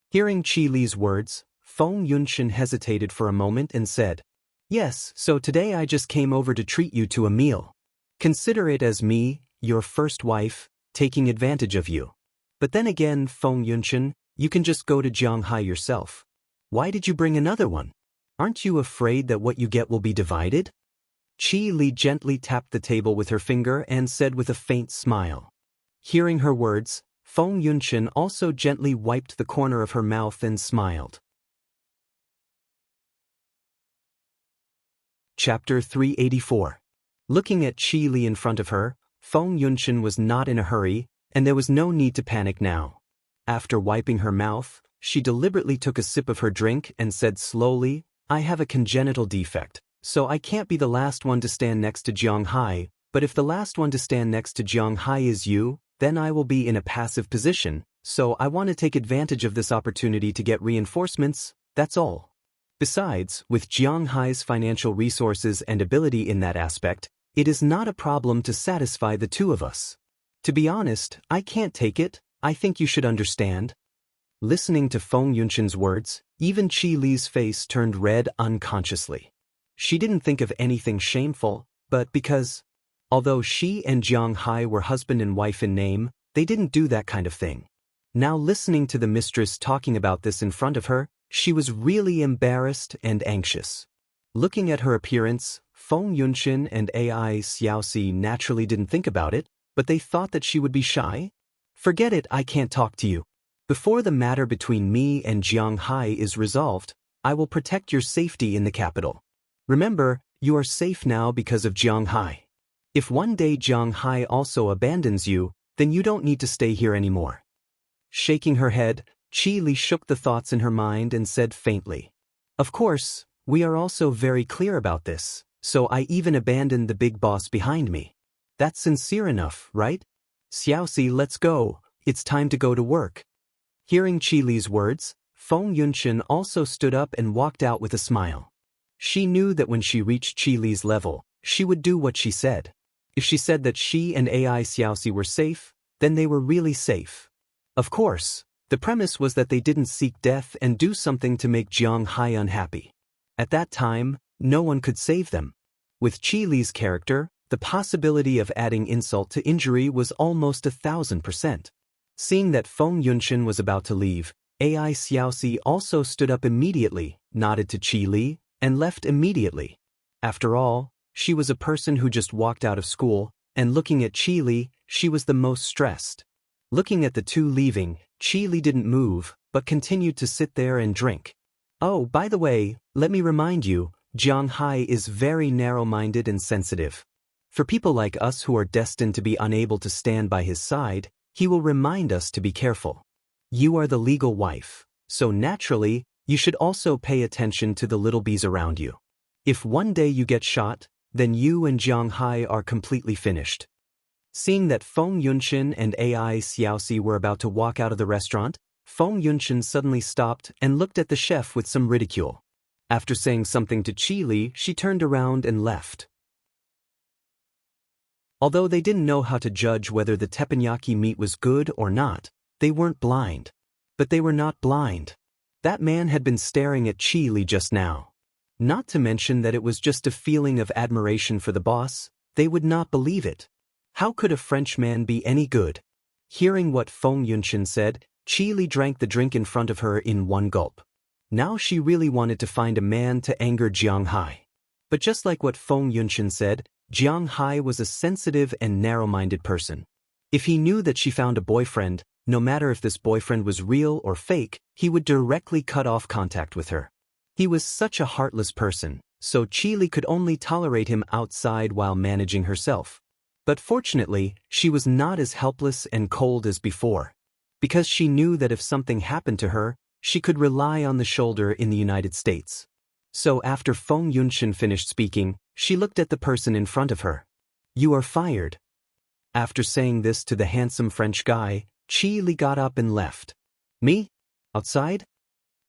Hearing Chi Li's words, Feng Yunshan hesitated for a moment and said, "Yes, so today I just came over to treat you to a meal. Consider it as me, your first wife, taking advantage of you. But then again, Feng Yunshan, you can just go to Jiang Hai yourself. Why did you bring another one? Aren't you afraid that what you get will be divided?" Chi Li gently tapped the table with her finger and said with a faint smile. Hearing her words, Feng Yunshan also gently wiped the corner of her mouth and smiled. Chapter 384. Looking at Chi Li in front of her, Feng Yunshan was not in a hurry, and there was no need to panic now. After wiping her mouth, she deliberately took a sip of her drink and said slowly, "I have a congenital defect, so I can't be the last one to stand next to Jiang Hai, but if the last one to stand next to Jiang Hai is you, then I will be in a passive position, so I want to take advantage of this opportunity to get reinforcements, that's all." Besides, with Jiang Hai's financial resources and ability in that aspect, it is not a problem to satisfy the two of us. To be honest, I can't take it. I think you should understand. Listening to Feng Yunshan's words, even Qi Li's face turned red unconsciously. She didn't think of anything shameful, but because, although she and Jiang Hai were husband and wife in name, they didn't do that kind of thing. Now listening to the mistress talking about this in front of her, she was really embarrassed and anxious. Looking at her appearance, Feng Yunshan and Ai Xiaoxi naturally didn't think about it, but they thought that she would be shy. Forget it, I can't talk to you. Before the matter between me and Jiang Hai is resolved, I will protect your safety in the capital. Remember, you are safe now because of Jiang Hai. If one day Jiang Hai also abandons you, then you don't need to stay here anymore. Shaking her head, Qi Li shook the thoughts in her mind and said faintly, "Of course, we are also very clear about this, so I even abandoned the big boss behind me. That's sincere enough, right? Xiaoxi, let's go, it's time to go to work." Hearing Qi Li's words, Feng Yunshan also stood up and walked out with a smile. She knew that when she reached Qi Li's level, she would do what she said. If she said that she and Ai Xiaoxi were safe, then they were really safe. Of course, the premise was that they didn't seek death and do something to make Jiang Hai unhappy. At that time, no one could save them. With Qi Li's character, the possibility of adding insult to injury was almost 1,000%. Seeing that Feng Yunshan was about to leave, Ai Xiaoxi also stood up immediately, nodded to Qi Li, and left immediately. After all, she was a person who just walked out of school, and looking at Qi Li, she was the most stressed. Looking at the two leaving, Qi Li didn't move, but continued to sit there and drink. Oh, by the way, let me remind you, Jiang Hai is very narrow-minded and sensitive. For people like us who are destined to be unable to stand by his side, he will remind us to be careful. You are the legal wife, so naturally, you should also pay attention to the little bees around you. If one day you get shot, then you and Jiang Hai are completely finished. Seeing that Feng Yunshan and Ai Xiaoxi were about to walk out of the restaurant, Feng Yunshan suddenly stopped and looked at the chef with some ridicule. After saying something to Qi Li, she turned around and left. Although they didn't know how to judge whether the teppanyaki meat was good or not, they weren't blind. But they were not blind. That man had been staring at Qi Li just now. Not to mention that it was just a feeling of admiration for the boss, they would not believe it. How could a Frenchman be any good? Hearing what Feng Yunshan said, Qi Li drank the drink in front of her in one gulp. Now she really wanted to find a man to anger Jiang Hai. But just like what Feng Yunshan said, Jiang Hai was a sensitive and narrow-minded person. If he knew that she found a boyfriend, no matter if this boyfriend was real or fake, he would directly cut off contact with her. He was such a heartless person, so Qi Li could only tolerate him outside while managing herself. But fortunately, she was not as helpless and cold as before. Because she knew that if something happened to her, she could rely on the shoulder in the United States. So after Feng Yunshan finished speaking, she looked at the person in front of her. "You are fired." After saying this to the handsome French guy, Qi Li got up and left. "Me? Outside?"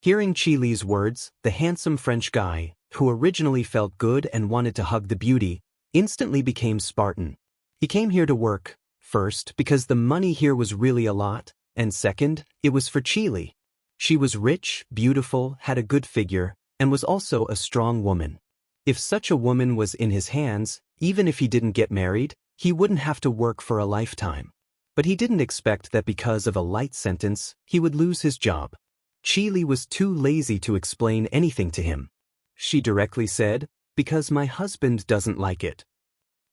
Hearing Qi Li's words, the handsome French guy, who originally felt good and wanted to hug the beauty, instantly became Spartan. He came here to work, first because the money here was really a lot, and second, it was for Qi Li. She was rich, beautiful, had a good figure, and was also a strong woman. If such a woman was in his hands, even if he didn't get married, he wouldn't have to work for a lifetime. But he didn't expect that because of a light sentence, he would lose his job. Qi Li was too lazy to explain anything to him. She directly said, "Because my husband doesn't like it."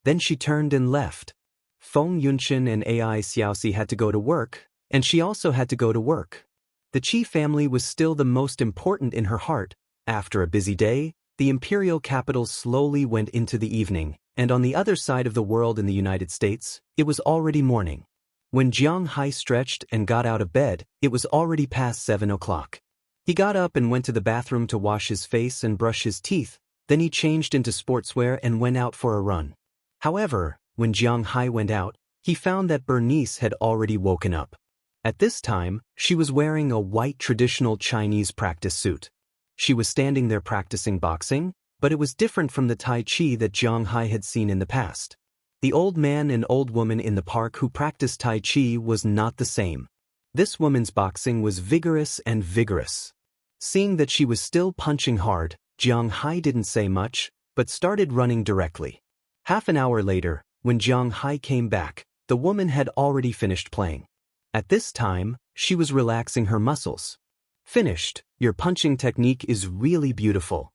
Then she turned and left. Feng Yunshan and Ai Xiaoxi had to go to work, and she also had to go to work. The Qi family was still the most important in her heart. After a busy day, the imperial capital slowly went into the evening, and on the other side of the world in the United States, it was already morning. When Jiang Hai stretched and got out of bed, it was already past 7 o'clock. He got up and went to the bathroom to wash his face and brush his teeth, then he changed into sportswear and went out for a run. However, when Jiang Hai went out, he found that Bernice had already woken up. At this time, she was wearing a white traditional Chinese practice suit. She was standing there practicing boxing, but it was different from the Tai Chi that Jiang Hai had seen in the past. The old man and old woman in the park who practiced Tai Chi was not the same. This woman's boxing was vigorous and vigorous. Seeing that she was still punching hard, Jiang Hai didn't say much, but started running directly. Half an hour later, when Jiang Hai came back, the woman had already finished playing. At this time, she was relaxing her muscles. Finished, your punching technique is really beautiful.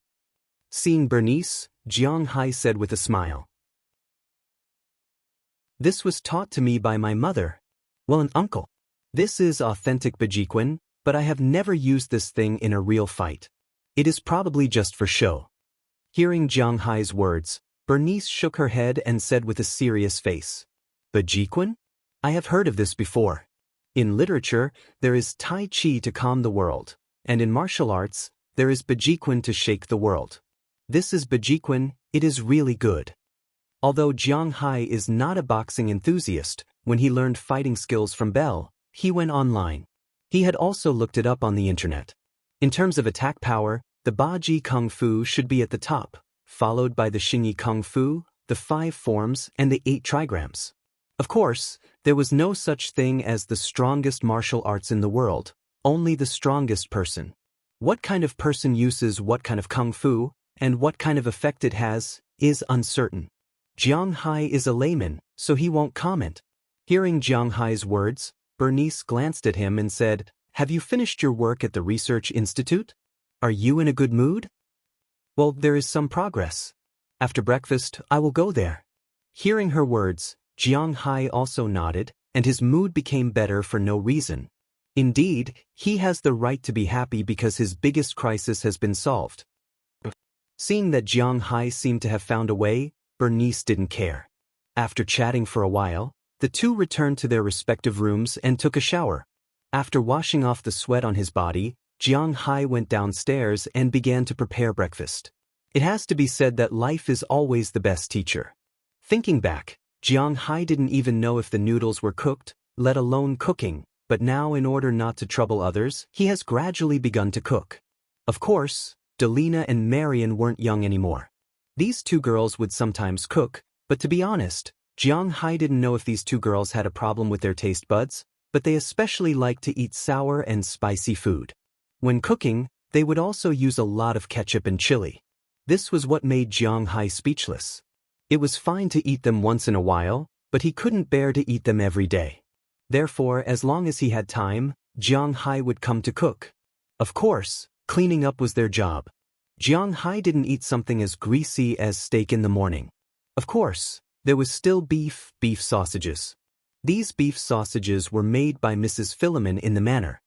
Seeing Bernice, Jiang Hai said with a smile. This was taught to me by my mother. Well, an uncle. This is authentic Bajiquan, but I have never used this thing in a real fight. It is probably just for show. Hearing Jiang Hai's words, Bernice shook her head and said with a serious face. Bajiquan? I have heard of this before. In literature, there is Tai Chi to calm the world, and in martial arts, there is Bajiquan to shake the world. This is Bajiquan, it is really good. Although Jiang Hai is not a boxing enthusiast, when he learned fighting skills from Belle, he went online. He had also looked it up on the internet. In terms of attack power, the Baji Kung Fu should be at the top, followed by the Xingyi Kung Fu, the 5 forms, and the 8 trigrams. Of course, there was no such thing as the strongest martial arts in the world, only the strongest person. What kind of person uses what kind of Kung Fu, and what kind of effect it has, is uncertain. Jiang Hai is a layman, so he won't comment. Hearing Jiang Hai's words, Bernice glanced at him and said, Have you finished your work at the Research Institute? Are you in a good mood? Well, there is some progress. After breakfast, I will go there. Hearing her words, Jiang Hai also nodded, and his mood became better for no reason. Indeed, he has the right to be happy because his biggest crisis has been solved. Seeing that Jiang Hai seemed to have found a way, Bernice didn't care. After chatting for a while, the two returned to their respective rooms and took a shower. After washing off the sweat on his body, Jiang Hai went downstairs and began to prepare breakfast. It has to be said that life is always the best teacher. Thinking back, Jiang Hai didn't even know if the noodles were cooked, let alone cooking, but now in order not to trouble others, he has gradually begun to cook. Of course, Delina and Marian weren't young anymore. These two girls would sometimes cook, but to be honest, Jiang Hai didn't know if these two girls had a problem with their taste buds, but they especially liked to eat sour and spicy food. When cooking, they would also use a lot of ketchup and chili. This was what made Jiang Hai speechless. It was fine to eat them once in a while, but he couldn't bear to eat them every day. Therefore, as long as he had time, Jiang Hai would come to cook. Of course, cleaning up was their job. Jiang Hai didn't eat something as greasy as steak in the morning. Of course, there was still beef sausages. These beef sausages were made by Mrs. Philemon in the manor.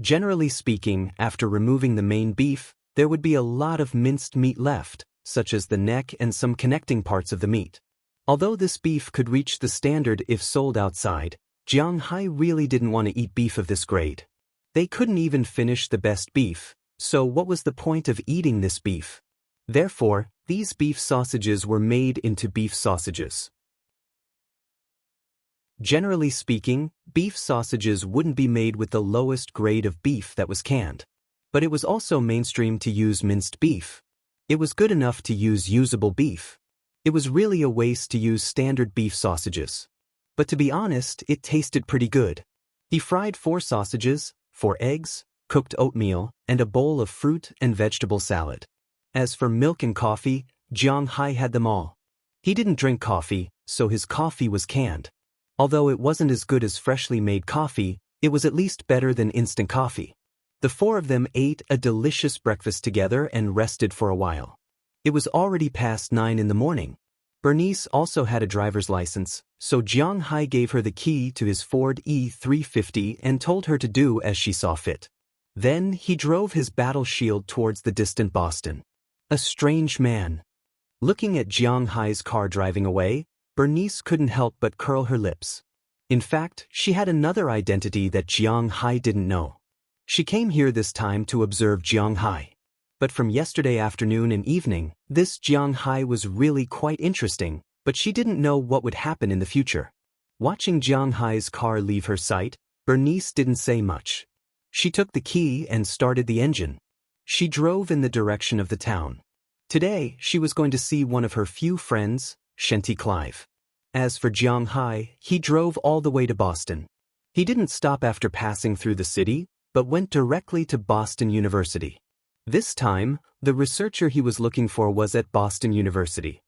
Generally speaking, after removing the main beef, there would be a lot of minced meat left, such as the neck and some connecting parts of the meat. Although this beef could reach the standard if sold outside, Jiang Hai really didn't want to eat beef of this grade. They couldn't even finish the best beef, so what was the point of eating this beef? Therefore, these beef sausages were made into beef sausages. Generally speaking, beef sausages wouldn't be made with the lowest grade of beef that was canned. But it was also mainstream to use minced beef. It was good enough to use usable beef. It was really a waste to use standard beef sausages. But to be honest, it tasted pretty good. He fried 4 sausages, 4 eggs, cooked oatmeal, and a bowl of fruit and vegetable salad. As for milk and coffee, Jiang Hai had them all. He didn't drink coffee, so his coffee was canned. Although it wasn't as good as freshly made coffee, it was at least better than instant coffee. The 4 of them ate a delicious breakfast together and rested for a while. It was already past 9 in the morning. Bernice also had a driver's license, so Jiang Hai gave her the key to his Ford E350 and told her to do as she saw fit. Then he drove his battle shield towards the distant Boston. A strange man. Looking at Jiang Hai's car driving away, Bernice couldn't help but curl her lips. In fact, she had another identity that Jiang Hai didn't know. She came here this time to observe Jiang Hai. But from yesterday afternoon and evening, this Jiang Hai was really quite interesting, but she didn't know what would happen in the future. Watching Jiang Hai's car leave her sight, Bernice didn't say much. She took the key and started the engine. She drove in the direction of the town. Today, she was going to see one of her few friends, Shenty Clive. As for Jiang Hai, he drove all the way to Boston. He didn't stop after passing through the city, but went directly to Boston University. This time, the researcher he was looking for was at Boston University.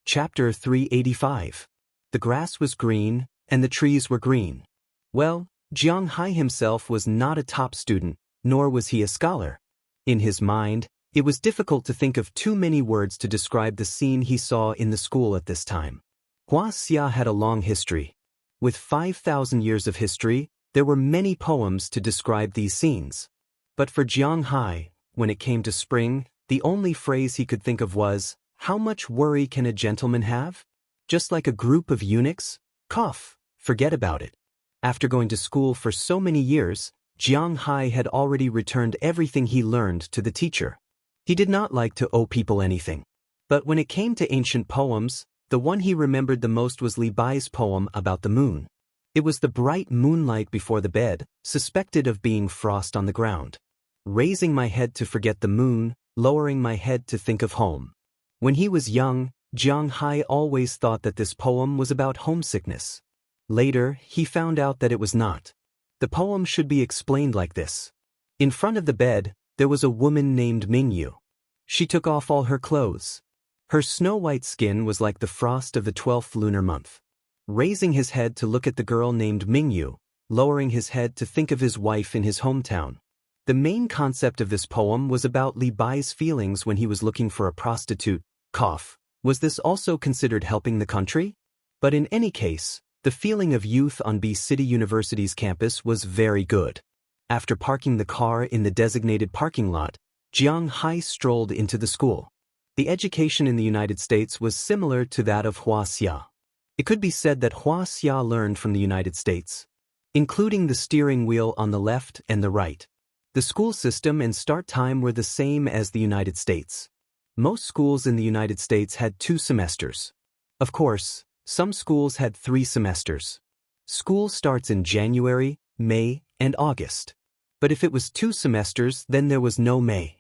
Chapter 385. The grass was green, and the trees were green. Well, Jiang Hai himself was not a top student, nor was he a scholar. In his mind, it was difficult to think of too many words to describe the scene he saw in the school at this time. Huaxia had a long history. With 5,000 years of history, there were many poems to describe these scenes. But for Jiang Hai, when it came to spring, the only phrase he could think of was, "How much worry can a gentleman have?" Just like a group of eunuchs, cough, forget about it. After going to school for so many years, Jiang Hai had already returned everything he learned to the teacher. He did not like to owe people anything. But when it came to ancient poems, the one he remembered the most was Li Bai's poem about the moon. It was the bright moonlight before the bed, suspected of being frost on the ground. Raising my head to forget the moon, lowering my head to think of home. When he was young, Jiang Hai always thought that this poem was about homesickness. Later, he found out that it was not. The poem should be explained like this. In front of the bed, there was a woman named Mingyu. She took off all her clothes. Her snow-white skin was like the frost of the 12th lunar month. Raising his head to look at the girl named Mingyu, lowering his head to think of his wife in his hometown. The main concept of this poem was about Li Bai's feelings when he was looking for a prostitute, cough. Was this also considered helping the country? But in any case, the feeling of youth on B City University's campus was very good. After parking the car in the designated parking lot, Jiang Hai strolled into the school. The education in the United States was similar to that of Huaxia. It could be said that Huaxia learned from the United States, including the steering wheel on the left and the right. The school system and start time were the same as the United States. Most schools in the United States had 2 semesters. Of course, some schools had 3 semesters. School starts in January, May, and August. But if it was 2 semesters, then there was no May.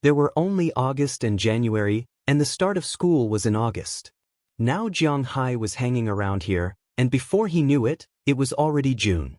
There were only August and January, and the start of school was in August. Now Jiang Hai was hanging around here, and before he knew it, it was already June.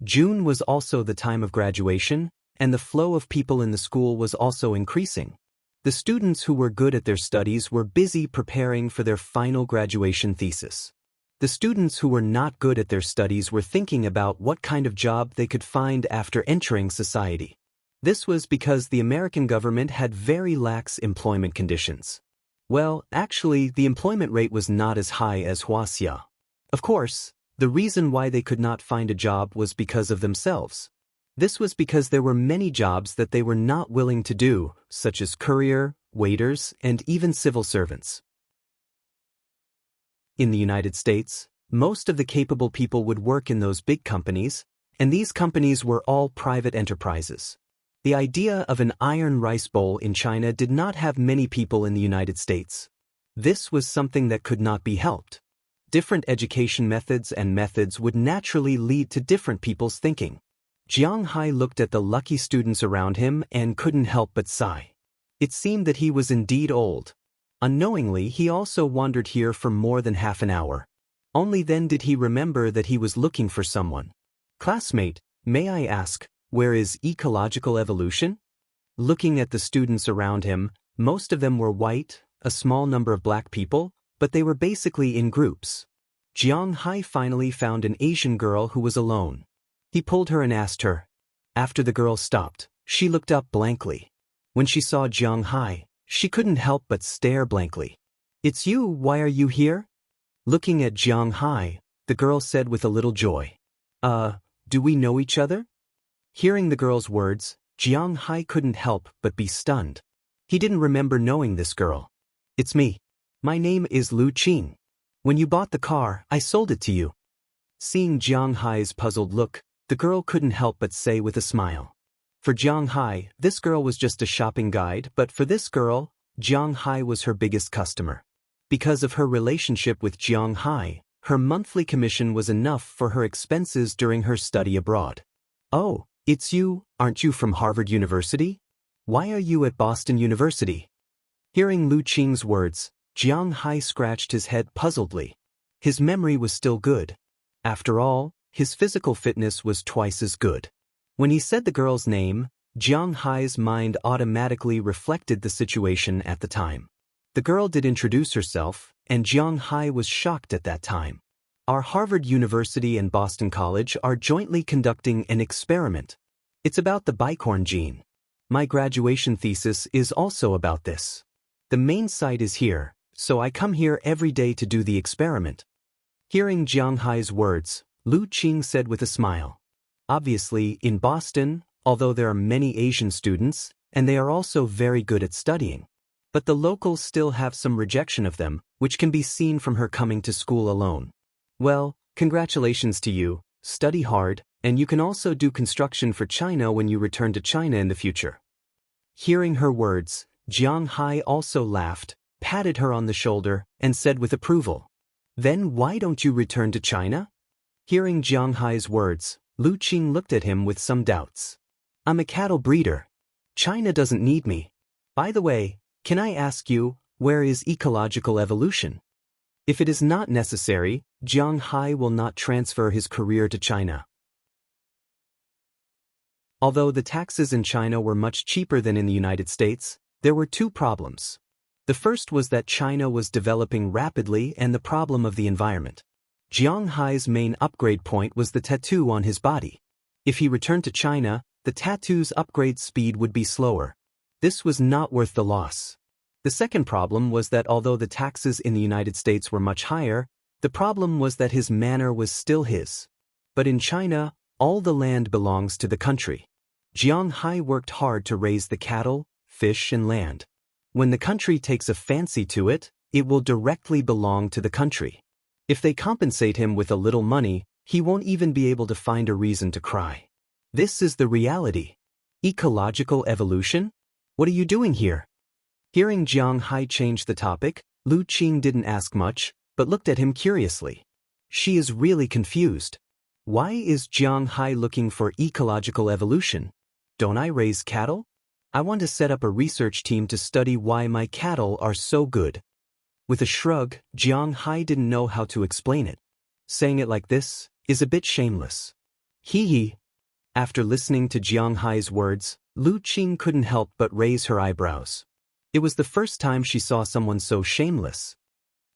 June was also the time of graduation, and the flow of people in the school was also increasing. The students who were good at their studies were busy preparing for their final graduation thesis. The students who were not good at their studies were thinking about what kind of job they could find after entering society. This was because the American government had very lax employment conditions. Well, actually, the employment rate was not as high as Huaxia. Of course, the reason why they could not find a job was because of themselves. This was because there were many jobs that they were not willing to do, such as courier, waiters, and even civil servants. In the United States, most of the capable people would work in those big companies, and these companies were all private enterprises. The idea of an iron rice bowl in China did not have many people in the United States. This was something that could not be helped. Different education methods and methods would naturally lead to different people's thinking. Jiang Hai looked at the lucky students around him and couldn't help but sigh. It seemed that he was indeed old. Unknowingly, he also wandered here for more than half an hour. Only then did he remember that he was looking for someone. "Classmate, may I ask, where is ecological evolution?" Looking at the students around him, most of them were white, a small number of black people, but they were basically in groups. Jiang Hai finally found an Asian girl who was alone. He pulled her and asked her. After the girl stopped, she looked up blankly. When she saw Jiang Hai, she couldn't help but stare blankly. "It's you, why are you here?" Looking at Jiang Hai, the girl said with a little joy. Do we know each other?" Hearing the girl's words, Jiang Hai couldn't help but be stunned. He didn't remember knowing this girl. "It's me. My name is Lu Qing. When you bought the car, I sold it to you." Seeing Jiang Hai's puzzled look, the girl couldn't help but say with a smile. For Jiang Hai, this girl was just a shopping guide, but for this girl, Jiang Hai was her biggest customer. Because of her relationship with Jiang Hai, her monthly commission was enough for her expenses during her study abroad. Oh, it's you, aren't you from Harvard University? Why are you at Boston University? Hearing Lu Qing's words, Jiang Hai scratched his head puzzledly. His memory was still good. After all, his physical fitness was twice as good. When he said the girl's name, Jiang Hai's mind automatically reflected the situation at the time. The girl did introduce herself, and Jiang Hai was shocked at that time. Our Harvard University and Boston College are jointly conducting an experiment. It's about the bicorn gene. My graduation thesis is also about this. The main site is here, so I come here every day to do the experiment. Hearing Jiang Hai's words, Lu Qing said with a smile. Obviously, in Boston, although there are many Asian students, and they are also very good at studying. But the locals still have some rejection of them, which can be seen from her coming to school alone. Well, congratulations to you, study hard, and you can also do construction for China when you return to China in the future. Hearing her words, Jiang Hai also laughed, patted her on the shoulder, and said with approval, "Then why don't you return to China?" Hearing Jiang Hai's words, Lu Qing looked at him with some doubts. "I'm a cattle breeder. China doesn't need me. By the way, can I ask you, where is ecological evolution?" If it is not necessary, Jiang Hai will not transfer his career to China. Although the taxes in China were much cheaper than in the United States, there were two problems. The first was that China was developing rapidly and the problem of the environment. Jiang Hai's main upgrade point was the tattoo on his body. If he returned to China, the tattoo's upgrade speed would be slower. This was not worth the loss. The second problem was that although the taxes in the United States were much higher, the problem was that his manor was still his. But in China, all the land belongs to the country. Jiang Hai worked hard to raise the cattle, fish and land. When the country takes a fancy to it, it will directly belong to the country. If they compensate him with a little money, he won't even be able to find a reason to cry. This is the reality. Ecological evolution? What are you doing here? Hearing Jiang Hai change the topic, Lu Qing didn't ask much, but looked at him curiously. She is really confused. Why is Jiang Hai looking for ecological evolution? Don't I raise cattle? I want to set up a research team to study why my cattle are so good. With a shrug, Jiang Hai didn't know how to explain it. Saying it like this is a bit shameless. Hee hee. After listening to Jiang Hai's words, Lu Qing couldn't help but raise her eyebrows. It was the first time she saw someone so shameless.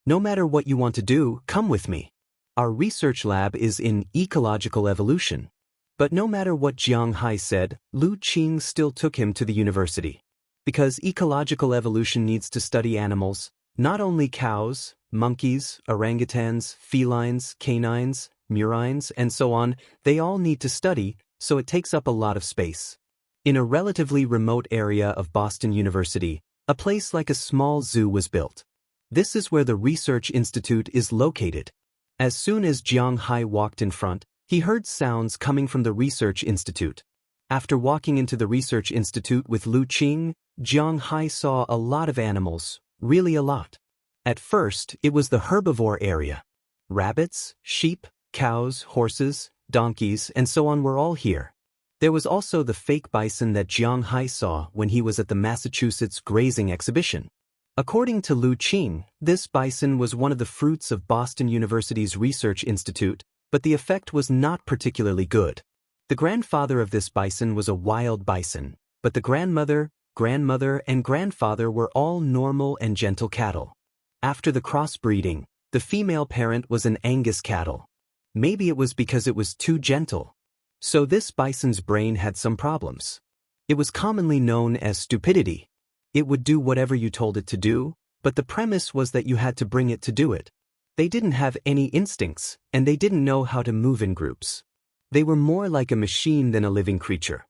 No matter what you want to do, come with me. Our research lab is in ecological evolution. But no matter what Jiang Hai said, Lu Qing still took him to the university. Because ecological evolution needs to study animals, not only cows, monkeys, orangutans, felines, canines, murines, and so on, they all need to study, so it takes up a lot of space. In a relatively remote area of Boston University, a place like a small zoo was built. This is where the research institute is located. As soon as Jiang Hai walked in front, he heard sounds coming from the research institute. After walking into the research institute with Lu Qing, Jiang Hai saw a lot of animals, really a lot. At first, it was the herbivore area. Rabbits, sheep, cows, horses, donkeys, and so on were all here. There was also the fake bison that Jiang Hai saw when he was at the Massachusetts grazing exhibition. According to Lu Qing, this bison was one of the fruits of Boston University's research institute, but the effect was not particularly good. The grandfather of this bison was a wild bison, but the grandmother, and grandfather were all normal and gentle cattle. After the crossbreeding, the female parent was an Angus cattle. Maybe it was because it was too gentle. So this bison's brain had some problems. It was commonly known as stupidity. It would do whatever you told it to do, but the premise was that you had to bring it to do it. They didn't have any instincts, and they didn't know how to move in groups. They were more like a machine than a living creature.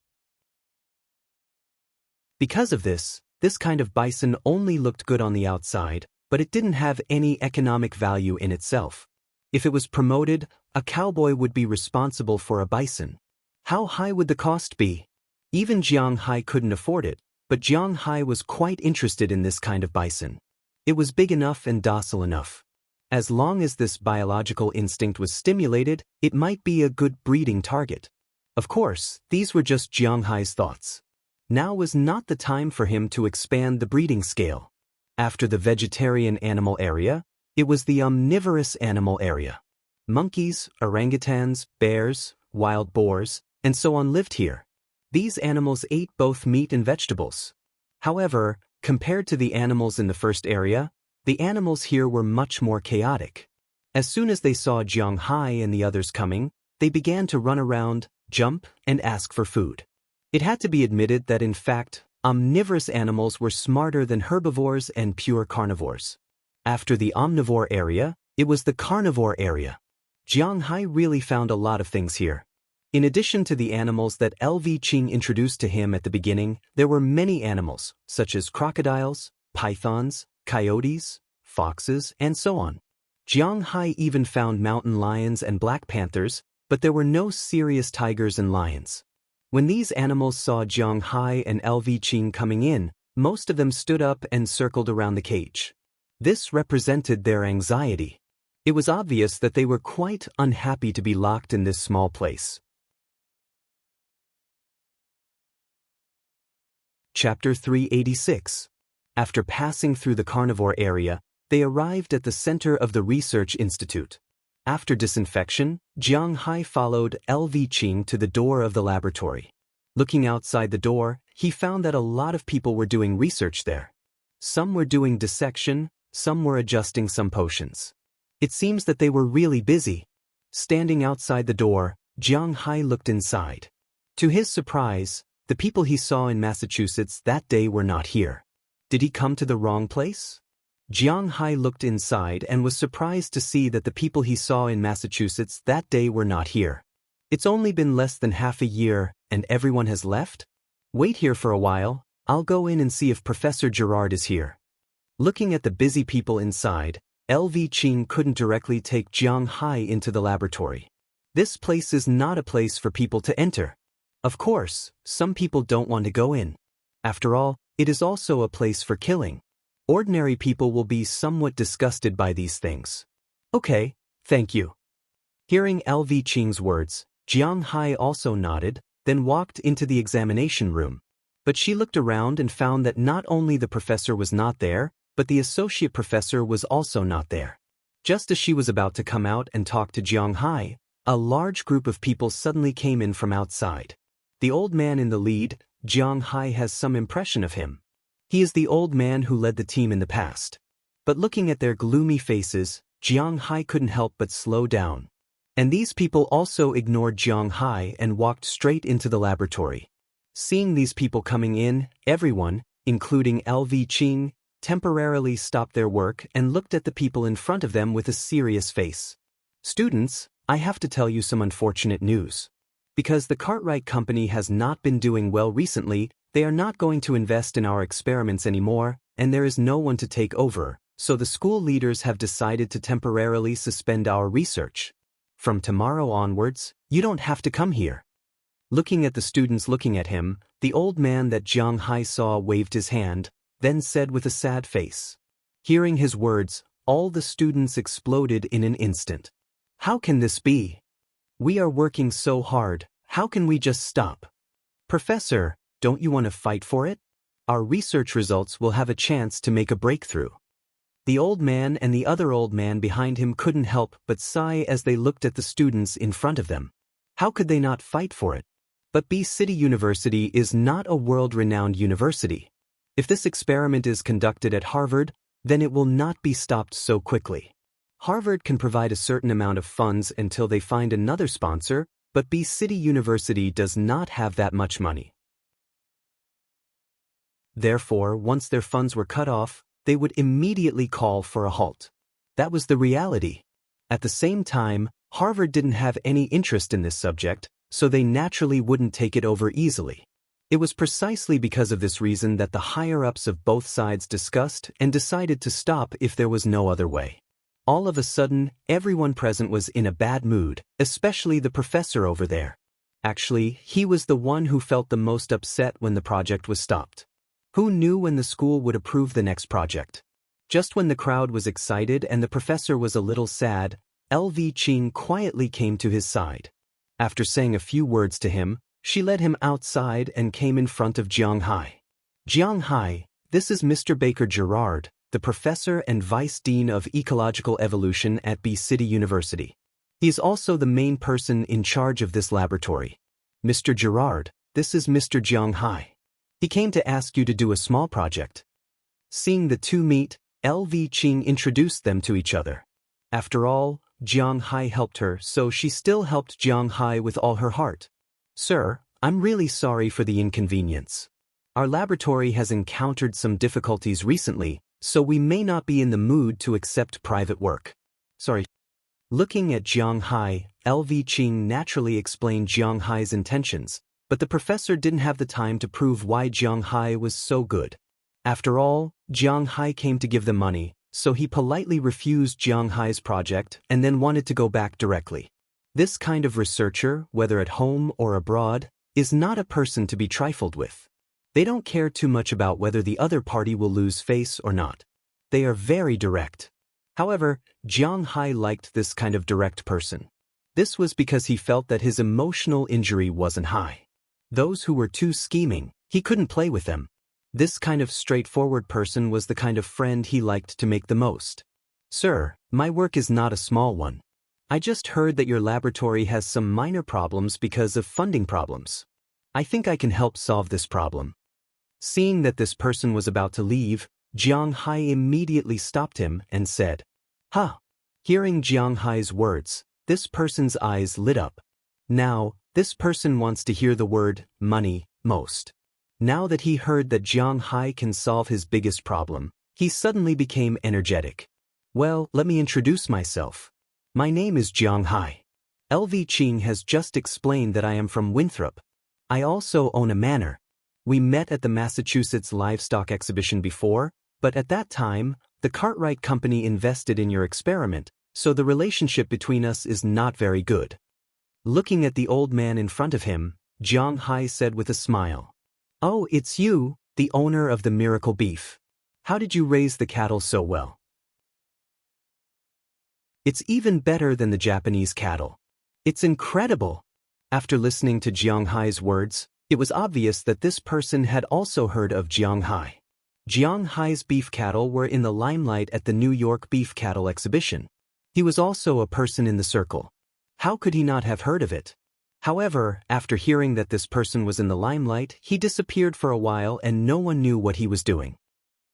Because of this kind of bison only looked good on the outside, but it didn't have any economic value in itself. If it was promoted, a cowboy would be responsible for a bison. How high would the cost be? Even Jiang Hai couldn't afford it, but Jiang Hai was quite interested in this kind of bison. It was big enough and docile enough. As long as this biological instinct was stimulated, it might be a good breeding target. Of course, these were just Jiang Hai's thoughts. Now was not the time for him to expand the breeding scale. After the vegetarian animal area, it was the omnivorous animal area. Monkeys, orangutans, bears, wild boars, and so on lived here. These animals ate both meat and vegetables. However, compared to the animals in the first area, the animals here were much more chaotic. As soon as they saw Jiang Hai and the others coming, they began to run around, jump, and ask for food. It had to be admitted that in fact, omnivorous animals were smarter than herbivores and pure carnivores. After the omnivore area, it was the carnivore area. Jiang Hai really found a lot of things here. In addition to the animals that LV Qing introduced to him at the beginning, there were many animals, such as crocodiles, pythons, coyotes, foxes, and so on. Jiang Hai even found mountain lions and black panthers, but there were no serious tigers and lions. When these animals saw Jiang Hai and LV Qing coming in, most of them stood up and circled around the cage. This represented their anxiety. It was obvious that they were quite unhappy to be locked in this small place. Chapter 386. After passing through the carnivore area, they arrived at the center of the research institute. After disinfection, Jiang Hai followed LV Qing to the door of the laboratory. Looking outside the door, he found that a lot of people were doing research there. Some were doing dissection, some were adjusting some potions. It seems that they were really busy. Standing outside the door, Jiang Hai looked inside. To his surprise, the people he saw in Massachusetts that day were not here. Did he come to the wrong place? Jiang Hai looked inside and was surprised to see that the people he saw in Massachusetts that day were not here. It's only been less than half a year, and everyone has left? Wait here for a while, I'll go in and see if Professor Gerard is here. Looking at the busy people inside, LV Qing couldn't directly take Jiang Hai into the laboratory. This place is not a place for people to enter. Of course, some people don't want to go in. After all, it is also a place for killing. Ordinary people will be somewhat disgusted by these things. Okay, thank you. Hearing LV Qing's words, Jiang Hai also nodded, then walked into the examination room. But she looked around and found that not only the professor was not there, but the associate professor was also not there. Just as she was about to come out and talk to Jiang Hai, a large group of people suddenly came in from outside. The old man in the lead, Jiang Hai has some impression of him. He is the old man who led the team in the past. But looking at their gloomy faces, Jiang Hai couldn't help but slow down. And these people also ignored Jiang Hai and walked straight into the laboratory. Seeing these people coming in, everyone, including LV Qing, temporarily stopped their work and looked at the people in front of them with a serious face. Students, I have to tell you some unfortunate news. Because the Cartwright Company has not been doing well recently, they are not going to invest in our experiments anymore, and there is no one to take over, so the school leaders have decided to temporarily suspend our research. From tomorrow onwards, you don't have to come here. Looking at the students looking at him, the old man that Jiang Hai saw waved his hand, then said with a sad face. Hearing his words, all the students exploded in an instant. How can this be? We are working so hard, how can we just stop? Professor, don't you want to fight for it? Our research results will have a chance to make a breakthrough. The old man and the other old man behind him couldn't help but sigh as they looked at the students in front of them. How could they not fight for it? But B City University is not a world-renowned university. If this experiment is conducted at Harvard, then it will not be stopped so quickly. Harvard can provide a certain amount of funds until they find another sponsor, but B City University does not have that much money. Therefore, once their funds were cut off, they would immediately call for a halt. That was the reality. At the same time, Harvard didn't have any interest in this subject, so they naturally wouldn't take it over easily. It was precisely because of this reason that the higher-ups of both sides discussed and decided to stop if there was no other way. All of a sudden, everyone present was in a bad mood, especially the professor over there. Actually, he was the one who felt the most upset when the project was stopped. Who knew when the school would approve the next project? Just when the crowd was excited and the professor was a little sad, LV Qing quietly came to his side. After saying a few words to him, she led him outside and came in front of Jiang Hai. Jiang Hai, this is Mr. Baker Gerard, the professor and vice dean of ecological evolution at B City University. He is also the main person in charge of this laboratory. Mr. Gerard, this is Mr. Jiang Hai. He came to ask you to do a small project. Seeing the two meet, LV Qing introduced them to each other. After all, Jiang Hai helped her, so she still helped Jiang Hai with all her heart. Sir, I'm really sorry for the inconvenience. Our laboratory has encountered some difficulties recently, so we may not be in the mood to accept private work. Sorry. Looking at Jiang Hai, LV Qing naturally explained Jiang Hai's intentions, but the professor didn't have the time to prove why Jiang Hai was so good. After all, Jiang Hai came to give them money, so he politely refused Jiang Hai's project and then wanted to go back directly. This kind of researcher, whether at home or abroad, is not a person to be trifled with. They don't care too much about whether the other party will lose face or not. They are very direct. However, Jiang Hai liked this kind of direct person. This was because he felt that his emotional injury wasn't high. Those who were too scheming, he couldn't play with them. This kind of straightforward person was the kind of friend he liked to make the most. Sir, my work is not a small one. I just heard that your laboratory has some minor problems because of funding problems. I think I can help solve this problem. Seeing that this person was about to leave, Jiang Hai immediately stopped him and said, "Ha!" Hearing Jiang Hai's words, this person's eyes lit up. Now, this person wants to hear the word money most. Now that he heard that Jiang Hai can solve his biggest problem, he suddenly became energetic. Well, let me introduce myself. My name is Jiang Hai. LV Qing has just explained that I am from Winthrop. I also own a manor. We met at the Massachusetts Livestock Exhibition before, but at that time, the Cartwright Company invested in your experiment, so the relationship between us is not very good. Looking at the old man in front of him, Jiang Hai said with a smile, "Oh, it's you, the owner of the miracle beef. How did you raise the cattle so well? It's even better than the Japanese cattle. It's incredible." After listening to Jiang Hai's words, it was obvious that this person had also heard of Jiang Hai. Jiang Hai's beef cattle were in the limelight at the New York Beef Cattle Exhibition. He was also a person in the circle. How could he not have heard of it? However, after hearing that this person was in the limelight, he disappeared for a while and no one knew what he was doing.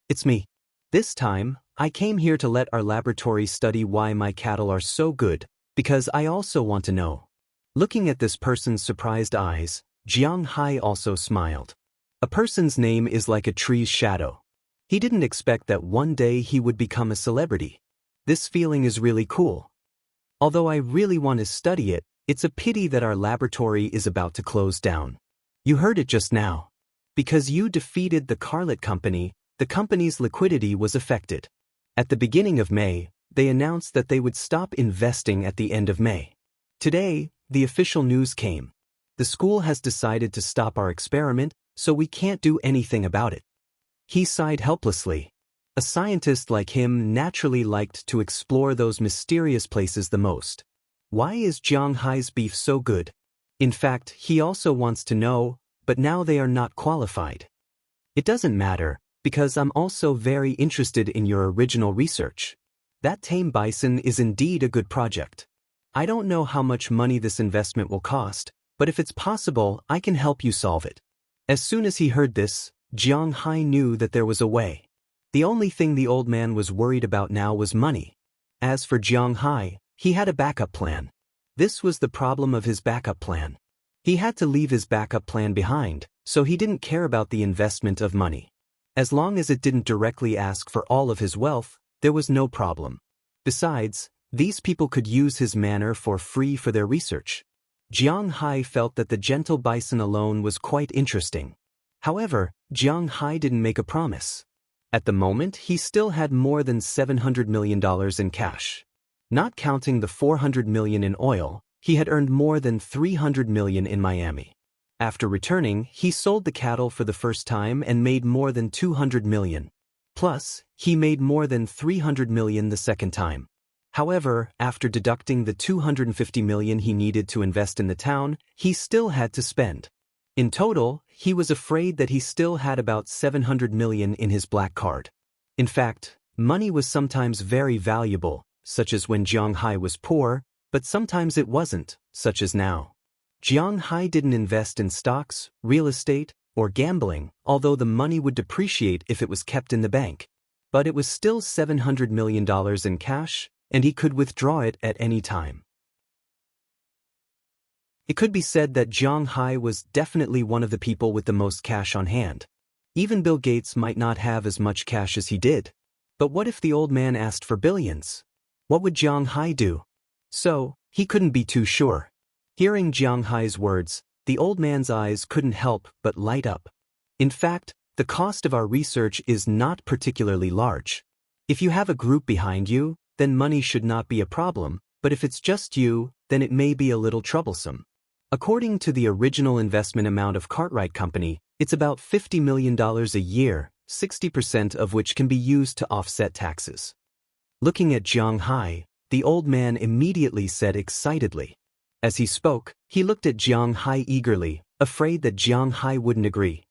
It's me. This time, I came here to let our laboratory study why my cattle are so good, because I also want to know. Looking at this person's surprised eyes, Jiang Hai also smiled. A person's name is like a tree's shadow. He didn't expect that one day he would become a celebrity. This feeling is really cool. Although I really want to study it, it's a pity that our laboratory is about to close down. You heard it just now. Because you defeated the Cartwright Company, the company's liquidity was affected. At the beginning of May, they announced that they would stop investing at the end of May. Today, the official news came. The school has decided to stop our experiment, so we can't do anything about it. He sighed helplessly. A scientist like him naturally liked to explore those mysterious places the most. Why is Jiang Hai's beef so good? In fact, he also wants to know, but now they are not qualified. It doesn't matter, because I'm also very interested in your original research. That tame bison is indeed a good project. I don't know how much money this investment will cost, but if it's possible, I can help you solve it. As soon as he heard this, Jiang Hai knew that there was a way. The only thing the old man was worried about now was money. As for Jiang Hai, he had a backup plan. This was the problem of his backup plan. He had to leave his backup plan behind, so he didn't care about the investment of money. As long as it didn't directly ask for all of his wealth, there was no problem. Besides, these people could use his manor for free for their research. Jiang Hai felt that the gentle bison alone was quite interesting. However, Jiang Hai didn't make a promise. At the moment, he still had more than $700 million in cash. Not counting the $400 million in oil, he had earned more than $300 million in Miami. After returning, he sold the cattle for the first time and made more than $200 million. Plus, he made more than $300 million the second time. However, after deducting the 250 million he needed to invest in the town, he still had to spend. In total, he was afraid that he still had about 700 million in his black card. In fact, money was sometimes very valuable, such as when Jiang Hai was poor, but sometimes it wasn't, such as now. Jiang Hai didn't invest in stocks, real estate, or gambling, although the money would depreciate if it was kept in the bank. But it was still $700 million in cash, and he could withdraw it at any time. It could be said that Jiang Hai was definitely one of the people with the most cash on hand. Even Bill Gates might not have as much cash as he did. But what if the old man asked for billions? What would Jiang Hai do? So, he couldn't be too sure. Hearing Jiang Hai's words, the old man's eyes couldn't help but light up. In fact, the cost of our research is not particularly large. If you have a group behind you, then money should not be a problem, but if it's just you, then it may be a little troublesome. According to the original investment amount of Cartwright Company, it's about $50 million a year, 60% of which can be used to offset taxes. Looking at Jiang Hai, the old man immediately said excitedly. As he spoke, he looked at Jiang Hai eagerly, afraid that Jiang Hai wouldn't agree.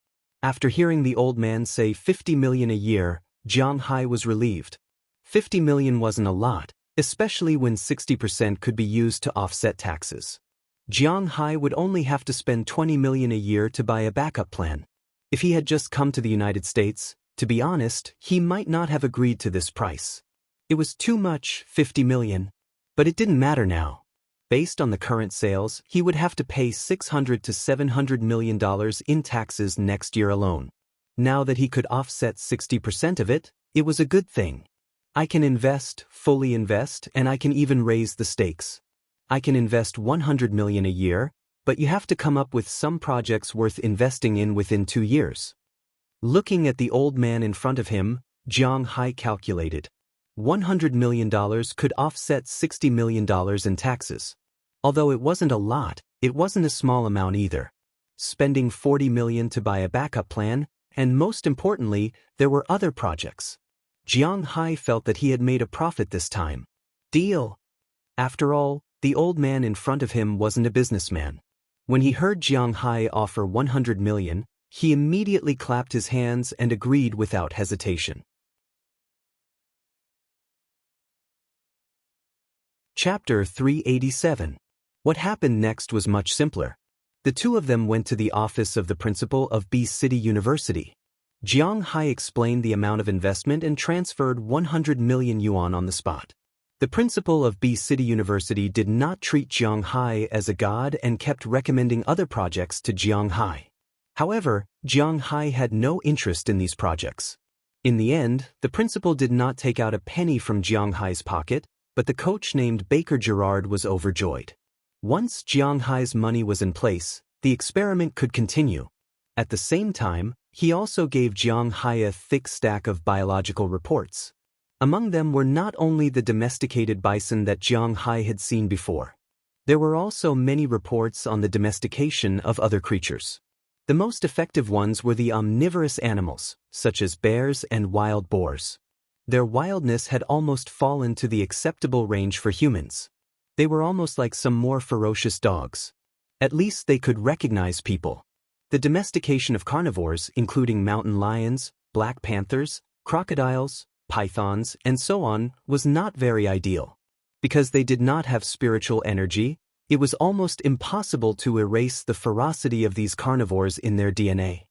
After hearing the old man say 50 million a year, Jiang Hai was relieved. 50 million wasn't a lot, especially when 60% could be used to offset taxes. Jiang Hai would only have to spend 20 million a year to buy a backup plan. If he had just come to the United States, to be honest, he might not have agreed to this price. It was too much, 50 million. But it didn't matter now. Based on the current sales, he would have to pay $600 to $700 million in taxes next year alone. Now that he could offset 60% of it, it was a good thing. I can invest, fully invest, and I can even raise the stakes. I can invest 100 million a year, but you have to come up with some projects worth investing in within 2 years. Looking at the old man in front of him, Jiang Hai calculated. $100 million could offset $60 million in taxes. Although it wasn't a lot, it wasn't a small amount either. Spending 40 million to buy a backup plan, and most importantly, there were other projects. Jiang Hai felt that he had made a profit this time. Deal! After all, the old man in front of him wasn't a businessman. When he heard Jiang Hai offer 100 million, he immediately clapped his hands and agreed without hesitation. Chapter 387. What happened next was much simpler. The two of them went to the office of the principal of B City University. Jiang Hai explained the amount of investment and transferred 100 million yuan on the spot. The principal of B City University did not treat Jiang Hai as a god and kept recommending other projects to Jiang Hai. However, Jiang Hai had no interest in these projects. In the end, the principal did not take out a penny from Jiang Hai's pocket, but the coach named Baker Gerard was overjoyed. Once Jiang Hai's money was in place, the experiment could continue. At the same time, he also gave Jiang Hai a thick stack of biological reports. Among them were not only the domesticated bison that Jiang Hai had seen before. There were also many reports on the domestication of other creatures. The most effective ones were the omnivorous animals, such as bears and wild boars. Their wildness had almost fallen to the acceptable range for humans. They were almost like some more ferocious dogs. At least they could recognize people. The domestication of carnivores, including mountain lions, black panthers, crocodiles, pythons, and so on, was not very ideal. Because they did not have spiritual energy, it was almost impossible to erase the ferocity of these carnivores in their DNA.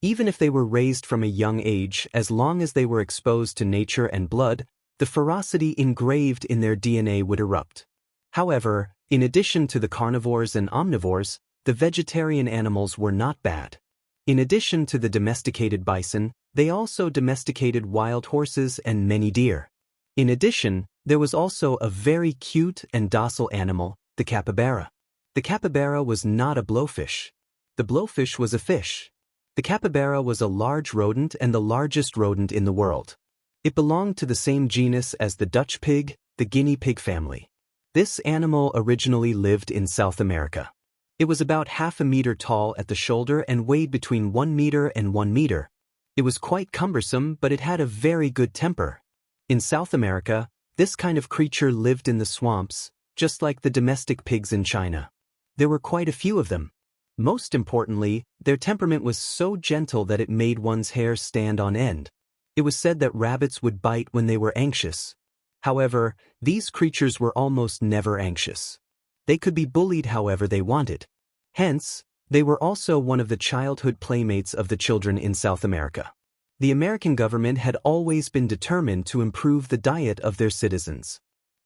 Even if they were raised from a young age, as long as they were exposed to nature and blood, the ferocity engraved in their DNA would erupt. However, in addition to the carnivores and omnivores, the vegetarian animals were not bad. In addition to the domesticated bison, they also domesticated wild horses and many deer. In addition, there was also a very cute and docile animal, the capybara. The capybara was not a blowfish. The blowfish was a fish. The capybara was a large rodent and the largest rodent in the world. It belonged to the same genus as the Dutch pig, the guinea pig family. This animal originally lived in South America. It was about half a meter tall at the shoulder and weighed between 1 meter and 1 meter. It was quite cumbersome, but it had a very good temper. In South America, This kind of creature lived in the swamps, just like the domestic pigs in China. There were quite a few of them. Most importantly, their temperament was so gentle that it made one's hair stand on end. It was said that rabbits would bite when they were anxious. However, these creatures were almost never anxious. They could be bullied however they wanted. Hence, they were also one of the childhood playmates of the children in South America. The American government had always been determined to improve the diet of their citizens.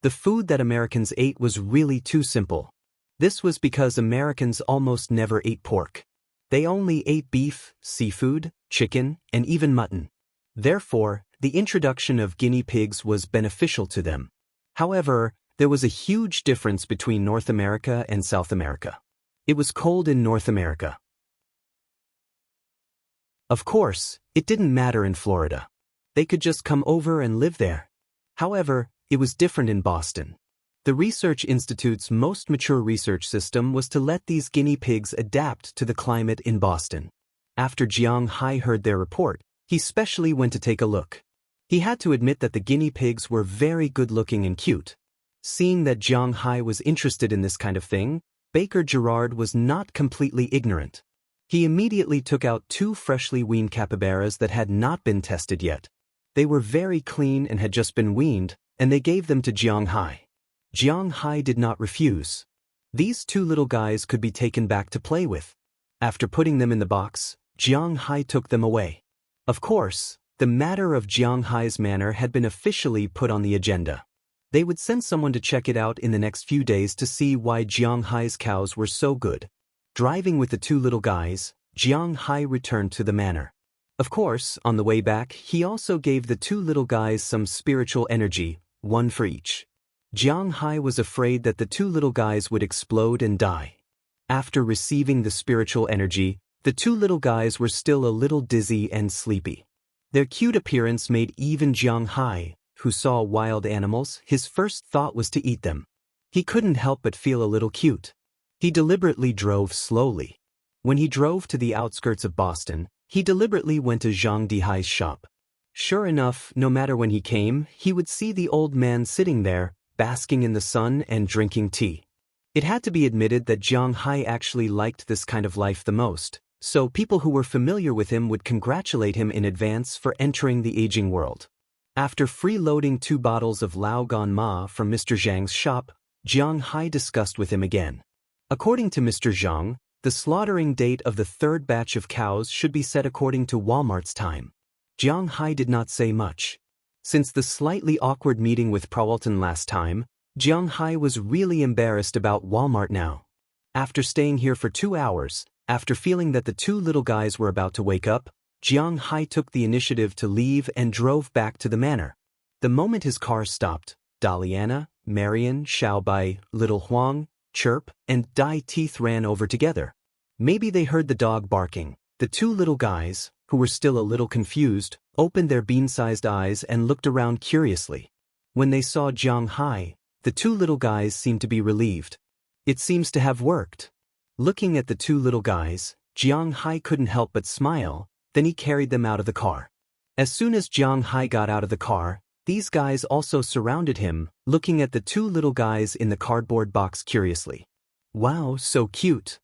The food that Americans ate was really too simple. This was because Americans almost never ate pork. They only ate beef, seafood, chicken, and even mutton. Therefore, the introduction of guinea pigs was beneficial to them. However, there was a huge difference between North America and South America. It was cold in North America. Of course, it didn't matter in Florida. They could just come over and live there. However, it was different in Boston. The Research Institute's most mature research system was to let these guinea pigs adapt to the climate in Boston. After Jiang Hai heard their report, he specially went to take a look. He had to admit that the guinea pigs were very good-looking and cute. Seeing that Jiang Hai was interested in this kind of thing, Baker Gerard was not completely ignorant. He immediately took out 2 freshly weaned capybaras that had not been tested yet. They were very clean and had just been weaned, and they gave them to Jiang Hai. Jiang Hai did not refuse. These 2 little guys could be taken back to play with. After putting them in the box, Jiang Hai took them away. Of course, the matter of Jiang Hai's manor had been officially put on the agenda. They would send someone to check it out in the next few days to see why Jiang Hai's cows were so good. Driving with the 2 little guys, Jiang Hai returned to the manor. Of course, on the way back, he also gave the 2 little guys some spiritual energy, 1 for each. Jiang Hai was afraid that the 2 little guys would explode and die. After receiving the spiritual energy, the 2 little guys were still a little dizzy and sleepy. Their cute appearance made even Jiang Hai, who saw wild animals, his first thought was to eat them. He couldn't help but feel a little cute. He deliberately drove slowly. When he drove to the outskirts of Boston, he deliberately went to Zhang Dihai's shop. Sure enough, no matter when he came, he would see the old man sitting there, basking in the sun and drinking tea. It had to be admitted that Jiang Hai actually liked this kind of life the most, so people who were familiar with him would congratulate him in advance for entering the aging world. After freeloading 2 bottles of Lao Gan Ma from Mr. Zhang's shop, Jiang Hai discussed with him again. According to Mr. Zhang, the slaughtering date of the 3rd batch of cows should be set according to Walmart's time. Jiang Hai did not say much. Since the slightly awkward meeting with Prawalton last time, Jiang Hai was really embarrassed about Walmart now. After staying here for 2 hours, after feeling that the 2 little guys were about to wake up, Jiang Hai took the initiative to leave and drove back to the manor. The moment his car stopped, Daliana, Marian, Xiaobai, Little Huang, Chirp, and Dai Teeth ran over together. Maybe they heard the dog barking. The 2 little guys, who were still a little confused, opened their bean-sized eyes and looked around curiously. When they saw Jiang Hai, the 2 little guys seemed to be relieved. It seems to have worked. Looking at the 2 little guys, Jiang Hai couldn't help but smile, then he carried them out of the car. As soon as Jiang Hai got out of the car, these guys also surrounded him, looking at the 2 little guys in the cardboard box curiously. Wow, so cute.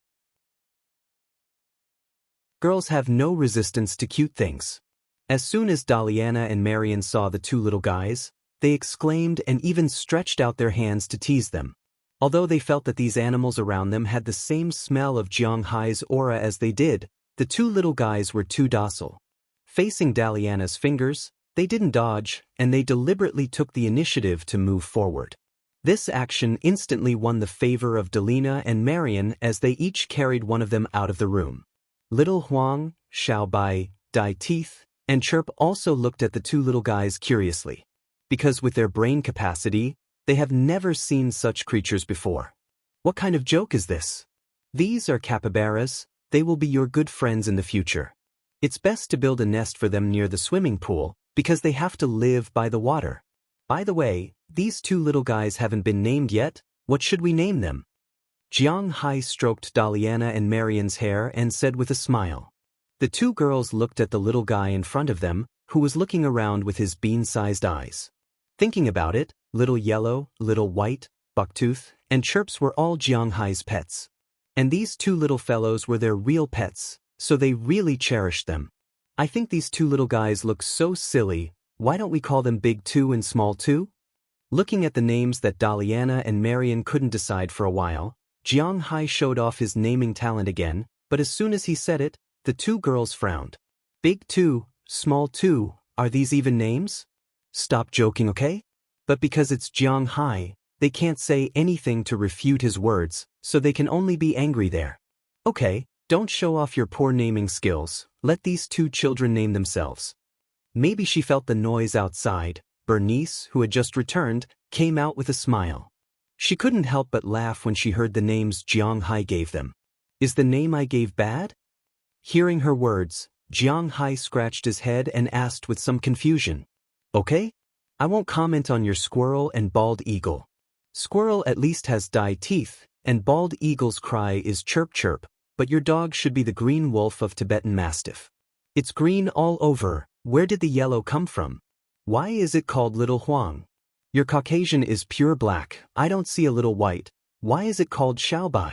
Girls have no resistance to cute things. As soon as Daliana and Marian saw the 2 little guys, they exclaimed and even stretched out their hands to tease them. Although they felt that these animals around them had the same smell of Jiang Hai's aura as they did, the 2 little guys were too docile. Facing Daliana's fingers, they didn't dodge, and they deliberately took the initiative to move forward. This action instantly won the favor of Delina and Marian as they each carried one of them out of the room. Little Huang, Xiaobai, Dai Teeth, and Chirp also looked at the 2 little guys curiously. Because with their brain capacity, they have never seen such creatures before. What kind of joke is this? These are capybaras, they will be your good friends in the future. It's best to build a nest for them near the swimming pool, because they have to live by the water. By the way, these 2 little guys haven't been named yet. What should we name them? Jiang Hai stroked Daliana and Marian's hair and said with a smile. The 2 girls looked at the little guy in front of them, who was looking around with his bean-sized eyes. Thinking about it, Little Yellow, Little White, Bucktooth, and Chirps were all Jiang Hai's pets. And these two little fellows were their real pets, so they really cherished them. I think these two little guys look so silly, why don't we call them Big Two and Small Two? Looking at the names that Daliana and Marion couldn't decide for a while, Jiang Hai showed off his naming talent again, but as soon as he said it, the two girls frowned. Big Two, Small Two, are these even names? Stop joking, okay? But because it's Jiang Hai, they can't say anything to refute his words, so they can only be angry there. Okay, don't show off your poor naming skills, let these two children name themselves. Maybe she felt the noise outside. Bernice, who had just returned, came out with a smile. She couldn't help but laugh when she heard the names Jiang Hai gave them. Is the name I gave bad? Hearing her words, Jiang Hai scratched his head and asked with some confusion. Okay? I won't comment on your squirrel and bald eagle. Squirrel at least has dye teeth, and bald eagle's cry is chirp chirp, but your dog should be the green wolf of Tibetan Mastiff. It's green all over, where did the yellow come from? Why is it called Little Huang? Your Caucasian is pure black, I don't see a little white, why is it called Xiaobai?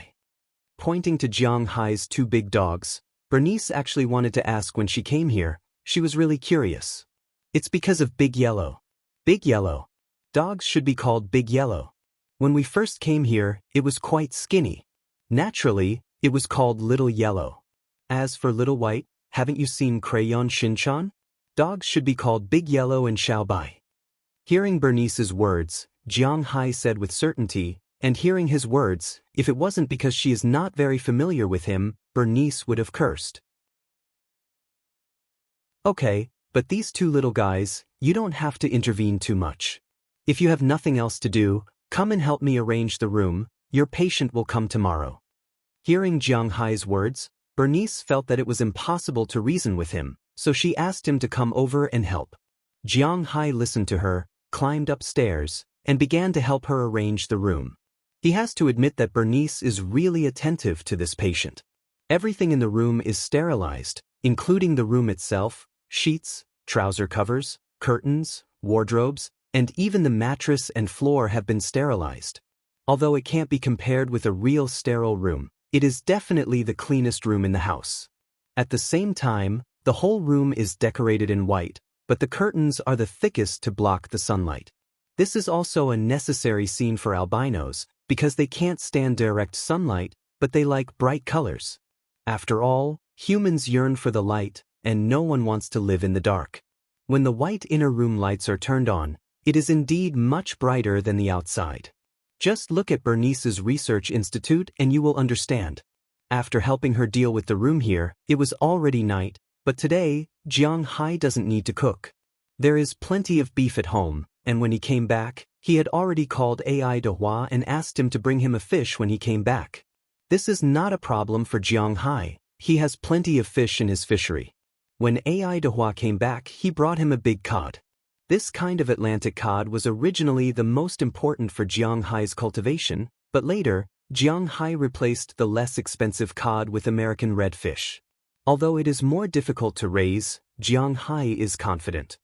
Pointing to Jiang Hai's two big dogs, Bernice actually wanted to ask when she came here, she was really curious. It's because of Big Yellow. Big Yellow. Dogs should be called Big Yellow. When we first came here, it was quite skinny. Naturally, it was called Little Yellow. As for Little White, haven't you seen Crayon Shinchan? Dogs should be called Big Yellow and Xiaobai. Hearing Bernice's words, Jiang Hai said with certainty, and hearing his words, if it wasn't because she is not very familiar with him, Bernice would have cursed. Okay, but these two little guys, you don't have to intervene too much. If you have nothing else to do, come and help me arrange the room, your patient will come tomorrow. Hearing Jiang Hai's words, Bernice felt that it was impossible to reason with him, so she asked him to come over and help. Jiang Hai listened to her, climbed upstairs, and began to help her arrange the room. He has to admit that Bernice is really attentive to this patient. Everything in the room is sterilized, including the room itself, sheets, trouser covers, curtains, wardrobes, and even the mattress and floor have been sterilized. Although it can't be compared with a real sterile room, it is definitely the cleanest room in the house. At the same time, the whole room is decorated in white, but the curtains are the thickest to block the sunlight. This is also a necessary scene for albinos, because they can't stand direct sunlight, but they like bright colors. After all, humans yearn for the light, and no one wants to live in the dark. When the white inner room lights are turned on, it is indeed much brighter than the outside. Just look at Bernice's research institute and you will understand. After helping her deal with the room here, it was already night, but today, Jiang Hai doesn't need to cook. There is plenty of beef at home, and when he came back, he had already called Ai Dehua and asked him to bring him a fish when he came back. This is not a problem for Jiang Hai, he has plenty of fish in his fishery. When Ai Dehua came back, he brought him a big cod. This kind of Atlantic cod was originally the most important for Jiang Hai's cultivation, but later, Jiang Hai replaced the less expensive cod with American redfish. Although it is more difficult to raise, Jiang Hai is confident.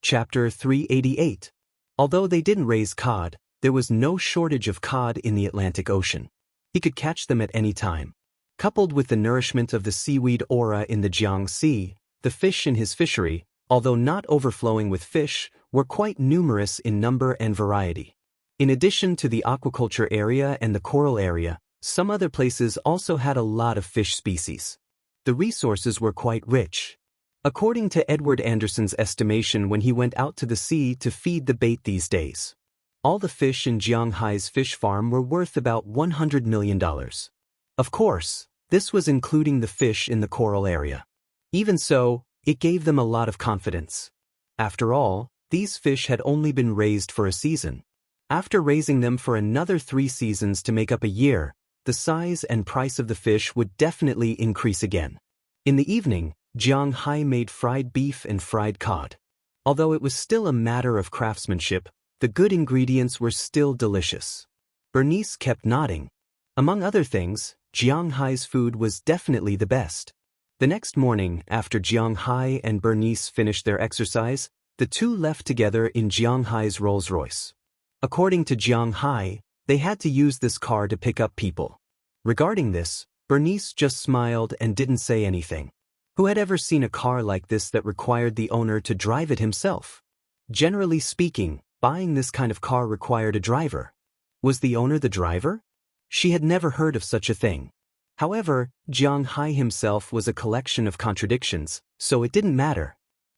Chapter 388. Although they didn't raise cod, there was no shortage of cod in the Atlantic Ocean. He could catch them at any time. Coupled with the nourishment of the seaweed aura in the Jiang Sea, the fish in his fishery, although not overflowing with fish, were quite numerous in number and variety. In addition to the aquaculture area and the coral area, some other places also had a lot of fish species. The resources were quite rich. According to Edward Anderson's estimation when he went out to the sea to feed the bait these days, all the fish in Jiang Hai's fish farm were worth about $100 million. Of course, this was including the fish in the coral area. Even so, it gave them a lot of confidence. After all, these fish had only been raised for a season. After raising them for another 3 seasons to make up a year, the size and price of the fish would definitely increase again. In the evening, Jiang Hai made fried beef and fried cod. Although it was still a matter of craftsmanship, the good ingredients were still delicious. Bernice kept nodding. Among other things, Jiang Hai's food was definitely the best. The next morning, after Jiang Hai and Bernice finished their exercise, the two left together in Jiang Hai's Rolls-Royce. According to Jiang Hai, they had to use this car to pick up people. Regarding this, Bernice just smiled and didn't say anything. Who had ever seen a car like this that required the owner to drive it himself? Generally speaking, buying this kind of car required a driver. Was the owner the driver? She had never heard of such a thing. However, Jiang Hai himself was a collection of contradictions, so it didn't matter.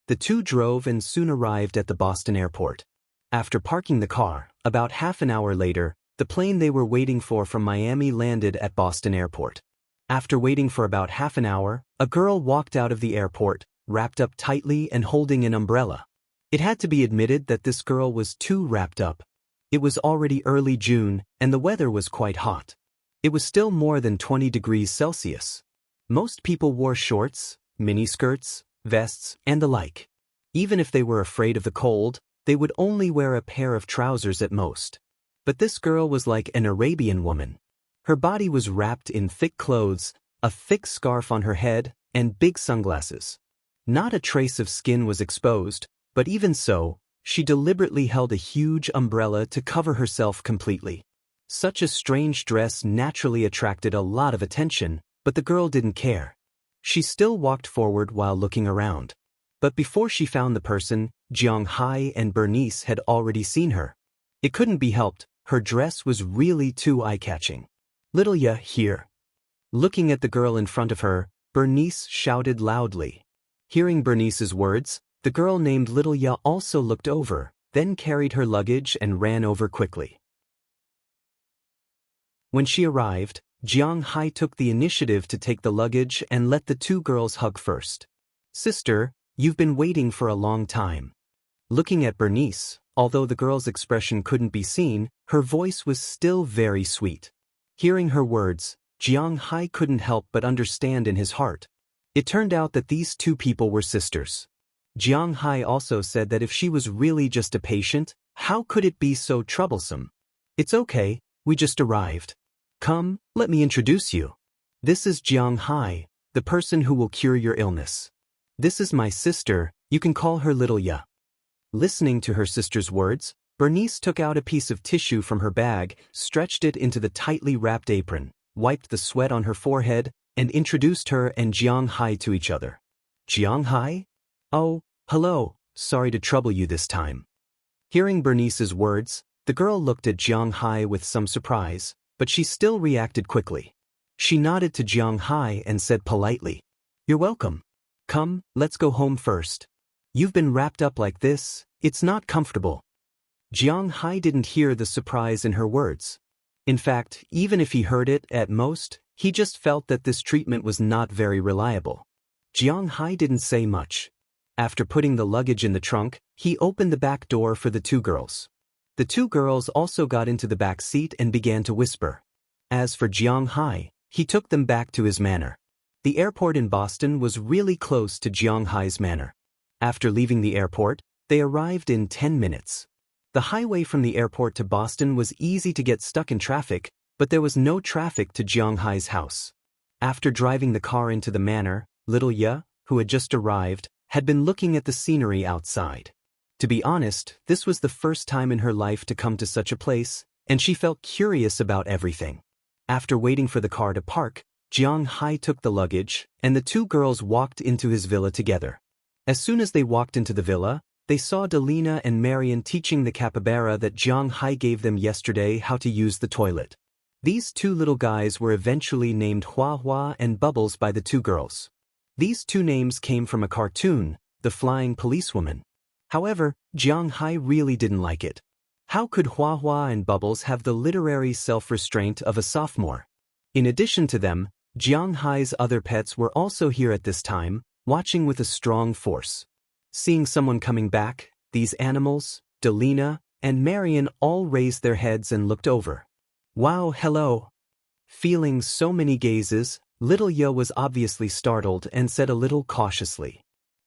The two drove and soon arrived at the Boston airport. After parking the car, about half an hour later, the plane they were waiting for from Miami landed at Boston airport. After waiting for about half an hour, a girl walked out of the airport, wrapped up tightly and holding an umbrella. It had to be admitted that this girl was too wrapped up. It was already early June, and the weather was quite hot. It was still more than 20 degrees Celsius. Most people wore shorts, miniskirts, vests, and the like. Even if they were afraid of the cold, they would only wear a pair of trousers at most. But this girl was like an Arabian woman. Her body was wrapped in thick clothes, a thick scarf on her head, and big sunglasses. Not a trace of skin was exposed, but even so, she deliberately held a huge umbrella to cover herself completely. Such a strange dress naturally attracted a lot of attention, but the girl didn't care. She still walked forward while looking around. But before she found the person, Jiang Hai and Bernice had already seen her. It couldn't be helped, her dress was really too eye-catching. "Little Ya, here." Looking at the girl in front of her, Bernice shouted loudly. Hearing Bernice's words, the girl named Little Ya also looked over, then carried her luggage and ran over quickly. When she arrived, Jiang Hai took the initiative to take the luggage and let the two girls hug first. "Sister, you've been waiting for a long time." Looking at Bernice, although the girl's expression couldn't be seen, her voice was still very sweet. Hearing her words, Jiang Hai couldn't help but understand in his heart. It turned out that these two people were sisters. Jiang Hai also said that if she was really just a patient, how could it be so troublesome? "It's okay, we just arrived. Come, let me introduce you. This is Jiang Hai, the person who will cure your illness. This is my sister, you can call her Little Ya." Listening to her sister's words, Bernice took out a piece of tissue from her bag, stretched it into the tightly wrapped apron, wiped the sweat on her forehead, and introduced her and Jiang Hai to each other. "Jiang Hai? Oh, hello, sorry to trouble you this time." Hearing Bernice's words, the girl looked at Jiang Hai with some surprise, but she still reacted quickly. She nodded to Jiang Hai and said politely, "You're welcome. Come, let's go home first. You've been wrapped up like this, it's not comfortable." Jiang Hai didn't hear the surprise in her words. In fact, even if he heard it, at most, he just felt that this treatment was not very reliable. Jiang Hai didn't say much. After putting the luggage in the trunk, he opened the back door for the two girls. The two girls also got into the back seat and began to whisper. As for Jiang Hai, he took them back to his manor. The airport in Boston was really close to Jiang Hai's manor. After leaving the airport, they arrived in 10 minutes. The highway from the airport to Boston was easy to get stuck in traffic, but there was no traffic to Jiang Hai's house. After driving the car into the manor, Little Ya, who had just arrived, had been looking at the scenery outside. To be honest, this was the first time in her life to come to such a place, and she felt curious about everything. After waiting for the car to park, Jiang Hai took the luggage, and the two girls walked into his villa together. As soon as they walked into the villa, they saw Delina and Marian teaching the capybara that Jiang Hai gave them yesterday how to use the toilet. These two little guys were eventually named Hua Hua and Bubbles by the two girls. These two names came from a cartoon, The Flying Policewoman. However, Jiang Hai really didn't like it. How could Hua Hua and Bubbles have the literary self-restraint of a sophomore? In addition to them, Jiang Hai's other pets were also here at this time, watching with a strong force. Seeing someone coming back, these animals, Delina, and Marian all raised their heads and looked over. "Wow, hello." Feeling so many gazes, Little Ya was obviously startled and said a little cautiously.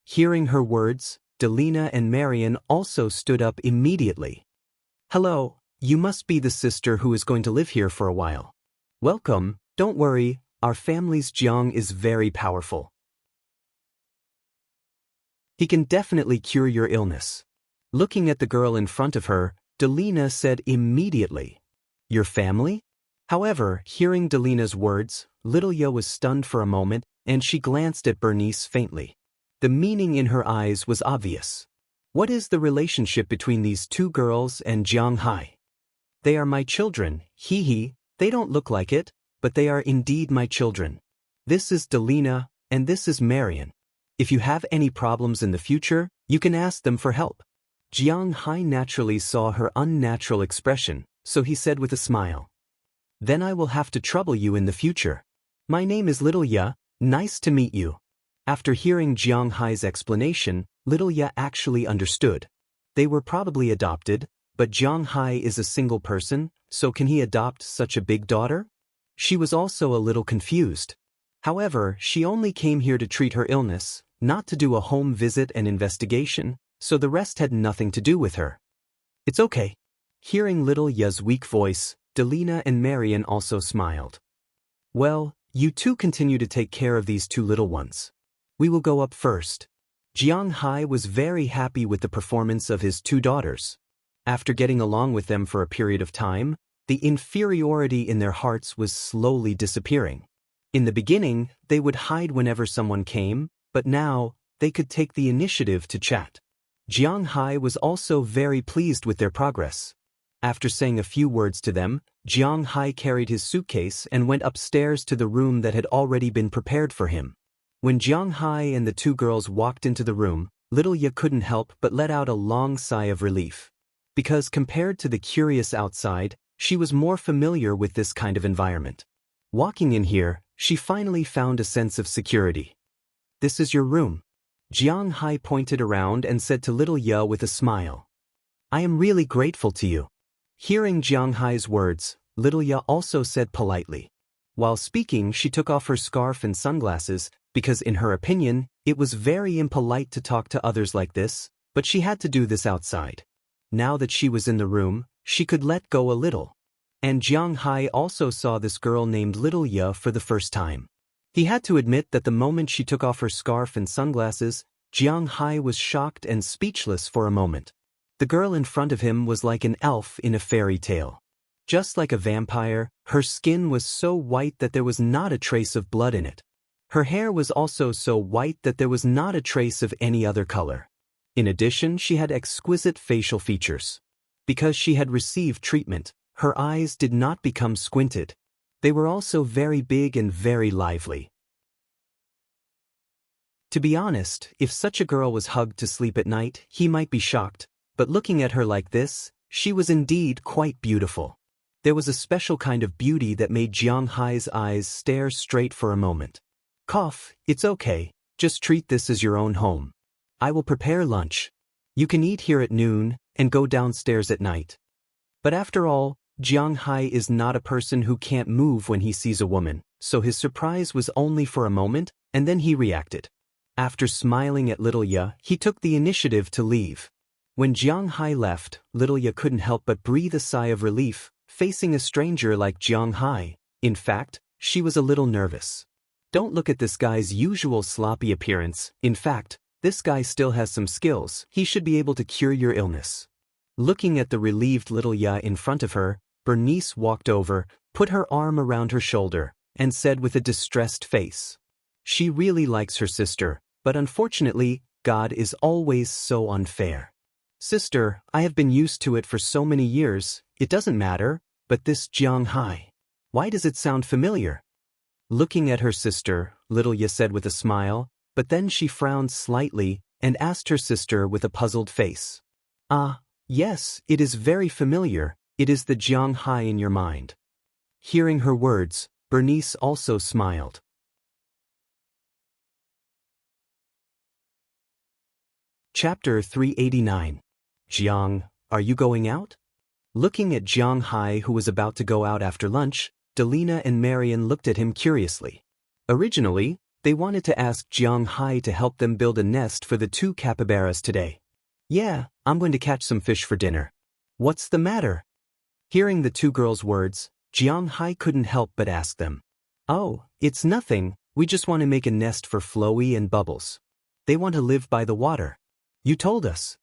Hearing her words, Delina and Marian also stood up immediately. "Hello, you must be the sister who is going to live here for a while. Welcome, don't worry, our family's Jiang is very powerful." He can definitely cure your illness. Looking at the girl in front of her, Delina said immediately, "Your family?" However, hearing Delina's words, Littleya was stunned for a moment, and she glanced at Bernice faintly. The meaning in her eyes was obvious. What is the relationship between these two girls and Jiang Hai? They are my children, hee. They don't look like it, but they are indeed my children. This is Delina, and this is Marian. If you have any problems in the future, you can ask them for help. Jiang Hai naturally saw her unnatural expression, so he said with a smile, "Then I will have to trouble you in the future. My name is Littleya, nice to meet you." After hearing Jiang Hai's explanation, Littleya actually understood. They were probably adopted, but Jiang Hai is a single person, so can he adopt such a big daughter? She was also a little confused. However, she only came here to treat her illness, not to do a home visit and investigation, so the rest had nothing to do with her. "It's okay." Hearing Littleya's weak voice, Delina and Marian also smiled. "Well, you two continue to take care of these two little ones. We will go up first." Jiang Hai was very happy with the performance of his two daughters. After getting along with them for a period of time, the inferiority in their hearts was slowly disappearing. In the beginning, they would hide whenever someone came, but now, they could take the initiative to chat. Jiang Hai was also very pleased with their progress. After saying a few words to them, Jiang Hai carried his suitcase and went upstairs to the room that had already been prepared for him. When Jiang Hai and the two girls walked into the room, Littleya couldn't help but let out a long sigh of relief. Because compared to the curious outside, she was more familiar with this kind of environment. Walking in here, she finally found a sense of security. "This is your room." Jiang Hai pointed around and said to Littleya with a smile, "I am really grateful to you." Hearing Jiang Hai's words, Littleya also said politely. While speaking, she took off her scarf and sunglasses, because in her opinion, it was very impolite to talk to others like this, but she had to do this outside. Now that she was in the room, she could let go a little. And Jiang Hai also saw this girl named Littleya for the first time. He had to admit that the moment she took off her scarf and sunglasses, Jiang Hai was shocked and speechless for a moment. The girl in front of him was like an elf in a fairy tale. Just like a vampire, her skin was so white that there was not a trace of blood in it. Her hair was also so white that there was not a trace of any other color. In addition, she had exquisite facial features. Because she had received treatment, her eyes did not become squinted. They were also very big and very lively. To be honest, if such a girl was hugged to sleep at night, he might be shocked, but looking at her like this, she was indeed quite beautiful. There was a special kind of beauty that made Jiang Hai's eyes stare straight for a moment. "Cough, it's okay, just treat this as your own home. I will prepare lunch. You can eat here at noon, and go downstairs at night." But after all, Jiang Hai is not a person who can't move when he sees a woman, so his surprise was only for a moment, and then he reacted. After smiling at Littleya, he took the initiative to leave. When Jiang Hai left, Littleya couldn't help but breathe a sigh of relief, facing a stranger like Jiang Hai. In fact, she was a little nervous. Don't look at this guy's usual sloppy appearance. In fact, this guy still has some skills. He should be able to cure your illness. Looking at the relieved Littleya in front of her, Bernice walked over, put her arm around her shoulder, and said with a distressed face, "She really likes her sister, but unfortunately, God is always so unfair. Sister, I have been used to it for so many years, it doesn't matter, but this Jiang Hai. Why does it sound familiar?" Looking at her sister, Littleya said with a smile, but then she frowned slightly and asked her sister with a puzzled face. "Ah, yes, it is very familiar, it is the Jiang Hai in your mind." Hearing her words, Bernice also smiled. Chapter 389. Jiang, are you going out? Looking at Jiang Hai, who was about to go out after lunch, Delina and Marian looked at him curiously. Originally, they wanted to ask Jiang Hai to help them build a nest for the two capybaras today. "Yeah, I'm going to catch some fish for dinner." "What's the matter?" Hearing the two girls' words, Jiang Hai couldn't help but ask them. "Oh, it's nothing, we just want to make a nest for Floey and Bubbles." They want to live by the water. You told us.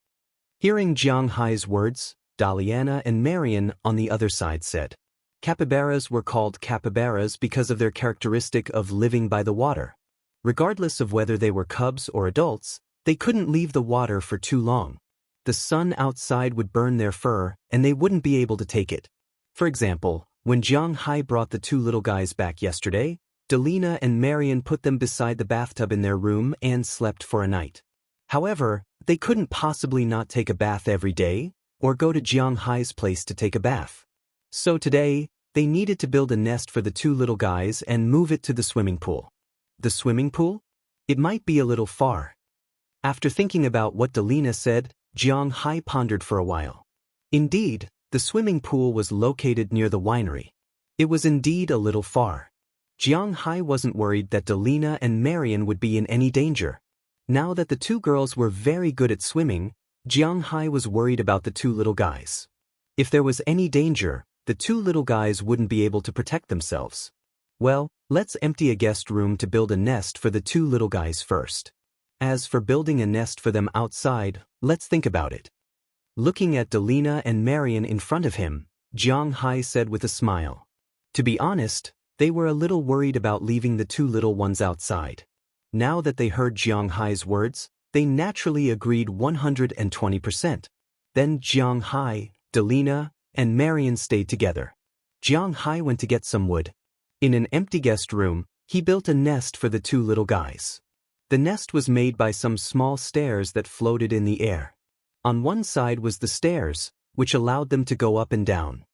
Hearing Jiang Hai's words, Daliana and Marian on the other side said. Capybaras were called capybaras because of their characteristic of living by the water. Regardless of whether they were cubs or adults, they couldn't leave the water for too long. The sun outside would burn their fur, and they wouldn't be able to take it. For example, when Jiang Hai brought the two little guys back yesterday, Delina and Marian put them beside the bathtub in their room and slept for a night. However, they couldn't possibly not take a bath every day, or go to Jiang Hai's place to take a bath. So today, they needed to build a nest for the two little guys and move it to the swimming pool. The swimming pool? It might be a little far. After thinking about what Delina said, Jiang Hai pondered for a while. Indeed, the swimming pool was located near the winery. It was indeed a little far. Jiang Hai wasn't worried that Delina and Marian would be in any danger. Now that the two girls were very good at swimming, Jiang Hai was worried about the two little guys. If there was any danger, the two little guys wouldn't be able to protect themselves. Well, let's empty a guest room to build a nest for the two little guys first. As for building a nest for them outside, let's think about it. Looking at Delina and Marian in front of him, Jiang Hai said with a smile. To be honest, they were a little worried about leaving the two little ones outside. Now that they heard Jiang Hai's words, they naturally agreed 120%. Then Jiang Hai, Delina, and Marian stayed together. Jiang Hai went to get some wood. In an empty guest room, he built a nest for the two little guys. The nest was made by some small stairs that floated in the air. On one side was the stairs, which allowed them to go up and down.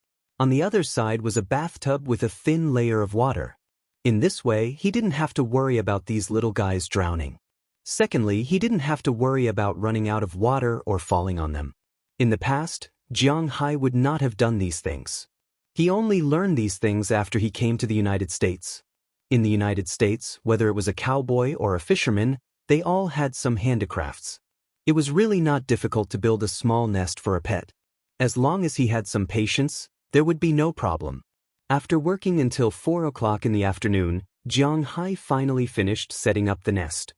On the other side was a bathtub with a thin layer of water. In this way, he didn't have to worry about these little guys drowning. Secondly, he didn't have to worry about running out of water or falling on them. In the past, Jiang Hai would not have done these things. He only learned these things after he came to the United States. In the United States, whether it was a cowboy or a fisherman, they all had some handicrafts. It was really not difficult to build a small nest for a pet. As long as he had some patience, there would be no problem. After working until 4 o'clock in the afternoon, Jiang Hai finally finished setting up the nest.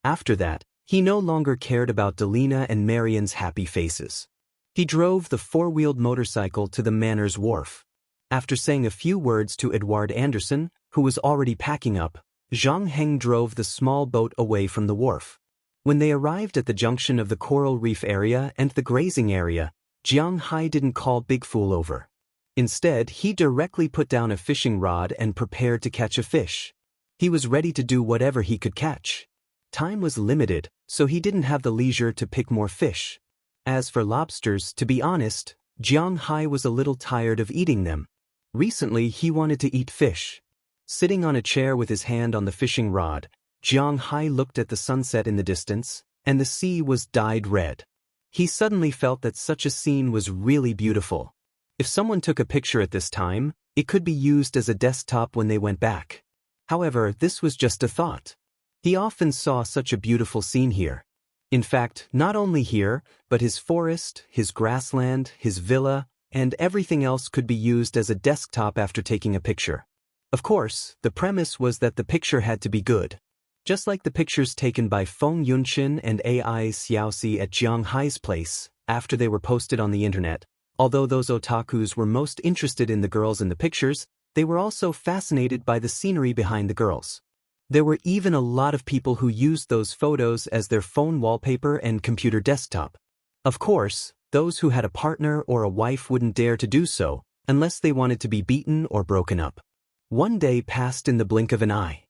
After that, he no longer cared about Delina and Marian's happy faces. He drove the four-wheeled motorcycle to the Manor's wharf. After saying a few words to Edward Anderson, who was already packing up, Zhang Heng drove the small boat away from the wharf. When they arrived at the junction of the coral reef area and the grazing area, Jiang Hai didn't call Big Fool over. Instead, he directly put down a fishing rod and prepared to catch a fish. He was ready to do whatever he could catch. Time was limited, so he didn't have the leisure to pick more fish. As for lobsters, to be honest, Jiang Hai was a little tired of eating them. Recently, he wanted to eat fish. Sitting on a chair with his hand on the fishing rod, Jiang Hai looked at the sunset in the distance, and the sea was dyed red. He suddenly felt that such a scene was really beautiful. If someone took a picture at this time, it could be used as a desktop when they went back. However, this was just a thought. He often saw such a beautiful scene here. In fact, not only here, but his forest, his grassland, his villa, and everything else could be used as a desktop after taking a picture. Of course, the premise was that the picture had to be good. Just like the pictures taken by Feng Yunxin and AI Xiaoxi at Jiang Hai's place, after they were posted on the internet. Although those otakus were most interested in the girls in the pictures, they were also fascinated by the scenery behind the girls. There were even a lot of people who used those photos as their phone wallpaper and computer desktop. Of course, those who had a partner or a wife wouldn't dare to do so, unless they wanted to be beaten or broken up. One day passed in the blink of an eye.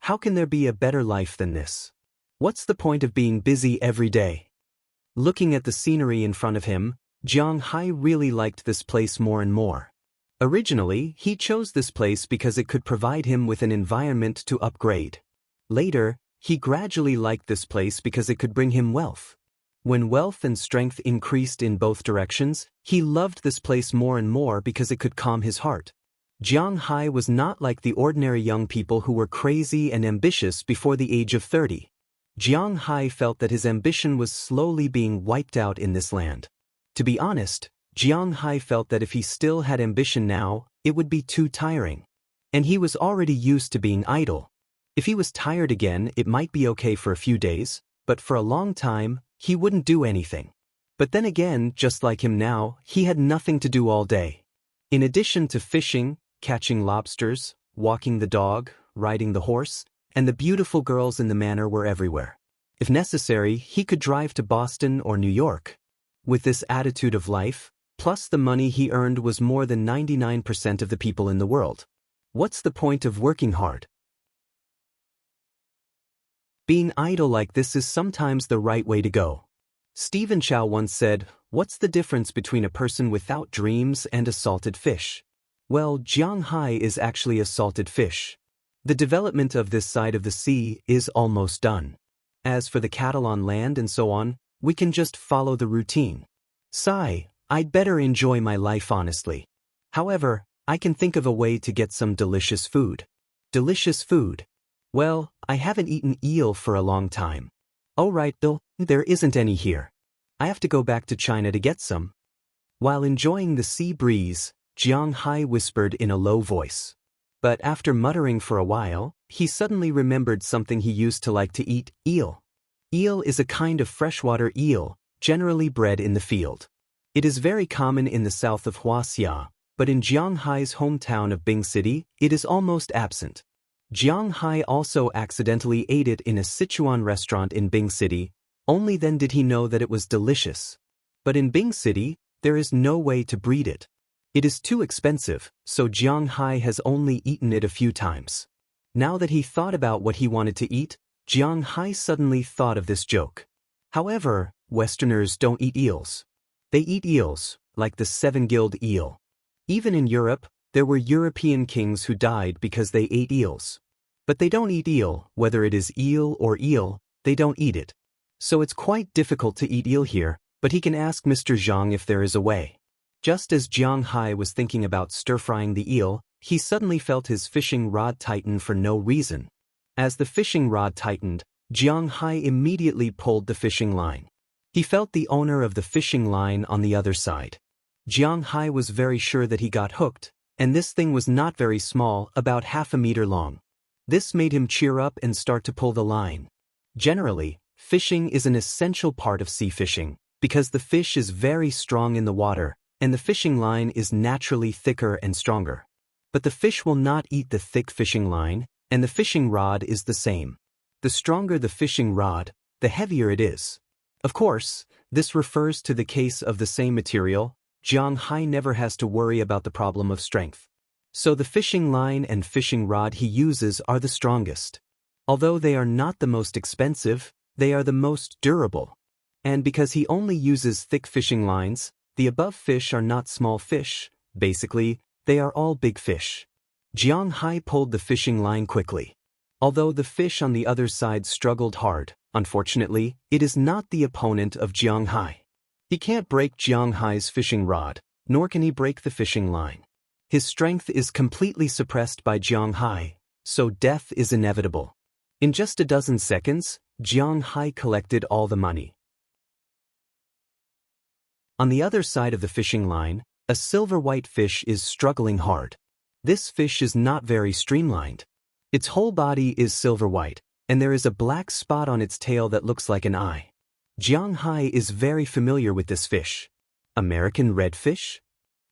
How can there be a better life than this? What's the point of being busy every day? Looking at the scenery in front of him, Jiang Hai really liked this place more and more. Originally, he chose this place because it could provide him with an environment to upgrade. Later, he gradually liked this place because it could bring him wealth. When wealth and strength increased in both directions, he loved this place more and more because it could calm his heart. Jiang Hai was not like the ordinary young people who were crazy and ambitious before the age of 30. Jiang Hai felt that his ambition was slowly being wiped out in this land. To be honest, Jiang Hai felt that if he still had ambition now, it would be too tiring. And he was already used to being idle. If he was tired again, it might be okay for a few days, but for a long time, he wouldn't do anything. But then again, just like him now, he had nothing to do all day. In addition to fishing, catching lobsters, walking the dog, riding the horse, and the beautiful girls in the manor were everywhere. If necessary, he could drive to Boston or New York. With this attitude of life, plus the money he earned was more than 99% of the people in the world. What's the point of working hard? Being idle like this is sometimes the right way to go. Stephen Chow once said, "What's the difference between a person without dreams and a salted fish?" Well, Jiang Hai is actually a salted fish. The development of this side of the sea is almost done. As for the cattle on land and so on, we can just follow the routine. Sigh, I'd better enjoy my life honestly. However, I can think of a way to get some delicious food. Delicious food. Well, I haven't eaten eel for a long time. Oh right, Bill, there isn't any here. I have to go back to China to get some. While enjoying the sea breeze, Jiang Hai whispered in a low voice. But after muttering for a while, he suddenly remembered something he used to like to eat, eel. Eel is a kind of freshwater eel, generally bred in the field. It is very common in the south of Huaxia, but in Jiang Hai's hometown of Bing City, it is almost absent. Jiang Hai also accidentally ate it in a Sichuan restaurant in Bing City, only then did he know that it was delicious. But in Bing City, there is no way to breed it. It is too expensive, so Jiang Hai has only eaten it a few times. Now that he thought about what he wanted to eat, Jiang Hai suddenly thought of this joke. However, Westerners don't eat eels. They eat eels, like the seven-gilled eel. Even in Europe, there were European kings who died because they ate eels. But they don't eat eel, whether it is eel or eel, they don't eat it. So it's quite difficult to eat eel here, but he can ask Mr. Zhang if there is a way. Just as Jiang Hai was thinking about stir-frying the eel, he suddenly felt his fishing rod tighten for no reason. As the fishing rod tightened, Jiang Hai immediately pulled the fishing line. He felt the owner of the fishing line on the other side. Jiang Hai was very sure that he got hooked, and this thing was not very small, about half a meter long. This made him cheer up and start to pull the line. Generally, fishing is an essential part of sea fishing, because the fish is very strong in the water, and the fishing line is naturally thicker and stronger. But the fish will not eat the thick fishing line, and the fishing rod is the same. The stronger the fishing rod, the heavier it is. Of course, this refers to the case of the same material. Jiang Hai never has to worry about the problem of strength. So the fishing line and fishing rod he uses are the strongest. Although they are not the most expensive, they are the most durable. And because he only uses thick fishing lines, the above fish are not small fish. Basically, they are all big fish. Jiang Hai pulled the fishing line quickly. Although the fish on the other side struggled hard, unfortunately, it is not the opponent of Jiang Hai. He can't break Jiang Hai's fishing rod, nor can he break the fishing line. His strength is completely suppressed by Jiang Hai, so death is inevitable. In just a dozen seconds, Jiang Hai collected all the money. On the other side of the fishing line, a silver-white fish is struggling hard. This fish is not very streamlined. Its whole body is silver-white, and there is a black spot on its tail that looks like an eye. Jiang Hai is very familiar with this fish. American redfish?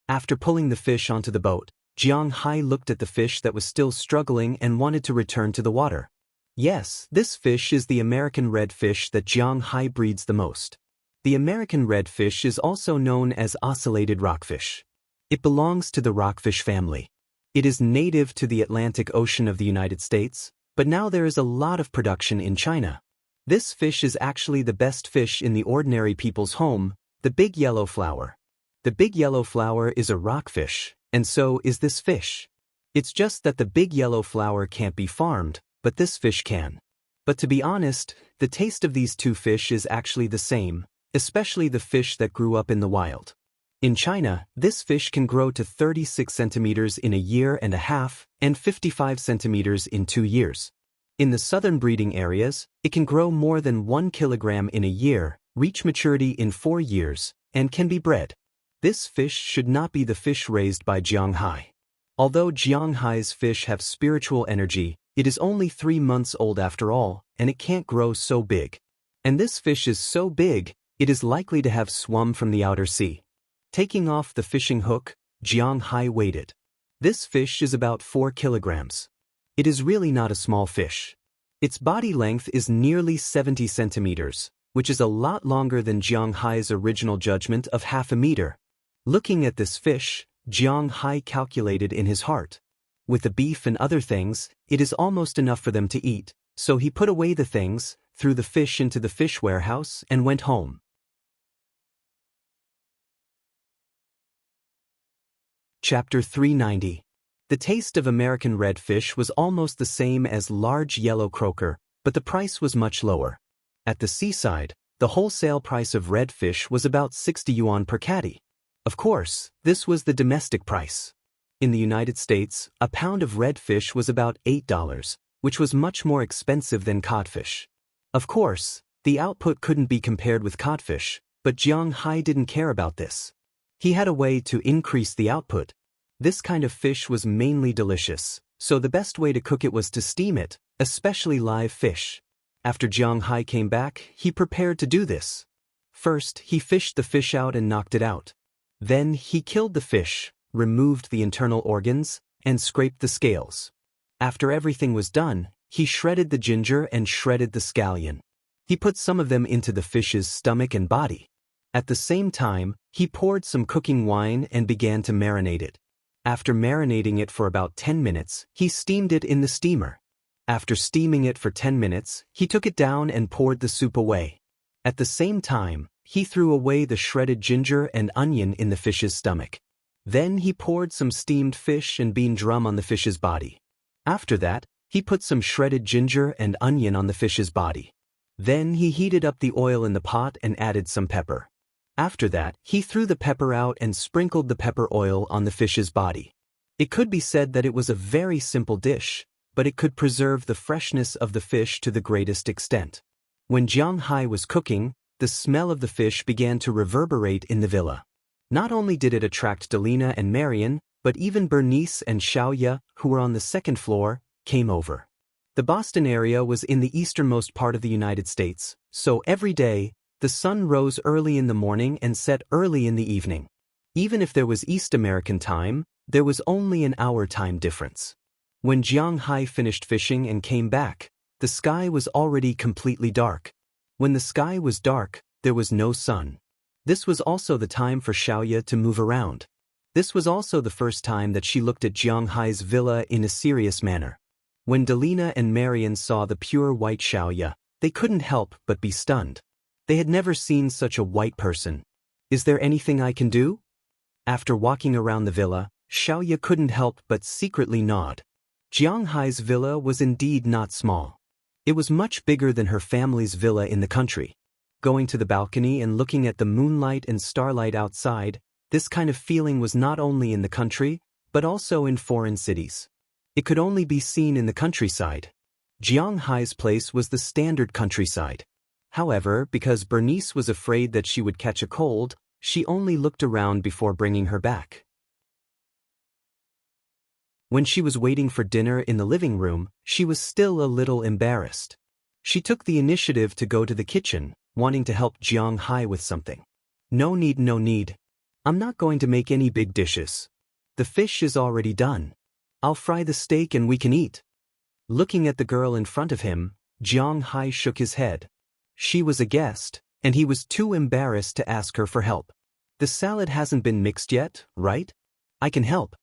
After pulling the fish onto the boat, Jiang Hai looked at the fish that was still struggling and wanted to return to the water. Yes, this fish is the American redfish that Jiang Hai breeds the most. The American redfish is also known as ocellated rockfish. It belongs to the rockfish family. It is native to the Atlantic Ocean of the United States, but now there is a lot of production in China. This fish is actually the best fish in the ordinary people's home, the big yellow flower. The big yellow flower is a rockfish, and so is this fish. It's just that the big yellow flower can't be farmed, but this fish can. But to be honest, the taste of these two fish is actually the same, especially the fish that grew up in the wild. In China, this fish can grow to 36 centimeters in a year and a half and 55 centimeters in 2 years. In the southern breeding areas, it can grow more than 1 kilogram in a year, reach maturity in 4 years, and can be bred. This fish should not be the fish raised by Jiang Hai. Although Jiang Hai's fish have spiritual energy, It is only 3 months old after all, and it can't grow so big. And this fish is so big, it is likely to have swum from the outer sea. Taking off the fishing hook, Jiang Hai weighed it. This fish is about 4 kilograms. It is really not a small fish. Its body length is nearly 70 centimeters, which is a lot longer than Jiang Hai's original judgment of half a meter. Looking at this fish, Jiang Hai calculated in his heart. With the beef and other things, it is almost enough for them to eat, so he put away the things, threw the fish into the fish warehouse, and went home. Chapter 390. The taste of American redfish was almost the same as large yellow croaker, but the price was much lower. At the seaside, the wholesale price of redfish was about 60 yuan per catty. Of course, this was the domestic price. In the United States, a pound of redfish was about $8, which was much more expensive than codfish. Of course, the output couldn't be compared with codfish, but Jiang Hai didn't care about this. He had a way to increase the output. This kind of fish was mainly delicious, so the best way to cook it was to steam it, especially live fish. After Jiang Hai came back, he prepared to do this. First, he fished the fish out and knocked it out. Then, he killed the fish, removed the internal organs, and scraped the scales. After everything was done, he shredded the ginger and shredded the scallion. He put some of them into the fish's stomach and body. At the same time, he poured some cooking wine and began to marinate it. After marinating it for about 10 minutes, he steamed it in the steamer. After steaming it for 10 minutes, he took it down and poured the soup away. At the same time, he threw away the shredded ginger and onion in the fish's stomach. Then he poured some steamed fish and bean drum on the fish's body. After that, he put some shredded ginger and onion on the fish's body. Then he heated up the oil in the pot and added some pepper. After that, he threw the pepper out and sprinkled the pepper oil on the fish's body. It could be said that it was a very simple dish, but it could preserve the freshness of the fish to the greatest extent. When Jiang Hai was cooking, the smell of the fish began to reverberate in the villa. Not only did it attract Delina and Marian, but even Bernice and Xiaoya, who were on the second floor, came over. The Boston area was in the easternmost part of the United States, so every day, the sun rose early in the morning and set early in the evening. Even if there was East American time, there was only an hour time difference. When Jiang Hai finished fishing and came back, the sky was already completely dark. When the sky was dark, there was no sun. This was also the time for Xiaoya to move around. This was also the first time that she looked at Jiang Hai's villa in a serious manner. When Delina and Marian saw the pure white Xiaoya, they couldn't help but be stunned. They had never seen such a white person. "Is there anything I can do?" After walking around the villa, Xiaoya couldn't help but secretly nod. Jiang Hai's villa was indeed not small. It was much bigger than her family's villa in the country. Going to the balcony and looking at the moonlight and starlight outside, this kind of feeling was not only in the country, but also in foreign cities. It could only be seen in the countryside. Jiang Hai's place was the standard countryside. However, because Bernice was afraid that she would catch a cold, she only looked around before bringing her back. When she was waiting for dinner in the living room, she was still a little embarrassed. She took the initiative to go to the kitchen, wanting to help Jiang Hai with something. "No need, no need. I'm not going to make any big dishes. The fish is already done. I'll fry the steak and we can eat." Looking at the girl in front of him, Jiang Hai shook his head. She was a guest, and he was too embarrassed to ask her for help. "The salad hasn't been mixed yet, right? I can help."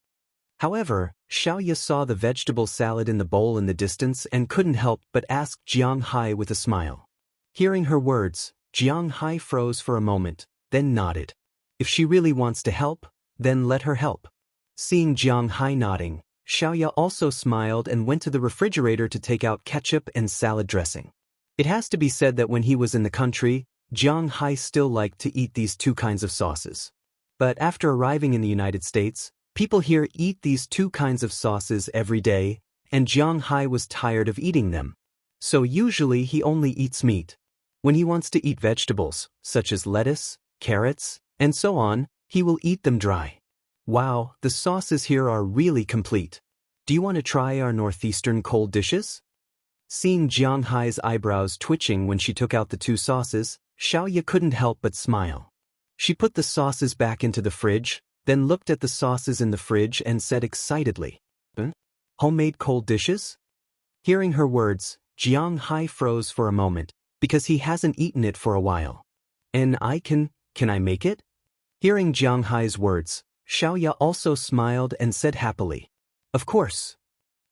However, Xiaoya saw the vegetable salad in the bowl in the distance and couldn't help but ask Jiang Hai with a smile. Hearing her words, Jiang Hai froze for a moment, then nodded. If she really wants to help, then let her help. Seeing Jiang Hai nodding, Xiaoya also smiled and went to the refrigerator to take out ketchup and salad dressing. It has to be said that when he was in the country, Jiang Hai still liked to eat these two kinds of sauces. But after arriving in the United States, people here eat these two kinds of sauces every day, and Jiang Hai was tired of eating them. So usually he only eats meat. When he wants to eat vegetables, such as lettuce, carrots, and so on, he will eat them dry. Wow, the sauces here are really complete. Do you want to try our northeastern cold dishes? Seeing Jiang Hai's eyebrows twitching when she took out the two sauces, Xiaoya couldn't help but smile. She put the sauces back into the fridge, then looked at the sauces in the fridge and said excitedly, Homemade cold dishes? Hearing her words, Jiang Hai froze for a moment, because he hasn't eaten it for a while. And can I make it? Hearing Jiang Hai's words, Xiaoya also smiled and said happily, Of course.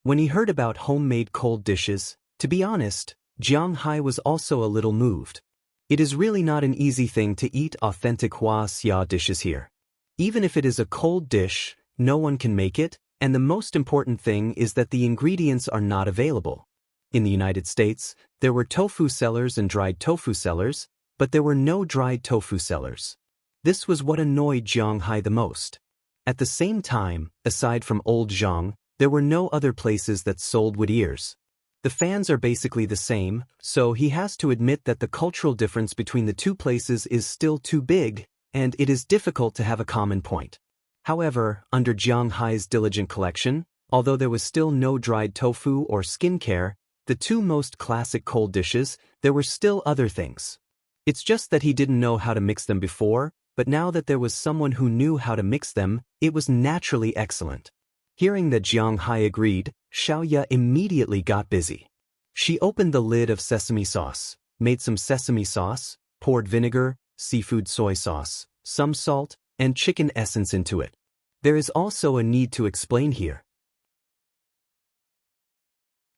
When he heard about homemade cold dishes, to be honest, Jiang Hai was also a little moved. It is really not an easy thing to eat authentic Xia dishes here. Even if it is a cold dish, no one can make it, and the most important thing is that the ingredients are not available. In the United States, there were tofu sellers and dried tofu sellers, but there were no dried tofu sellers. This was what annoyed Jiang Hai the most. At the same time, aside from Old Zhang, there were no other places that sold wood ears. The fans are basically the same, so he has to admit that the cultural difference between the two places is still too big, and it is difficult to have a common point. However, under Jiang Hai's diligent collection, although there was still no dried tofu or skincare, the two most classic cold dishes, there were still other things. It's just that he didn't know how to mix them before, but now that there was someone who knew how to mix them, it was naturally excellent. Hearing that Jiang Hai agreed, Xiaoya immediately got busy. She opened the lid of sesame sauce, made some sesame sauce, poured vinegar, seafood soy sauce, some salt, and chicken essence into it. There is also a need to explain here.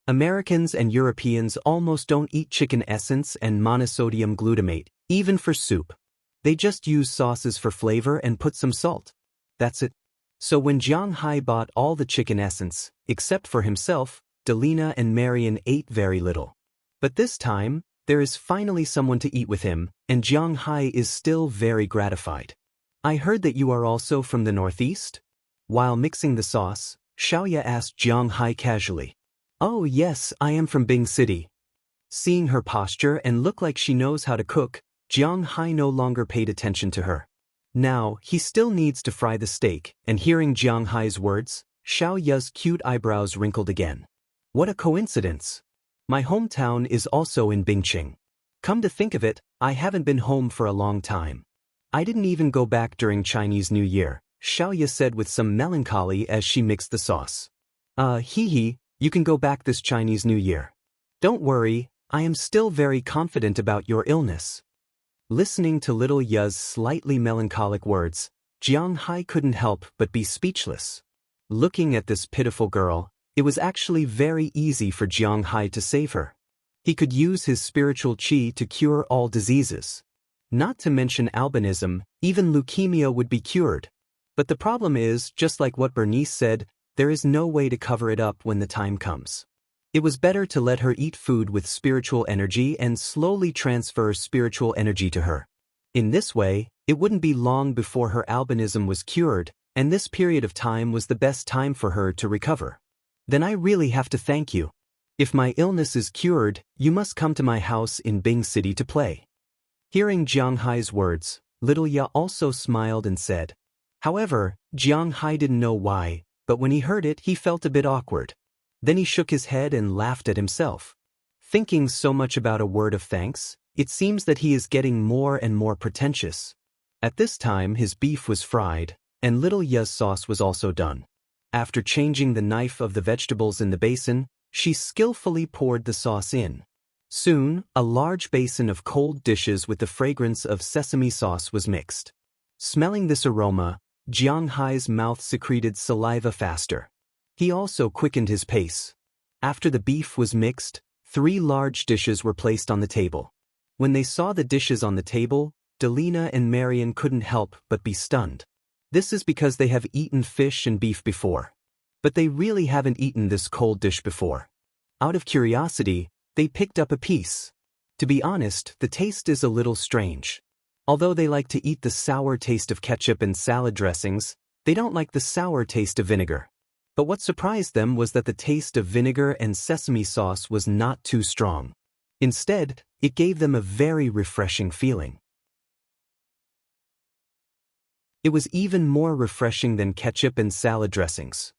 Americans and Europeans almost don't eat chicken essence and monosodium glutamate, even for soup. They just use sauces for flavor and put some salt. That's it. So when Jiang Hai bought all the chicken essence, except for himself, Delina and Marian ate very little. But this time, there is finally someone to eat with him, and Jiang Hai is still very gratified. I heard that you are also from the Northeast? While mixing the sauce, Xiaoya asked Jiang Hai casually. Oh yes, I am from Bing City. Seeing her posture and look like she knows how to cook, Jiang Hai no longer paid attention to her. Now, he still needs to fry the steak, and hearing Jiang Hai's words, Xiaoya's cute eyebrows wrinkled again. What a coincidence. My hometown is also in Bingqing. Come to think of it, I haven't been home for a long time. I didn't even go back during Chinese New Year, Xiaoya said with some melancholy as she mixed the sauce. You can go back this Chinese New Year. Don't worry, I am still very confident about your illness. Listening to little Ya's slightly melancholic words, Jiang Hai couldn't help but be speechless. Looking at this pitiful girl, it was actually very easy for Jiang Hai to save her. He could use his spiritual qi to cure all diseases. Not to mention albinism, even leukemia would be cured. But the problem is, just like what Bernice said, there is no way to cover it up when the time comes. It was better to let her eat food with spiritual energy and slowly transfer spiritual energy to her. In this way, it wouldn't be long before her albinism was cured, and this period of time was the best time for her to recover. Then I really have to thank you. If my illness is cured, you must come to my house in Bing City to play. Hearing Jiang Hai's words, little Ya also smiled and said. However, Jiang Hai didn't know why, but when he heard it he felt a bit awkward. Then he shook his head and laughed at himself. Thinking so much about a word of thanks, it seems that he is getting more and more pretentious. At this time his beef was fried, and little Ya's sauce was also done. After changing the knife of the vegetables in the basin, she skillfully poured the sauce in. Soon, a large basin of cold dishes with the fragrance of sesame sauce was mixed. Smelling this aroma, Jiang Hai's mouth secreted saliva faster. He also quickened his pace. After the beef was mixed, 3 large dishes were placed on the table. When they saw the dishes on the table, Delina and Marian couldn't help but be stunned. This is because they have eaten fish and beef before. But they really haven't eaten this cold dish before. Out of curiosity, they picked up a piece. To be honest, the taste is a little strange. Although they like to eat the sour taste of ketchup and salad dressings, they don't like the sour taste of vinegar. But what surprised them was that the taste of vinegar and sesame sauce was not too strong. Instead, it gave them a very refreshing feeling. It was even more refreshing than ketchup and salad dressings.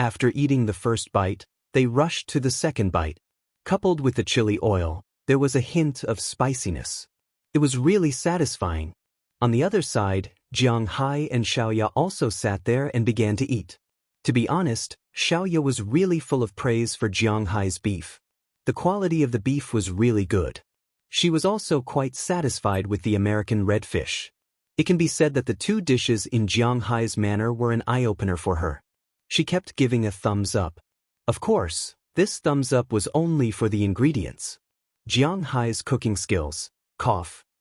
After eating the first bite, they rushed to the second bite. Coupled with the chili oil, there was a hint of spiciness. It was really satisfying. On the other side, Jiang Hai and Xiaoya also sat there and began to eat. To be honest, Xiaoya was really full of praise for Jiang Hai's beef. The quality of the beef was really good. She was also quite satisfied with the American red fish. It can be said that the two dishes in Jiang Hai's manner were an eye-opener for her. She kept giving a thumbs up. Of course, this thumbs up was only for the ingredients. Jiang Hai's cooking skills.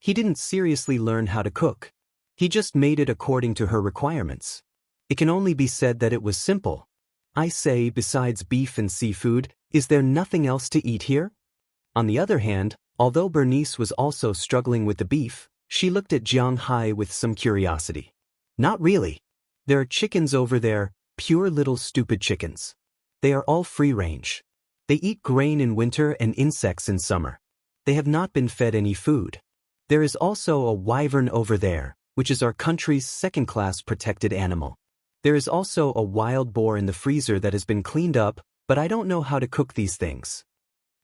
He didn't seriously learn how to cook. He just made it according to her requirements. It can only be said that it was simple. I say, besides beef and seafood, is there nothing else to eat here? On the other hand, although Bernice was also struggling with the beef, she looked at Jiang Hai with some curiosity. Not really. There are chickens over there, pure little stupid chickens. They are all free-range. They eat grain in winter and insects in summer. They have not been fed any food. There is also a wyvern over there, which is our country's second-class protected animal. There is also a wild boar in the freezer that has been cleaned up, but I don't know how to cook these things.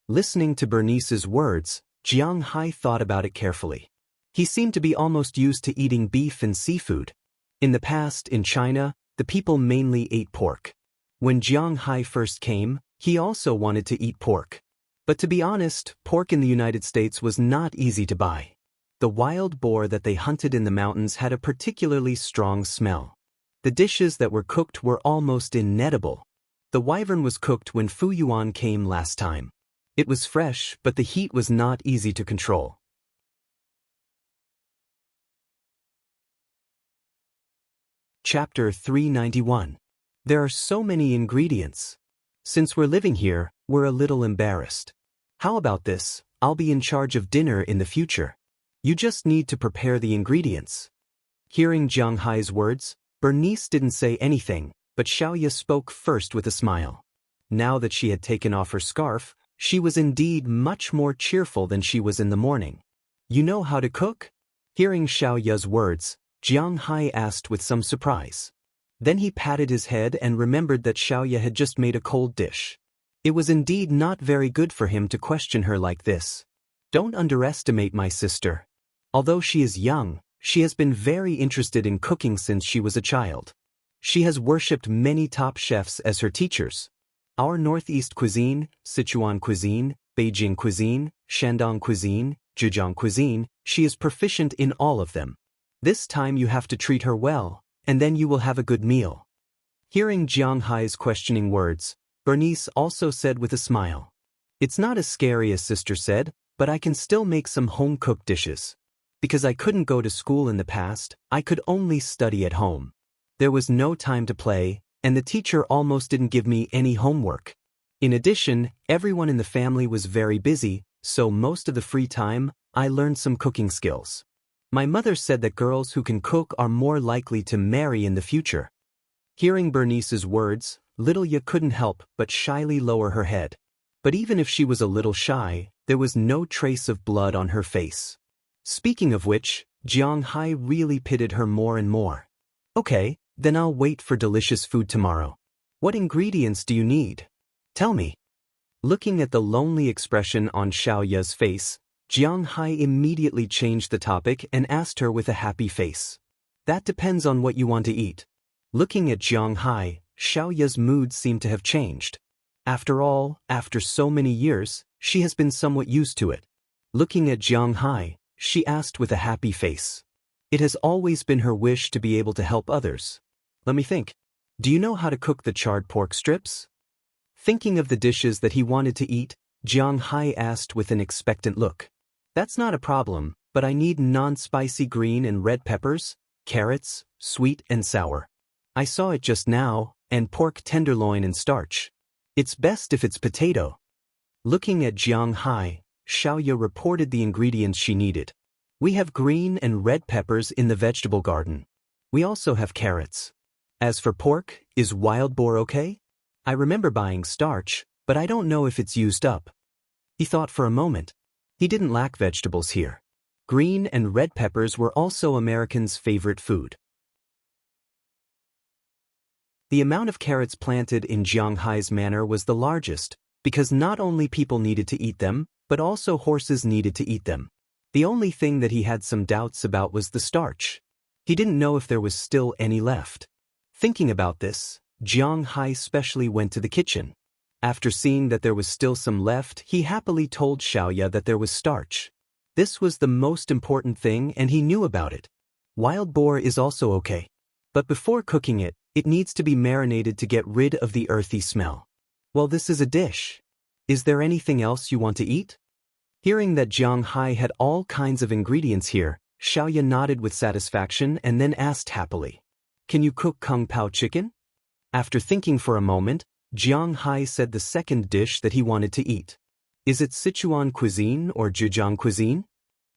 Listening to Bernice's words, Jiang Hai thought about it carefully. He seemed to be almost used to eating beef and seafood. In the past, in China, the people mainly ate pork. When Jiang Hai first came, he also wanted to eat pork. But to be honest, pork in the United States was not easy to buy. The wild boar that they hunted in the mountains had a particularly strong smell. The dishes that were cooked were almost inedible. The wyvern was cooked when Fu Yuan came last time. It was fresh, but the heat was not easy to control. Chapter 391. There are so many ingredients. Since we're living here, we're a little embarrassed. How about this? I'll be in charge of dinner in the future. You just need to prepare the ingredients. Hearing Jiang Hai's words, Bernice didn't say anything, but Xiaoya spoke first with a smile. Now that she had taken off her scarf, she was indeed much more cheerful than she was in the morning. You know how to cook? Hearing Xiaoya's words, Jiang Hai asked with some surprise. Then he patted his head and remembered that Xiaoya had just made a cold dish. It was indeed not very good for him to question her like this. Don't underestimate my sister. Although she is young, she has been very interested in cooking since she was a child. She has worshipped many top chefs as her teachers. Our Northeast cuisine, Sichuan cuisine, Beijing cuisine, Shandong cuisine, Zhejiang cuisine, she is proficient in all of them. This time you have to treat her well, and then you will have a good meal. Hearing Jiang Hai's questioning words, Bernice also said with a smile. It's not as scary as sister said, but I can still make some home-cooked dishes. Because I couldn't go to school in the past, I could only study at home. There was no time to play, and the teacher almost didn't give me any homework. In addition, everyone in the family was very busy, so most of the free time, I learned some cooking skills. My mother said that girls who can cook are more likely to marry in the future. Hearing Bernice's words, little Ya couldn't help but shyly lower her head. But even if she was a little shy, there was no trace of blood on her face. Speaking of which, Jiang Hai really pitied her more and more. Okay, then I'll wait for delicious food tomorrow. What ingredients do you need? Tell me. Looking at the lonely expression on Xiaoya's face, Jiang Hai immediately changed the topic and asked her with a happy face. That depends on what you want to eat. Looking at Jiang Hai, Xiaoya's mood seemed to have changed. After all, after so many years, she has been somewhat used to it. Looking at Jiang Hai, she asked with a happy face. It has always been her wish to be able to help others. Let me think. Do you know how to cook the charred pork strips? Thinking of the dishes that he wanted to eat, Jiang Hai asked with an expectant look. That's not a problem, but I need non-spicy green and red peppers, carrots, sweet and sour. I saw it just now, and pork tenderloin and starch. It's best if it's potato. Looking at Jiang Hai, Xiaoya reported the ingredients she needed. We have green and red peppers in the vegetable garden. We also have carrots. As for pork, is wild boar okay? I remember buying starch, but I don't know if it's used up. He thought for a moment. He didn't lack vegetables here. Green and red peppers were also Americans' favorite food. The amount of carrots planted in Jiang Hai's manor was the largest, because not only people needed to eat them, but also horses needed to eat them. The only thing that he had some doubts about was the starch. He didn't know if there was still any left. Thinking about this, Jiang Hai specially went to the kitchen. After seeing that there was still some left, he happily told Xiaoya that there was starch. This was the most important thing and he knew about it. Wild boar is also okay. But before cooking it, it needs to be marinated to get rid of the earthy smell. Well, this is a dish. Is there anything else you want to eat? Hearing that Jiang Hai had all kinds of ingredients here, Xiaoya nodded with satisfaction and then asked happily, "Can you cook Kung Pao chicken?" After thinking for a moment, Jiang Hai said the second dish that he wanted to eat. Is it Sichuan cuisine or Zhejiang cuisine?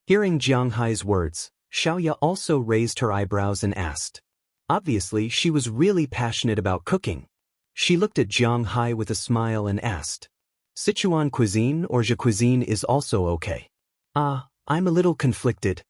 Hearing Jiang Hai's words, Xiaoya also raised her eyebrows and asked. Obviously, she was really passionate about cooking. She looked at Jiang Hai with a smile and asked, "Sichuan cuisine or Zhe cuisine is also okay." I'm a little conflicted.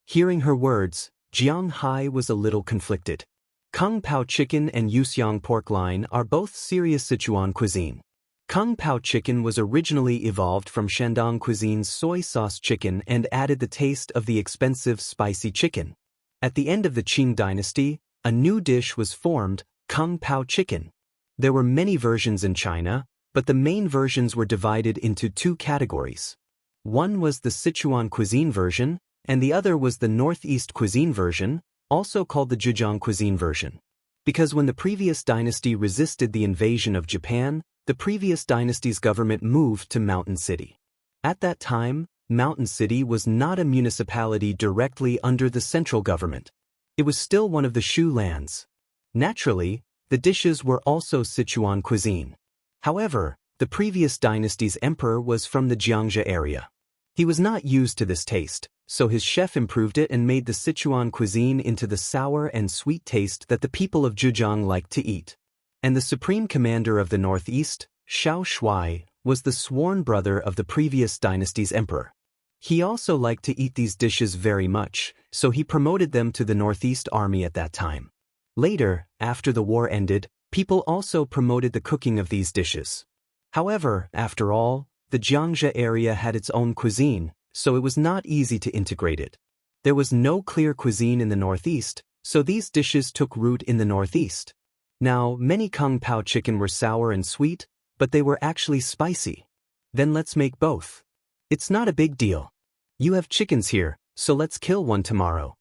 Hearing her words, Jiang Hai was a little conflicted. Kung Pao chicken and Yuxiang pork loin are both serious Sichuan cuisine. Kung Pao chicken was originally evolved from Shandong cuisine's soy sauce chicken and added the taste of the expensive spicy chicken. At the end of the Qing dynasty, a new dish was formed, Kung Pao chicken. There were many versions in China, but the main versions were divided into two categories. One was the Sichuan cuisine version, and the other was the Northeast cuisine version, also called the Zhejiang cuisine version. Because when the previous dynasty resisted the invasion of Japan, the previous dynasty's government moved to Mountain City. At that time, Mountain City was not a municipality directly under the central government. It was still one of the Shu lands. Naturally, the dishes were also Sichuan cuisine. However, the previous dynasty's emperor was from the Jiangxia area. He was not used to this taste, so his chef improved it and made the Sichuan cuisine into the sour and sweet taste that the people of Zhejiang liked to eat. And the supreme commander of the Northeast, Xiao Shuai, was the sworn brother of the previous dynasty's emperor. He also liked to eat these dishes very much, so he promoted them to the Northeast Army at that time. Later, after the war ended, people also promoted the cooking of these dishes. However, after all, the Jiangxia area had its own cuisine, so it was not easy to integrate it. There was no clear cuisine in the Northeast, so these dishes took root in the Northeast. Now, many Kung Pao chicken were sour and sweet, but they were actually spicy. Then let's make both. It's not a big deal. You have chickens here, so let's kill one tomorrow.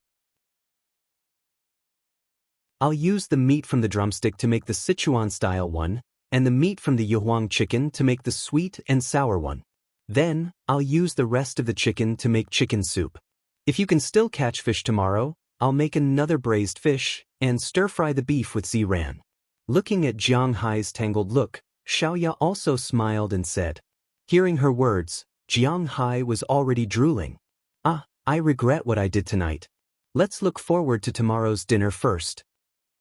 I'll use the meat from the drumstick to make the Sichuan-style one, and the meat from the Yuhuang chicken to make the sweet and sour one. Then, I'll use the rest of the chicken to make chicken soup. If you can still catch fish tomorrow, I'll make another braised fish, and stir-fry the beef with ziran. Looking at Jiang Hai's tangled look, Xiaoya also smiled and said. Hearing her words, Jiang Hai was already drooling. I regret what I did tonight. Let's look forward to tomorrow's dinner first.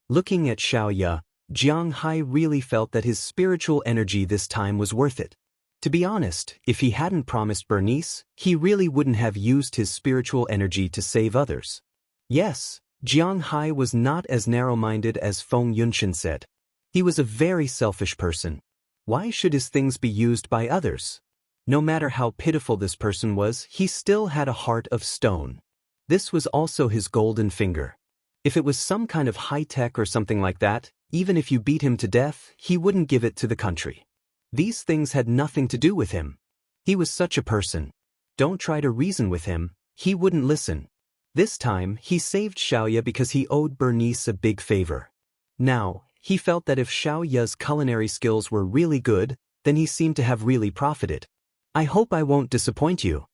Looking at Xiaoya, Jiang Hai really felt that his spiritual energy this time was worth it. To be honest, if he hadn't promised Bernice, he really wouldn't have used his spiritual energy to save others. Yes, Jiang Hai was not as narrow-minded as Feng Yunshan said. He was a very selfish person. Why should his things be used by others? No matter how pitiful this person was, he still had a heart of stone. This was also his golden finger. If it was some kind of high-tech or something like that, even if you beat him to death, he wouldn't give it to the country. These things had nothing to do with him. He was such a person. Don't try to reason with him, he wouldn't listen. This time, he saved Xiaoya because he owed Bernice a big favor. Now, he felt that if Xiaoya's culinary skills were really good, then he seemed to have really profited. I hope I won't disappoint you.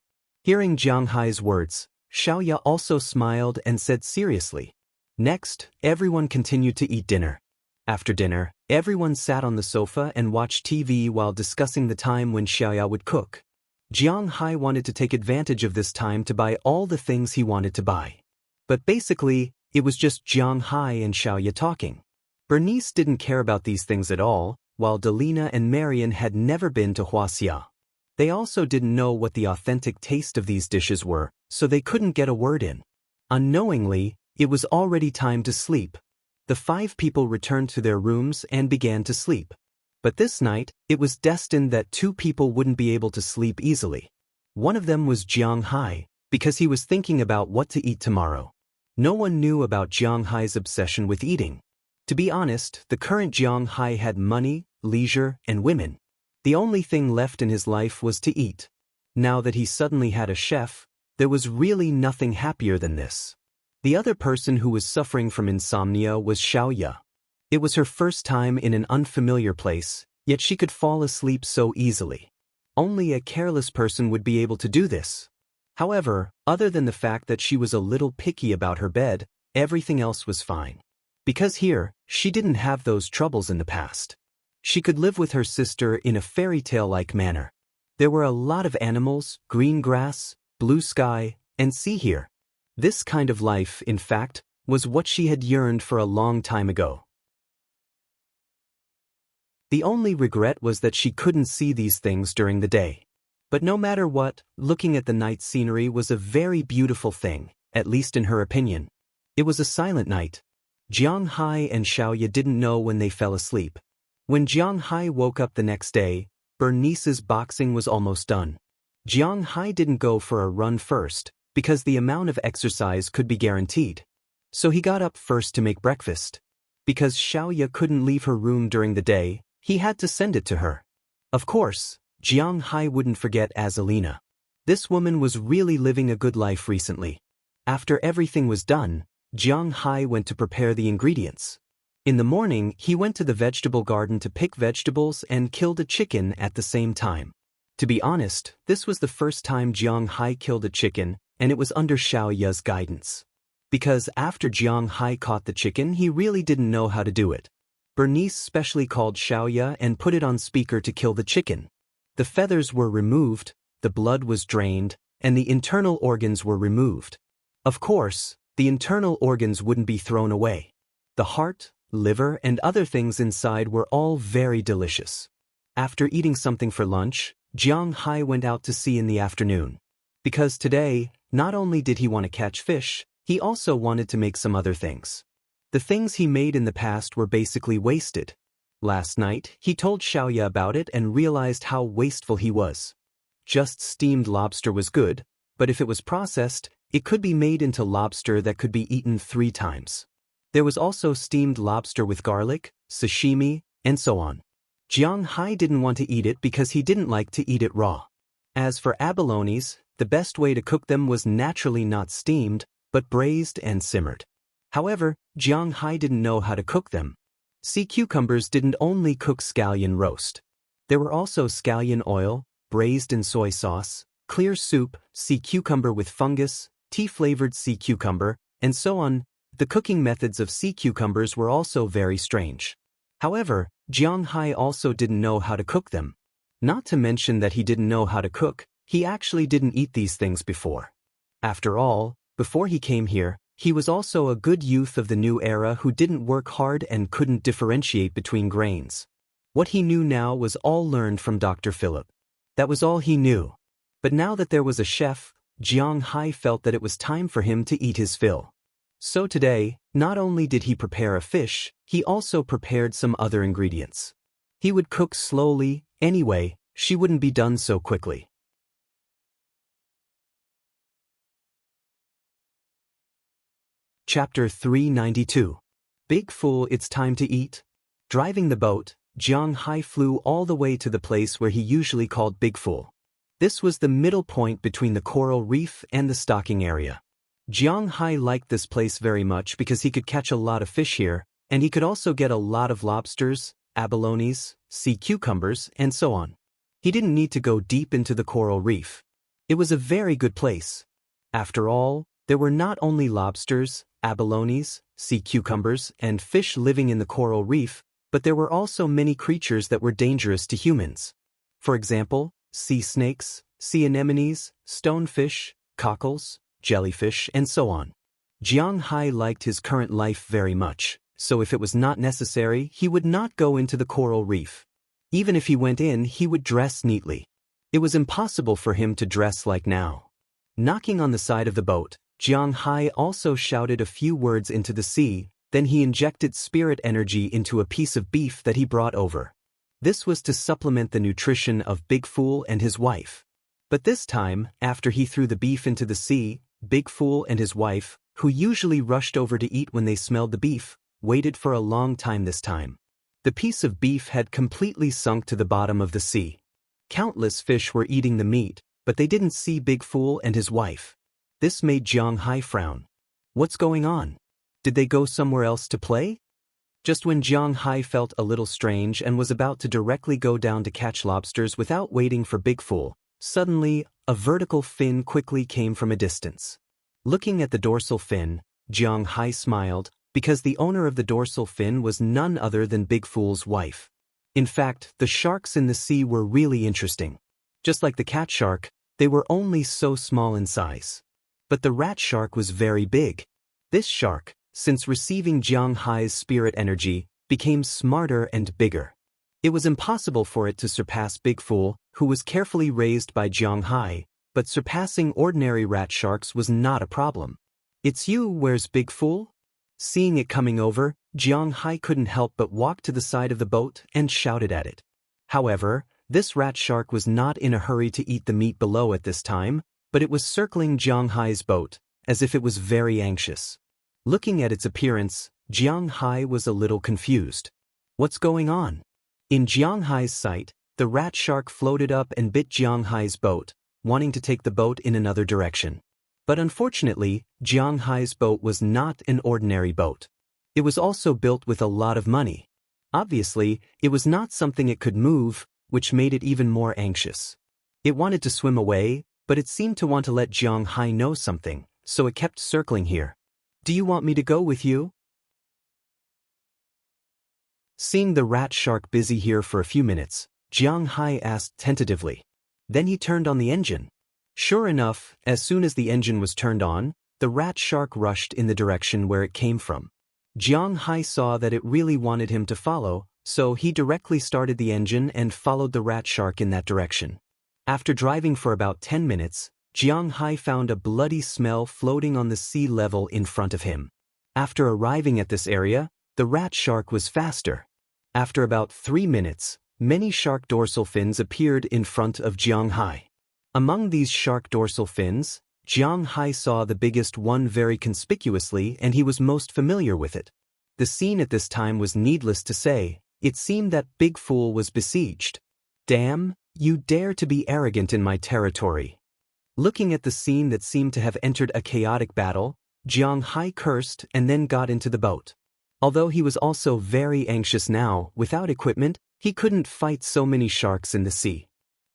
Hearing Jiang Hai's words, Xiaoya also smiled and said seriously. Next, everyone continued to eat dinner. After dinner, everyone sat on the sofa and watched TV while discussing the time when Xiaoya would cook. Jiang Hai wanted to take advantage of this time to buy all the things he wanted to buy. But basically, it was just Jiang Hai and Xiaoya talking. Bernice didn't care about these things at all, while Delina and Marian had never been to Huaxia. They also didn't know what the authentic taste of these dishes were, so they couldn't get a word in. Unknowingly, it was already time to sleep. The 5 people returned to their rooms and began to sleep. But this night, it was destined that 2 people wouldn't be able to sleep easily. One of them was Jiang Hai, because he was thinking about what to eat tomorrow. No one knew about Jiang Hai's obsession with eating. To be honest, the current Jiang Hai had money, leisure, and women. The only thing left in his life was to eat. Now that he suddenly had a chef, there was really nothing happier than this. The other person who was suffering from insomnia was Xiaoya. It was her first time in an unfamiliar place, yet she could fall asleep so easily. Only a careless person would be able to do this. However, other than the fact that she was a little picky about her bed, everything else was fine. Because here, she didn't have those troubles in the past. She could live with her sister in a fairy tale-like manner. There were a lot of animals, green grass, blue sky, and sea here. This kind of life, in fact, was what she had yearned for a long time ago. The only regret was that she couldn't see these things during the day. But no matter what, looking at the night scenery was a very beautiful thing, at least in her opinion. It was a silent night. Jiang Hai and Xiaoya didn't know when they fell asleep. When Jiang Hai woke up the next day, Bernice's boxing was almost done. Jiang Hai didn't go for a run first, because the amount of exercise could be guaranteed. So he got up first to make breakfast. Because Xiaoya couldn't leave her room during the day, he had to send it to her. Of course, Jiang Hai wouldn't forget Azalina. This woman was really living a good life recently. After everything was done, Jiang Hai went to prepare the ingredients. In the morning, he went to the vegetable garden to pick vegetables and killed a chicken at the same time. To be honest, this was the first time Jiang Hai killed a chicken, and it was under Xiaoya's guidance. Because after Jiang Hai caught the chicken, he really didn't know how to do it. Bernice specially called Xiaoya and put it on speaker to kill the chicken. The feathers were removed, the blood was drained, and the internal organs were removed. Of course, the internal organs wouldn't be thrown away. The heart, liver, and other things inside were all very delicious. After eating something for lunch, Jiang Hai went out to sea in the afternoon. Because today, not only did he want to catch fish, he also wanted to make some other things. The things he made in the past were basically wasted. Last night, he told Xiaoya about it and realized how wasteful he was. Just steamed lobster was good, but if it was processed, it could be made into lobster that could be eaten 3 times. There was also steamed lobster with garlic, sashimi, and so on. Jiang Hai didn't want to eat it because he didn't like to eat it raw. As for abalones, the best way to cook them was naturally not steamed, but braised and simmered. However, Jiang Hai didn't know how to cook them. Sea cucumbers didn't only cook scallion roast. There were also scallion oil, braised in soy sauce, clear soup, sea cucumber with fungus, tea-flavored sea cucumber, and so on. The cooking methods of sea cucumbers were also very strange. However, Jiang Hai also didn't know how to cook them. Not to mention that he didn't know how to cook, he actually didn't eat these things before. After all, before he came here, he was also a good youth of the new era who didn't work hard and couldn't differentiate between grains. What he knew now was all learned from Dr. Philip. That was all he knew. But now that there was a chef, Jiang Hai felt that it was time for him to eat his fill. So today, not only did he prepare a fish, he also prepared some other ingredients. He would cook slowly, anyway, she wouldn't be done so quickly. Chapter 392. Big Fool, it's time to eat. Driving the boat, Jiang Hai flew all the way to the place where he usually called Big Fool. This was the middle point between the coral reef and the stocking area. Jiang Hai liked this place very much because he could catch a lot of fish here, and he could also get a lot of lobsters, abalones, sea cucumbers, and so on. He didn't need to go deep into the coral reef. It was a very good place. After all, there were not only lobsters, abalones, sea cucumbers, and fish living in the coral reef, but there were also many creatures that were dangerous to humans. For example, sea snakes, sea anemones, stonefish, cockles, jellyfish, and so on. Jiang Hai liked his current life very much, so if it was not necessary, he would not go into the coral reef. Even if he went in, he would dress neatly. It was impossible for him to dress like now. Knocking on the side of the boat, Jiang Hai also shouted a few words into the sea, Then he injected spirit energy into a piece of beef that he brought over. This was to supplement the nutrition of Big Fool and his wife. But this time, after he threw the beef into the sea, Big Fool and his wife, who usually rushed over to eat when they smelled the beef, waited for a long time this time. The piece of beef had completely sunk to the bottom of the sea. Countless fish were eating the meat, but they didn't see Big Fool and his wife. This made Jiang Hai frown. What's going on? Did they go somewhere else to play? Just when Jiang Hai felt a little strange and was about to directly go down to catch lobsters without waiting for Big Fool, suddenly, a vertical fin quickly came from a distance. Looking at the dorsal fin, Jiang Hai smiled, because the owner of the dorsal fin was none other than Big Fool's wife. In fact, the sharks in the sea were really interesting. Just like the cat shark, they were only so small in size. But the rat shark was very big. This shark, since receiving Jiang Hai's spirit energy, became smarter and bigger. It was impossible for it to surpass Big Fool, who was carefully raised by Jiang Hai, but surpassing ordinary rat sharks was not a problem. "It's you, where's Big Fool?" Seeing it coming over, Jiang Hai couldn't help but walk to the side of the boat and shouted at it. However, this rat shark was not in a hurry to eat the meat below at this time, but it was circling Jiang Hai's boat, as if it was very anxious. Looking at its appearance, Jiang Hai was a little confused. What's going on? In Jiang Hai's sight, the rat shark floated up and bit Jiang Hai's boat, wanting to take the boat in another direction. But unfortunately, Jiang Hai's boat was not an ordinary boat. It was also built with a lot of money. Obviously, it was not something it could move, which made it even more anxious. It wanted to swim away, but it seemed to want to let Jiang Hai know something, so it kept circling here. "Do you want me to go with you?" Seeing the rat shark busy here for a few minutes, Jiang Hai asked tentatively. Then he turned on the engine. Sure enough, as soon as the engine was turned on, the rat shark rushed in the direction where it came from. Jiang Hai saw that it really wanted him to follow, so he directly started the engine and followed the rat shark in that direction. After driving for about 10 minutes, Jiang Hai found a bloody smell floating on the sea level in front of him. After arriving at this area, the rat shark was faster. After about 3 minutes, many shark dorsal fins appeared in front of Jiang Hai. Among these shark dorsal fins, Jiang Hai saw the biggest one very conspicuously, and he was most familiar with it. The scene at this time was needless to say. It seemed that Big Fool was besieged. "Damn, you dare to be arrogant in my territory." Looking at the scene that seemed to have entered a chaotic battle, Jiang Hai cursed and then got into the boat. Although he was also very anxious now, without equipment, he couldn't fight so many sharks in the sea.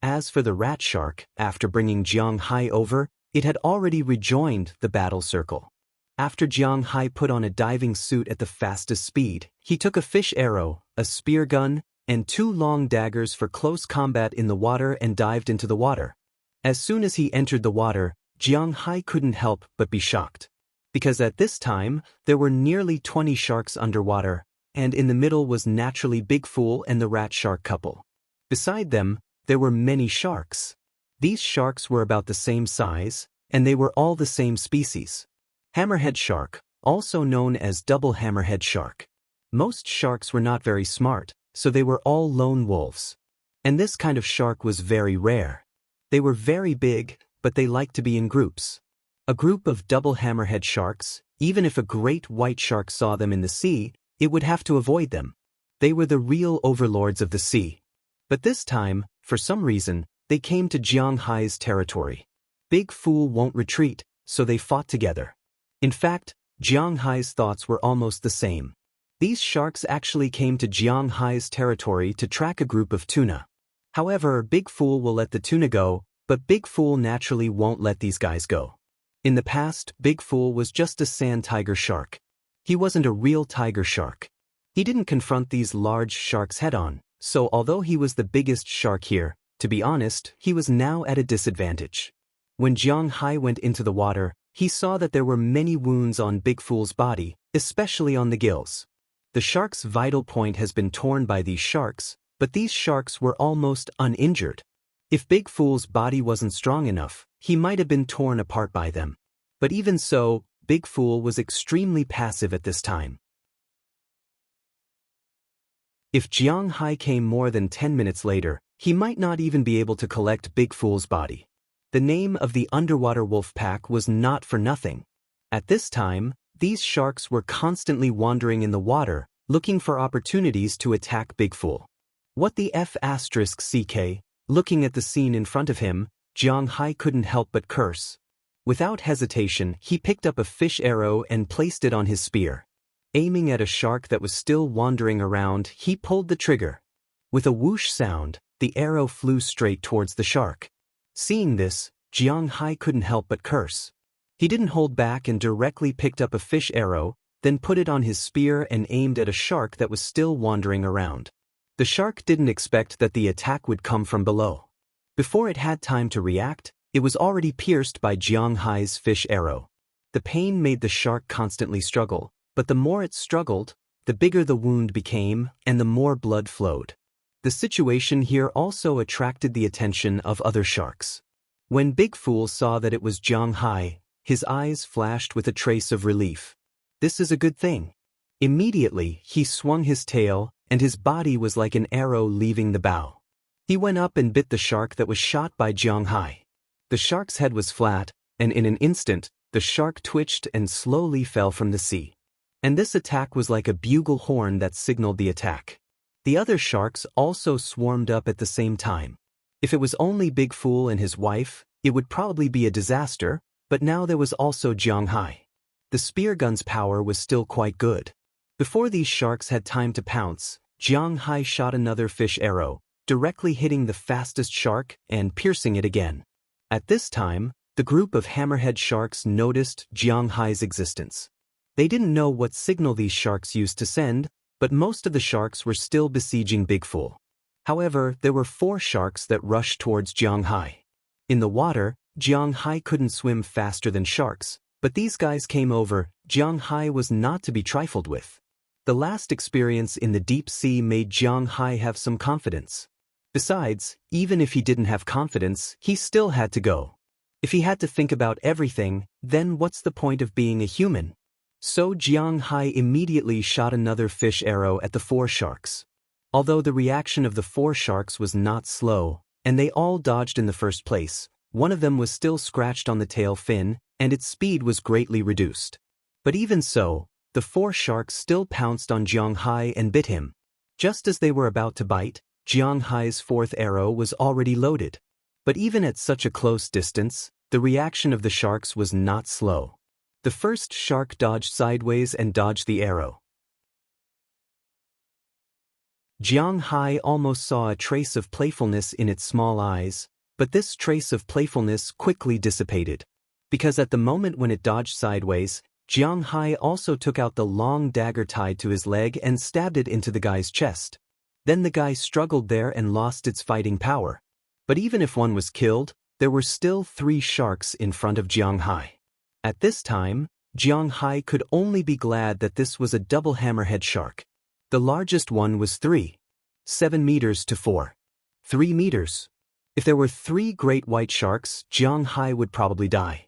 As for the rat shark, after bringing Jiang Hai over, it had already rejoined the battle circle. After Jiang Hai put on a diving suit at the fastest speed, he took a fish arrow, a spear gun, and 2 long daggers for close combat in the water and dived into the water. As soon as he entered the water, Jiang Hai couldn't help but be shocked. Because at this time, there were nearly 20 sharks underwater, and in the middle was naturally Big Fool and the rat shark couple. Beside them, there were many sharks. These sharks were about the same size, and they were all the same species. Hammerhead shark, also known as double hammerhead shark. Most sharks were not very smart, so they were all lone wolves. And this kind of shark was very rare. They were very big, but they liked to be in groups. A group of double hammerhead sharks, even if a great white shark saw them in the sea, it would have to avoid them. They were the real overlords of the sea. But this time, for some reason, they came to Jiang Hai's territory. Big Fool won't retreat, so they fought together. In fact, Jiang Hai's thoughts were almost the same. These sharks actually came to Jiang Hai's territory to track a group of tuna. However, Big Fool will let the tuna go, but Big Fool naturally won't let these guys go. In the past, Big Fool was just a sand tiger shark. He wasn't a real tiger shark. He didn't confront these large sharks head-on, so although he was the biggest shark here, to be honest, he was now at a disadvantage. When Jiang Hai went into the water, he saw that there were many wounds on Big Fool's body, especially on the gills. The shark's vital point has been torn by these sharks, but these sharks were almost uninjured. If Big Fool's body wasn't strong enough, he might have been torn apart by them. But even so, Big Fool was extremely passive at this time. If Jiang Hai came more than 10 minutes later, he might not even be able to collect Big Fool's body. The name of the underwater wolf pack was not for nothing. At this time, these sharks were constantly wandering in the water, looking for opportunities to attack Big Fool. What the F***ck? Looking at the scene in front of him, Jiang Hai couldn't help but curse. Without hesitation, he picked up a fish arrow and placed it on his spear. Aiming at a shark that was still wandering around, he pulled the trigger. With a whoosh sound, the arrow flew straight towards the shark. Seeing this, Jiang Hai couldn't help but curse. He didn't hold back and directly picked up a fish arrow, then put it on his spear and aimed at a shark that was still wandering around. The shark didn't expect that the attack would come from below. Before it had time to react, it was already pierced by Jiang Hai's fish arrow. The pain made the shark constantly struggle, but the more it struggled, the bigger the wound became and the more blood flowed. The situation here also attracted the attention of other sharks. When Big Fool saw that it was Jiang Hai, his eyes flashed with a trace of relief. This is a good thing. Immediately, he swung his tail, and his body was like an arrow leaving the bow. He went up and bit the shark that was shot by Jiang Hai. The shark's head was flat, and in an instant, the shark twitched and slowly fell from the sea. And this attack was like a bugle horn that signaled the attack. The other sharks also swarmed up at the same time. If it was only Big Fool and his wife, it would probably be a disaster, but now there was also Jiang Hai. The spear gun's power was still quite good. Before these sharks had time to pounce, Jiang Hai shot another fish arrow, directly hitting the fastest shark and piercing it again. At this time, the group of hammerhead sharks noticed Jiang Hai's existence. They didn't know what signal these sharks used to send, but most of the sharks were still besieging Big Fool. However, there were 4 sharks that rushed towards Jiang Hai. In the water, Jiang Hai couldn't swim faster than sharks, but these guys came over. Jiang Hai was not to be trifled with. The last experience in the deep sea made Jiang Hai have some confidence. Besides, even if he didn't have confidence, he still had to go. If he had to think about everything, then what's the point of being a human? So Jiang Hai immediately shot another fish arrow at the 4 sharks. Although the reaction of the 4 sharks was not slow, and they all dodged in the first place, one of them was still scratched on the tail fin, and its speed was greatly reduced. But even so, the 4 sharks still pounced on Jiang Hai and bit him. Just as they were about to bite, Jiang Hai's 4th arrow was already loaded. But even at such a close distance, the reaction of the sharks was not slow. The first shark dodged sideways and dodged the arrow. Jiang Hai almost saw a trace of playfulness in its small eyes, but this trace of playfulness quickly dissipated. Because at the moment when it dodged sideways, Jiang Hai also took out the long dagger tied to his leg and stabbed it into the guy's chest. Then the guy struggled there and lost its fighting power. But even if one was killed, there were still 3 sharks in front of Jiang Hai. At this time, Jiang Hai could only be glad that this was a double hammerhead shark. The largest one was 7 meters to 3 meters. If there were 3 great white sharks, Jiang Hai would probably die.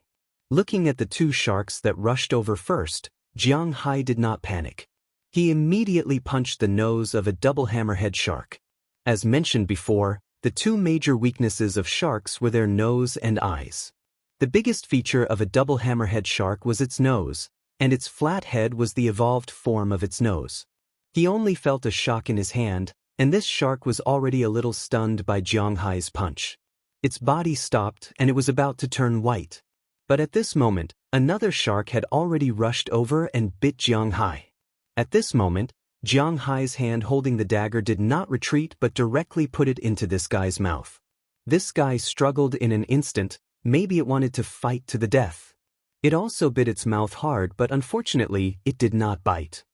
Looking at the 2 sharks that rushed over first, Jiang Hai did not panic. He immediately punched the nose of a double hammerhead shark. As mentioned before, the 2 major weaknesses of sharks were their nose and eyes. The biggest feature of a double hammerhead shark was its nose, and its flat head was the evolved form of its nose. He only felt a shock in his hand, and this shark was already a little stunned by Jiang Hai's punch. Its body stopped and it was about to turn white. But at this moment, another shark had already rushed over and bit Jiang Hai. At this moment, Jiang Hai's hand holding the dagger did not retreat but directly put it into this guy's mouth. This guy struggled in an instant. Maybe it wanted to fight to the death. It also bit its mouth hard, but unfortunately, it did not bite.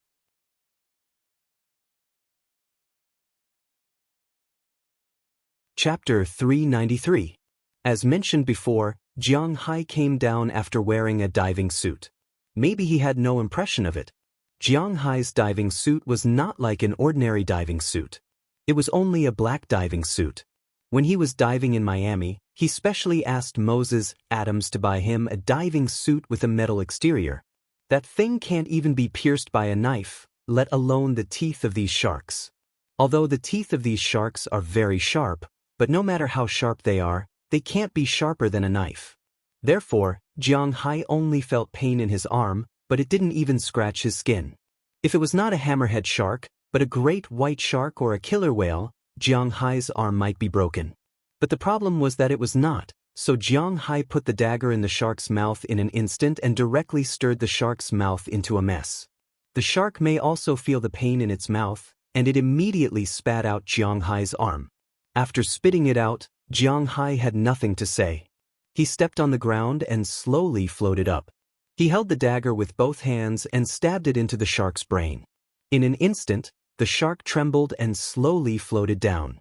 Chapter 393. As mentioned before, Jiang Hai came down after wearing a diving suit. Maybe he had no impression of it. Jiang Hai's diving suit was not like an ordinary diving suit. It was only a black diving suit. When he was diving in Miami, he specially asked Moses Adams to buy him a diving suit with a metal exterior. That thing can't even be pierced by a knife, let alone the teeth of these sharks. Although the teeth of these sharks are very sharp, but no matter how sharp they can't be sharper than a knife. Therefore, Jiang Hai only felt pain in his arm, but it didn't even scratch his skin. If it was not a hammerhead shark, but a great white shark or a killer whale, Jiang Hai's arm might be broken. But the problem was that it was not, so Jiang Hai put the dagger in the shark's mouth in an instant and directly stirred the shark's mouth into a mess. The shark may also feel the pain in its mouth, and it immediately spat out Jiang Hai's arm. After spitting it out, Jiang Hai had nothing to say. He stepped on the ground and slowly floated up. He held the dagger with both hands and stabbed it into the shark's brain. In an instant, the shark trembled and slowly floated down.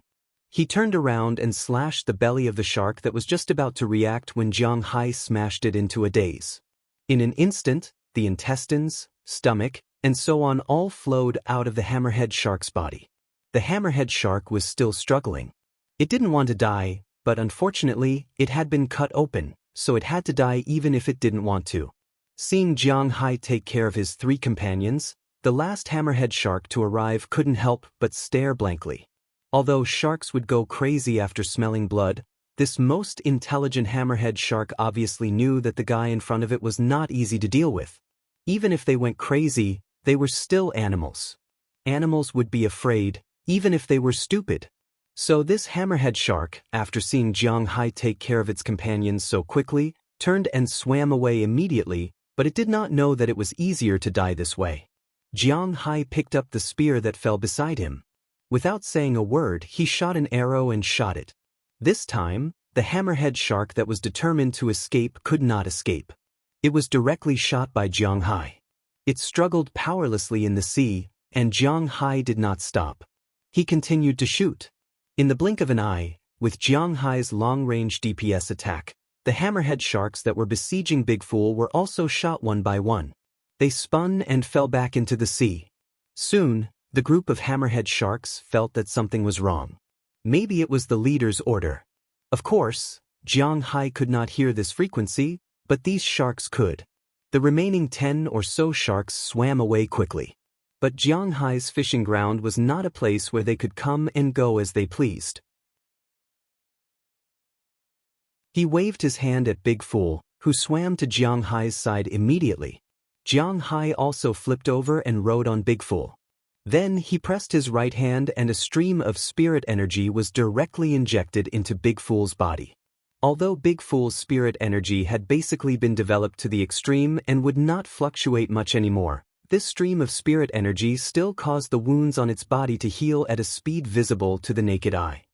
He turned around and slashed the belly of the shark that was just about to react when Jiang Hai smashed it into a daze. In an instant, the intestines, stomach, and so on all flowed out of the hammerhead shark's body. The hammerhead shark was still struggling. It didn't want to die, but unfortunately, it had been cut open, so it had to die even if it didn't want to. Seeing Jiang Hai take care of his 3 companions, the last hammerhead shark to arrive couldn't help but stare blankly. Although sharks would go crazy after smelling blood, this most intelligent hammerhead shark obviously knew that the guy in front of it was not easy to deal with. Even if they went crazy, they were still animals. Animals would be afraid, even if they were stupid. So this hammerhead shark, after seeing Jiang Hai take care of its companions so quickly, turned and swam away immediately, but it did not know that it was easier to die this way. Jiang Hai picked up the spear that fell beside him. Without saying a word, he shot an arrow and shot it. This time, the hammerhead shark that was determined to escape could not escape. It was directly shot by Jiang Hai. It struggled powerlessly in the sea, and Jiang Hai did not stop. He continued to shoot. In the blink of an eye, with Jiang Hai's long-range DPS attack, the hammerhead sharks that were besieging Big Fool were also shot one by one. They spun and fell back into the sea. Soon, the group of hammerhead sharks felt that something was wrong. Maybe it was the leader's order. Of course, Jiang Hai could not hear this frequency, but these sharks could. The remaining 10 or so sharks swam away quickly. But Jiang Hai's fishing ground was not a place where they could come and go as they pleased. He waved his hand at Big Fool, who swam to Jiang Hai's side immediately. Jiang Hai also flipped over and rode on Big Fool. Then he pressed his right hand and a stream of spirit energy was directly injected into Big Fool's body. Although Big Fool's spirit energy had basically been developed to the extreme and would not fluctuate much anymore, this stream of spirit energy still caused the wounds on its body to heal at a speed visible to the naked eye.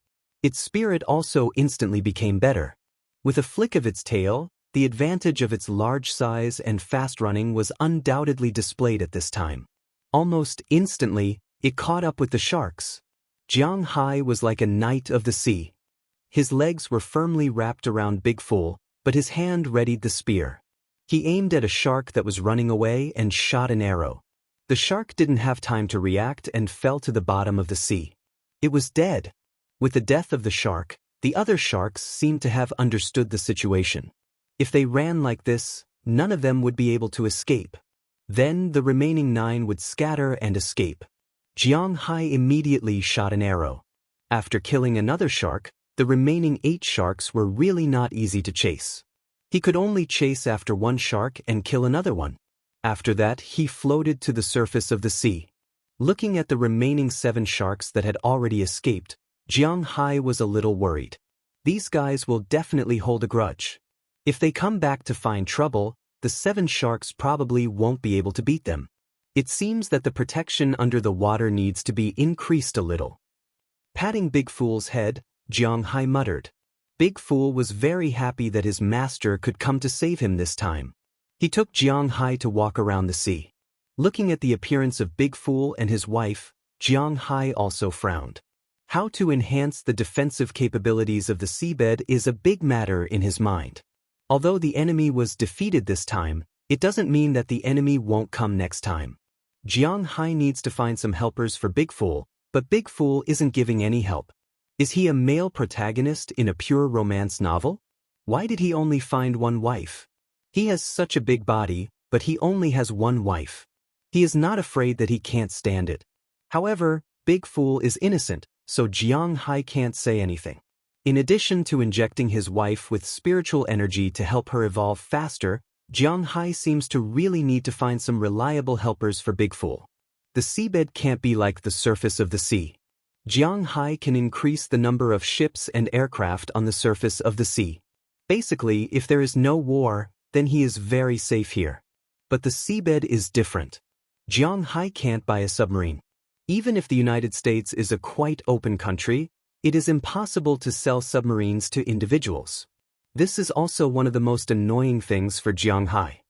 Its spirit also instantly became better. With a flick of its tail, the advantage of its large size and fast running was undoubtedly displayed at this time. Almost instantly, it caught up with the sharks. Jiang Hai was like a knight of the sea. His legs were firmly wrapped around Big Fool, but his hand readied the spear. He aimed at a shark that was running away and shot an arrow. The shark didn't have time to react and fell to the bottom of the sea. It was dead. With the death of the shark, the other sharks seemed to have understood the situation. If they ran like this, none of them would be able to escape. Then the remaining 9 would scatter and escape. Jiang Hai immediately shot an arrow. After killing another shark, the remaining 8 sharks were really not easy to chase. He could only chase after one shark and kill another one. After that, he floated to the surface of the sea. Looking at the remaining 7 sharks that had already escaped, Jiang Hai was a little worried. These guys will definitely hold a grudge. If they come back to find trouble, the 7 sharks probably won't be able to beat them. It seems that the protection under the water needs to be increased a little. Patting Big Fool's head, Jiang Hai muttered. Big Fool was very happy that his master could come to save him this time. He took Jiang Hai to walk around the sea. Looking at the appearance of Big Fool and his wife, Jiang Hai also frowned. How to enhance the defensive capabilities of the seabed is a big matter in his mind. Although the enemy was defeated this time, it doesn't mean that the enemy won't come next time. Jiang Hai needs to find some helpers for Big Fool, but Big Fool isn't giving any help. Is he a male protagonist in a pure romance novel? Why did he only find one wife? He has such a big body, but he only has one wife. He is not afraid that he can't stand it. However, Big Fool is innocent, so Jiang Hai can't say anything. In addition to injecting his wife with spiritual energy to help her evolve faster, Jiang Hai seems to really need to find some reliable helpers for Big Fool. The seabed can't be like the surface of the sea. Jiang Hai can increase the number of ships and aircraft on the surface of the sea. Basically, if there is no war, then he is very safe here. But the seabed is different. Jiang Hai can't buy a submarine. Even if the United States is a quite open country, it is impossible to sell submarines to individuals. This is also one of the most annoying things for Jiang Hai.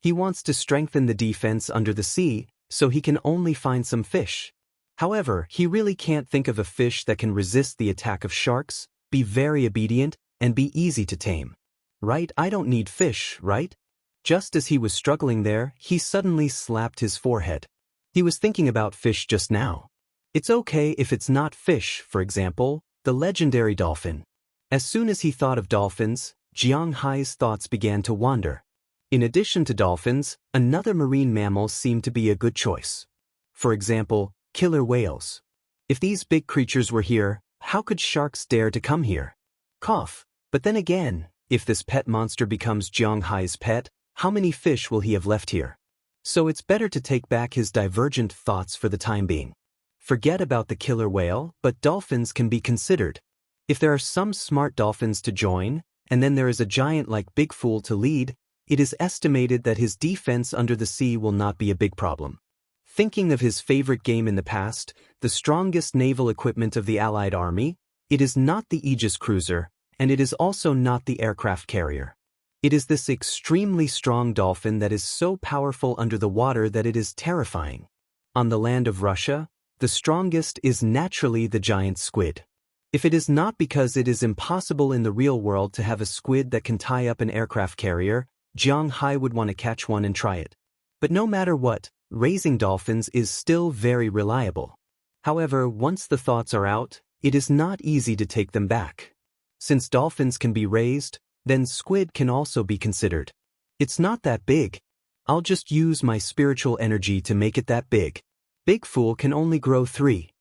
He wants to strengthen the defense under the sea, so he can only find some fish. However, he really can't think of a fish that can resist the attack of sharks, be very obedient, and be easy to tame. Right? I don't need fish, right? Just as he was struggling there, he suddenly slapped his forehead. He was thinking about fish just now. It's okay if it's not fish, for example, the legendary dolphin. As soon as he thought of dolphins, Jiang Hai's thoughts began to wander. In addition to dolphins, another marine mammal seemed to be a good choice. For example, killer whales. If these big creatures were here, how could sharks dare to come here? Cough. But then again, if this pet monster becomes Jiang Hai's pet, how many fish will he have left here? So it's better to take back his divergent thoughts for the time being. Forget about the killer whale, but dolphins can be considered. If there are some smart dolphins to join, and then there is a giant like Big Fool to lead, it is estimated that his defense under the sea will not be a big problem. Thinking of his favorite game in the past, the strongest naval equipment of the Allied Army, it is not the Aegis cruiser, and it is also not the aircraft carrier. It is this extremely strong dolphin that is so powerful under the water that it is terrifying. On the land of Russia, the strongest is naturally the giant squid. If it is not because it is impossible in the real world to have a squid that can tie up an aircraft carrier, Jiang Hai would want to catch one and try it. But no matter what, raising dolphins is still very reliable. However, once the thoughts are out, it is not easy to take them back. Since dolphins can be raised, then squid can also be considered. It's not that big. I'll just use my spiritual energy to make it that big. Big Fool can only grow 3-4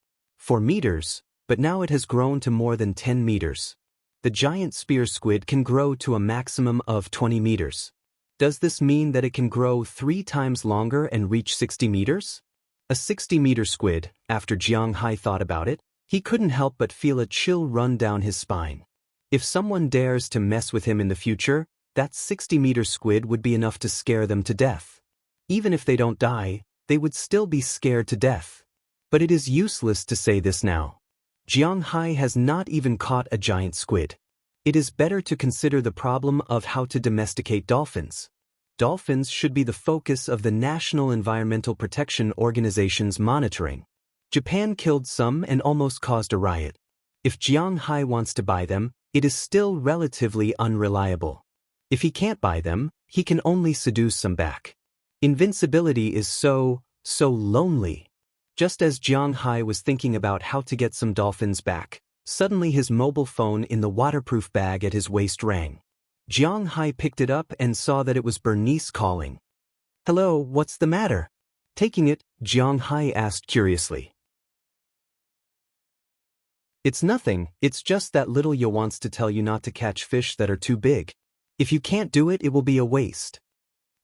meters, but now it has grown to more than 10 meters. The giant spear squid can grow to a maximum of 20 meters. Does this mean that it can grow 3 times longer and reach 60 meters? A 60-meter squid, after Jiang Hai thought about it, he couldn't help but feel a chill run down his spine. If someone dares to mess with him in the future, that 60-meter squid would be enough to scare them to death. Even if they don't die, they would still be scared to death. But it is useless to say this now. Jiang Hai has not even caught a giant squid. It is better to consider the problem of how to domesticate dolphins. Dolphins should be the focus of the National Environmental Protection Organization's monitoring. Japan killed some and almost caused a riot. If Jiang Hai wants to buy them, it is still relatively unreliable. If he can't buy them, he can only seduce some back. Invincibility is so lonely. Just as Jiang Hai was thinking about how to get some dolphins back, suddenly his mobile phone in the waterproof bag at his waist rang. Jiang Hai picked it up and saw that it was Bernice calling. "Hello, what's the matter?" Taking it, Jiang Hai asked curiously. "It's nothing, it's just that little Yo wants to tell you not to catch fish that are too big. If you can't do it, it will be a waste."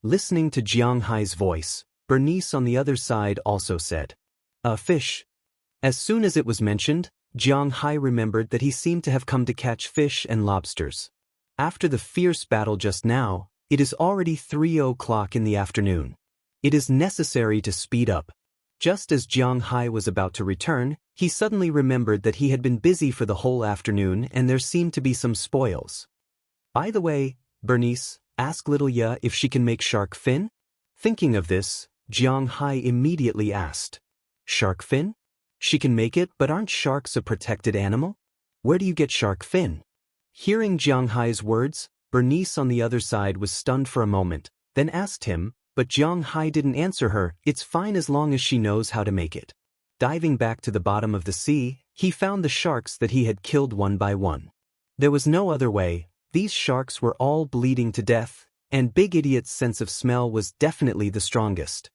Listening to Jiang Hai's voice, Bernice on the other side also said, Fish." As soon as it was mentioned, Jiang Hai remembered that he seemed to have come to catch fish and lobsters. After the fierce battle just now, it is already 3 o'clock in the afternoon. It is necessary to speed up. Just as Jiang Hai was about to return, he suddenly remembered that he had been busy for the whole afternoon and there seemed to be some spoils. "By the way, Bernice, ask little Ya if she can make shark fin?" Thinking of this, Jiang Hai immediately asked, "Shark fin? She can make it, but aren't sharks a protected animal? Where do you get shark fin?" Hearing Jiang Hai's words, Bernice on the other side was stunned for a moment, then asked him, but Jiang Hai didn't answer her. "It's fine as long as she knows how to make it." Diving back to the bottom of the sea, he found the sharks that he had killed one by one. There was no other way. These sharks were all bleeding to death, and Big Idiot's sense of smell was definitely the strongest.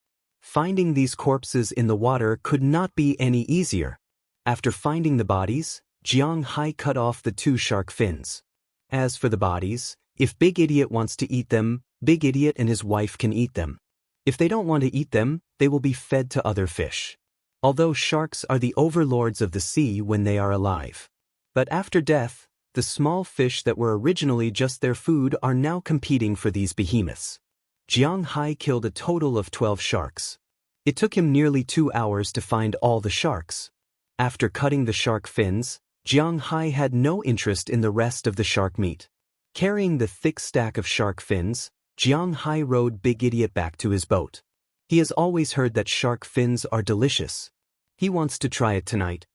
Finding these corpses in the water could not be any easier. After finding the bodies, Jiang Hai cut off the 2 shark fins. As for the bodies, if Big Idiot wants to eat them, Big Idiot and his wife can eat them. If they don't want to eat them, they will be fed to other fish. Although sharks are the overlords of the sea when they are alive. But after death, the small fish that were originally just their food are now competing for these behemoths. Jiang Hai killed a total of 12 sharks. It took him nearly 2 hours to find all the sharks. After cutting the shark fins, Jiang Hai had no interest in the rest of the shark meat. Carrying the thick stack of shark fins, Jiang Hai rowed Big Idiot back to his boat. He has always heard that shark fins are delicious. He wants to try it tonight.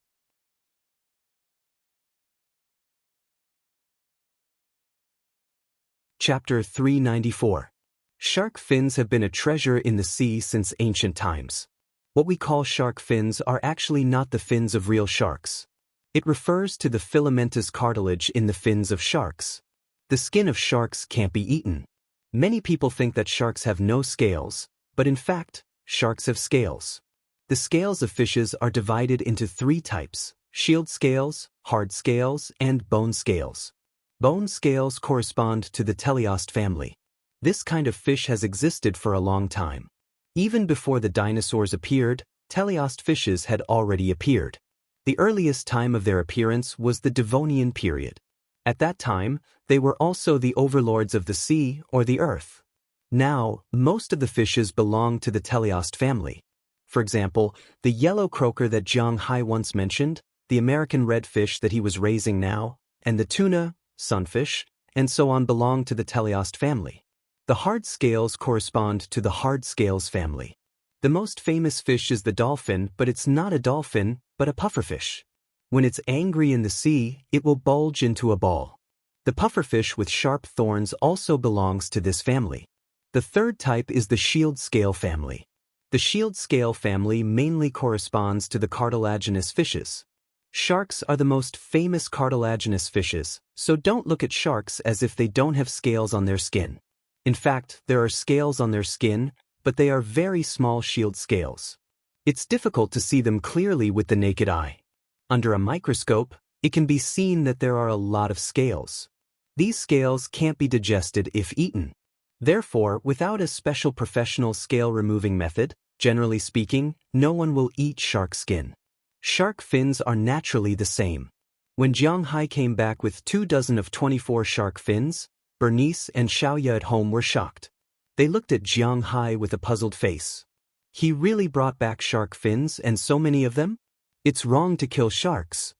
Chapter 394. Shark fins have been a treasure in the sea since ancient times. What we call shark fins are actually not the fins of real sharks. It refers to the filamentous cartilage in the fins of sharks. The skin of sharks can't be eaten. Many people think that sharks have no scales, but in fact, sharks have scales. The scales of fishes are divided into 3 types: shield scales, hard scales, and bone scales. Bone scales correspond to the teleost family. This kind of fish has existed for a long time. Even before the dinosaurs appeared, teleost fishes had already appeared. The earliest time of their appearance was the Devonian period. At that time, they were also the overlords of the sea or the earth. Now, most of the fishes belong to the teleost family. For example, the yellow croaker that Jiang Hai once mentioned, the American redfish that he was raising now, and the tuna, sunfish, and so on belong to the teleost family. The hard scales correspond to the hard scales family. The most famous fish is the dolphin, but it's not a dolphin, but a pufferfish. When it's angry in the sea, it will bulge into a ball. The pufferfish with sharp thorns also belongs to this family. The third type is the shield scale family. The shield scale family mainly corresponds to the cartilaginous fishes. Sharks are the most famous cartilaginous fishes, so don't look at sharks as if they don't have scales on their skin. In fact, there are scales on their skin, but they are very small shield scales. It's difficult to see them clearly with the naked eye. Under a microscope, it can be seen that there are a lot of scales. These scales can't be digested if eaten. Therefore, without a special professional scale-removing method, generally speaking, no one will eat shark skin. Shark fins are naturally the same. When Jiang Hai came back with 24 of 24 shark fins, Bernice and Xiaoya at home were shocked. They looked at Jiang Hai with a puzzled face. He really brought back shark fins and so many of them? It's wrong to kill sharks.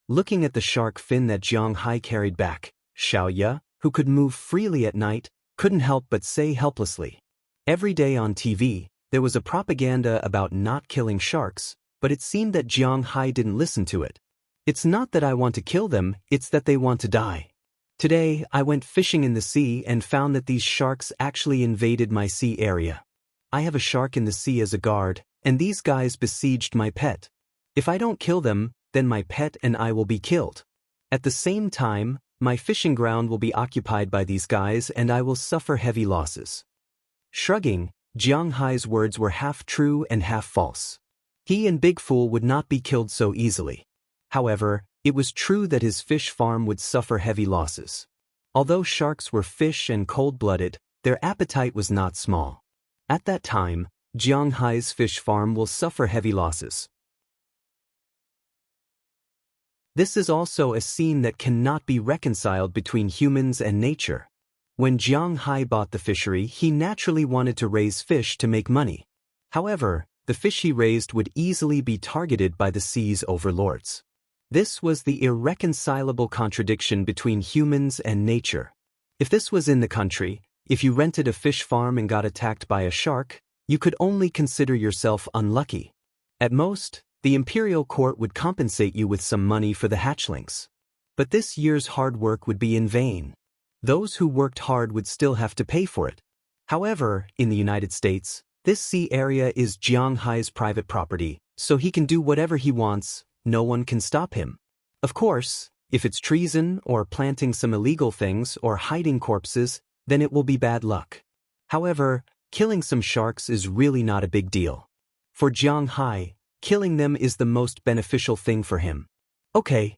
Looking at the shark fin that Jiang Hai carried back, Xiaoya, who could move freely at night, couldn't help but say helplessly. Every day on TV, there was a propaganda about not killing sharks, but it seemed that Jiang Hai didn't listen to it. It's not that I want to kill them, it's that they want to die. Today, I went fishing in the sea and found that these sharks actually invaded my sea area. I have a shark in the sea as a guard, and these guys besieged my pet. If I don't kill them, then my pet and I will be killed. At the same time, my fishing ground will be occupied by these guys and I will suffer heavy losses. Shrugging, Jiang Hai's words were half true and half false. He and Big Fool would not be killed so easily. However, it was true that his fish farm would suffer heavy losses. Although sharks were fish and cold-blooded, their appetite was not small. At that time, Jiang Hai's fish farm will suffer heavy losses. This is also a scene that cannot be reconciled between humans and nature. When Jiang Hai bought the fishery, he naturally wanted to raise fish to make money. However, the fish he raised would easily be targeted by the sea's overlords. This was the irreconcilable contradiction between humans and nature. If this was in the country, if you rented a fish farm and got attacked by a shark, you could only consider yourself unlucky. At most, the imperial court would compensate you with some money for the hatchlings. But this year's hard work would be in vain. Those who worked hard would still have to pay for it. However, in the United States, this sea area is Jiang Hai's private property, so he can do whatever he wants. No one can stop him. Of course, if it's treason or planting some illegal things or hiding corpses, then it will be bad luck. However, Killing some sharks is really not a big deal. For Jiang Hai, killing them is the most beneficial thing for him. Okay.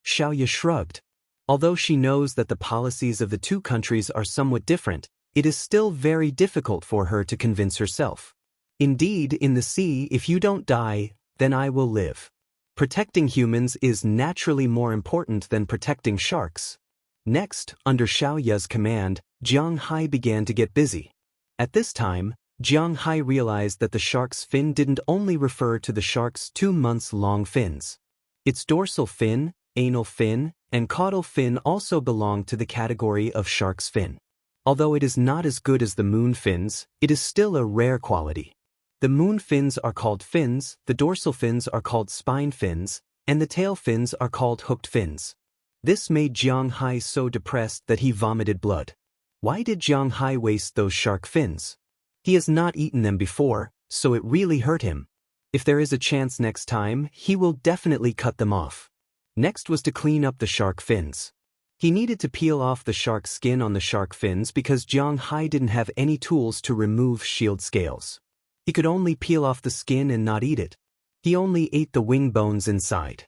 Xiaoya shrugged. Although she knows that the policies of the two countries are somewhat different, it is still very difficult for her to convince herself. Indeed, in the sea, if you don't die, then I will live. Protecting humans is naturally more important than protecting sharks. Next, under Xiaoya's command, Jiang Hai began to get busy. At this time, Jiang Hai realized that the shark's fin didn't only refer to the shark's 2 months-long fins. Its dorsal fin, anal fin, and caudal fin also belong to the category of shark's fin. Although it is not as good as the moon fins, it is still a rare quality. The moon fins are called fins, the dorsal fins are called spine fins, and the tail fins are called hooked fins. This made Jiang Hai so depressed that he vomited blood. Why did Jiang Hai waste those shark fins? He has not eaten them before, so it really hurt him. If there is a chance next time, he will definitely cut them off. Next was to clean up the shark fins. He needed to peel off the shark skin on the shark fins because Jiang Hai didn't have any tools to remove shield scales. He could only peel off the skin and not eat it. He only ate the wing bones inside.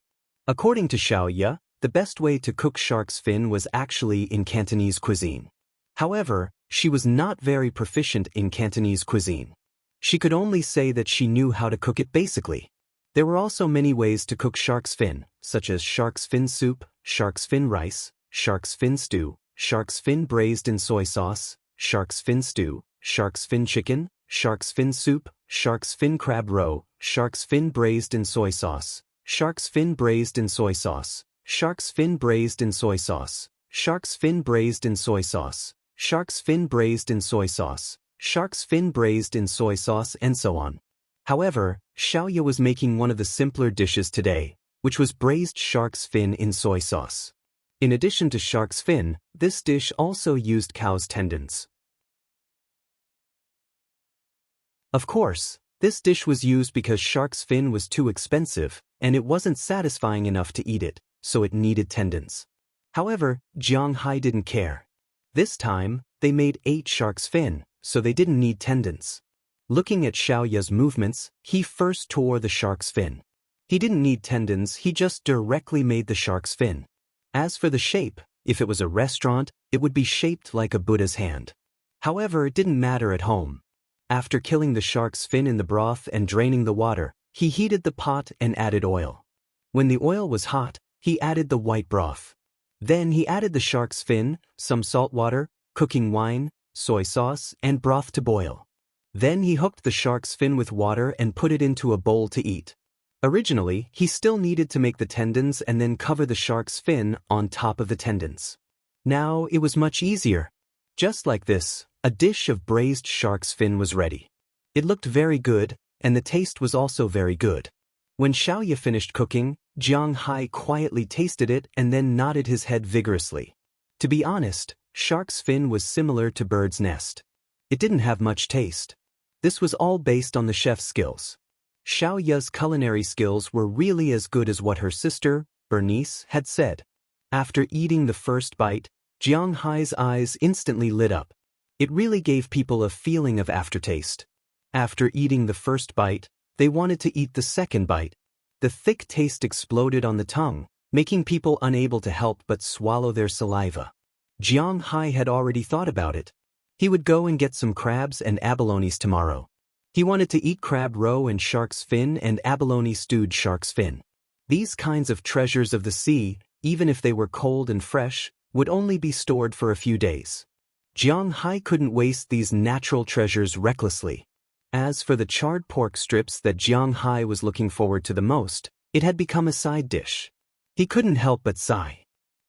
According to Xiaoya, the best way to cook shark's fin was actually in Cantonese cuisine. However, she was not very proficient in Cantonese cuisine. She could only say that she knew how to cook it basically. There were also many ways to cook shark's fin, such as shark's fin soup, shark's fin rice, shark's fin stew, shark's fin braised in soy sauce, shark's fin stew, shark's fin chicken, shark's fin soup, shark's fin crab roe, shark's fin braised in soy sauce, shark's fin braised in soy sauce, shark's fin braised in soy sauce, shark's fin braised in soy sauce, shark's fin braised in soy sauce, shark's fin braised in soy sauce, and so on. However, Xiaoya was making one of the simpler dishes today, which was braised shark's fin in soy sauce. In addition to shark's fin, this dish also used cow's tendons. Of course, this dish was used because shark's fin was too expensive, and it wasn't satisfying enough to eat it, so it needed tendons. However, Jiang Hai didn't care. This time, they made 8 shark's fin, so they didn't need tendons. Looking at Xiaoya's movements, he first tore the shark's fin. He didn't need tendons, he just directly made the shark's fin. As for the shape, if it was a restaurant, it would be shaped like a Buddha's hand. However, it didn't matter at home. After killing the shark's fin in the broth and draining the water, he heated the pot and added oil. When the oil was hot, he added the white broth. Then he added the shark's fin, some salt water, cooking wine, soy sauce, and broth to boil. Then he hooked the shark's fin with water and put it into a bowl to eat. Originally, he still needed to make the tendons and then cover the shark's fin on top of the tendons. Now it was much easier. Just like this, a dish of braised shark's fin was ready. It looked very good, and the taste was also very good. When Xiaoya finished cooking, Jiang Hai quietly tasted it and then nodded his head vigorously. To be honest, shark's fin was similar to bird's nest. It didn't have much taste. This was all based on the chef's skills. Xiaoya's culinary skills were really as good as what her sister, Bernice, had said. After eating the first bite, Jiang Hai's eyes instantly lit up. It really gave people a feeling of aftertaste. After eating the first bite, they wanted to eat the second bite. The thick taste exploded on the tongue, making people unable to help but swallow their saliva. Jiang Hai had already thought about it. He would go and get some crabs and abalones tomorrow. He wanted to eat crab roe and shark's fin and abalone stewed shark's fin. These kinds of treasures of the sea, even if they were cold and fresh, would only be stored for a few days. Jiang Hai couldn't waste these natural treasures recklessly. As for the charred pork strips that Jiang Hai was looking forward to the most, it had become a side dish. He couldn't help but sigh.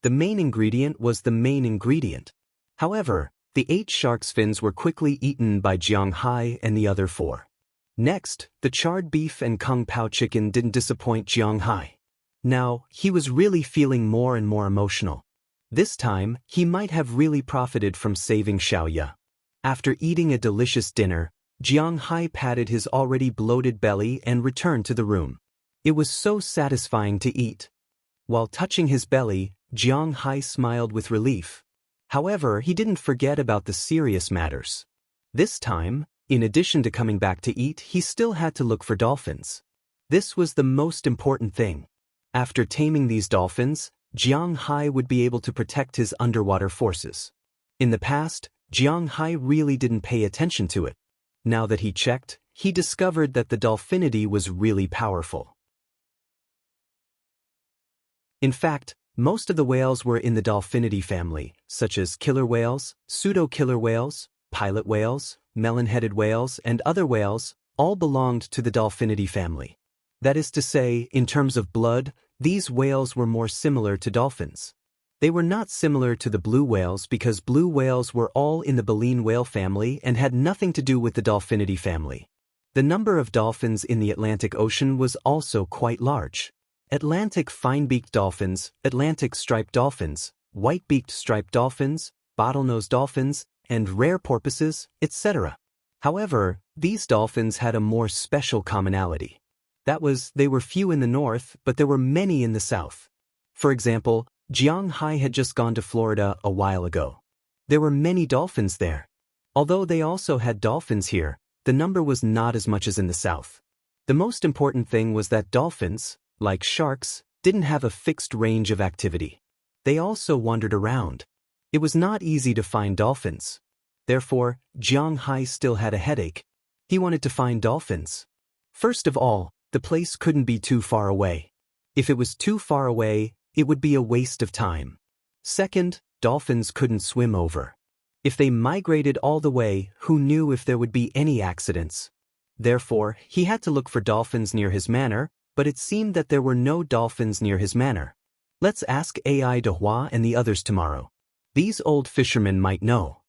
The main ingredient was the main ingredient. However, the 8 shark's fins were quickly eaten by Jiang Hai and the other 4. Next, the charred beef and kung pao chicken didn't disappoint Jiang Hai. Now, he was really feeling more and more emotional. This time, he might have really profited from saving Xiaoya. After eating a delicious dinner, Jiang Hai patted his already bloated belly and returned to the room. It was so satisfying to eat. While touching his belly, Jiang Hai smiled with relief. However, he didn't forget about the serious matters. This time, in addition to coming back to eat, he still had to look for dolphins. This was the most important thing. After taming these dolphins, Jiang Hai would be able to protect his underwater forces. In the past, Jiang Hai really didn't pay attention to it. Now that he checked, he discovered that the dolphinity was really powerful. In fact, most of the whales were in the dolphinity family, such as killer whales, pseudo-killer whales, pilot whales, melon-headed whales, and other whales, all belonged to the dolphinity family. That is to say, in terms of blood, these whales were more similar to dolphins. They were not similar to the blue whales because blue whales were all in the baleen whale family and had nothing to do with the dolphinity family. The number of dolphins in the Atlantic Ocean was also quite large. Atlantic fine-beaked dolphins, Atlantic striped dolphins, white-beaked striped dolphins, bottlenose dolphins, and rare porpoises, etc. However, these dolphins had a more special commonality. That was, they were few in the north, but there were many in the south. For example, Jiang Hai had just gone to Florida a while ago. There were many dolphins there. Although they also had dolphins here, the number was not as much as in the south. The most important thing was that dolphins, like sharks, didn't have a fixed range of activity. They also wandered around. It was not easy to find dolphins. Therefore, Jiang Hai still had a headache. He wanted to find dolphins. First of all, the place couldn't be too far away. If it was too far away, it would be a waste of time. Second, dolphins couldn't swim over. If they migrated all the way, who knew if there would be any accidents? Therefore, he had to look for dolphins near his manor, but it seemed that there were no dolphins near his manor. Let's ask AI Dehua and the others tomorrow. These old fishermen might know.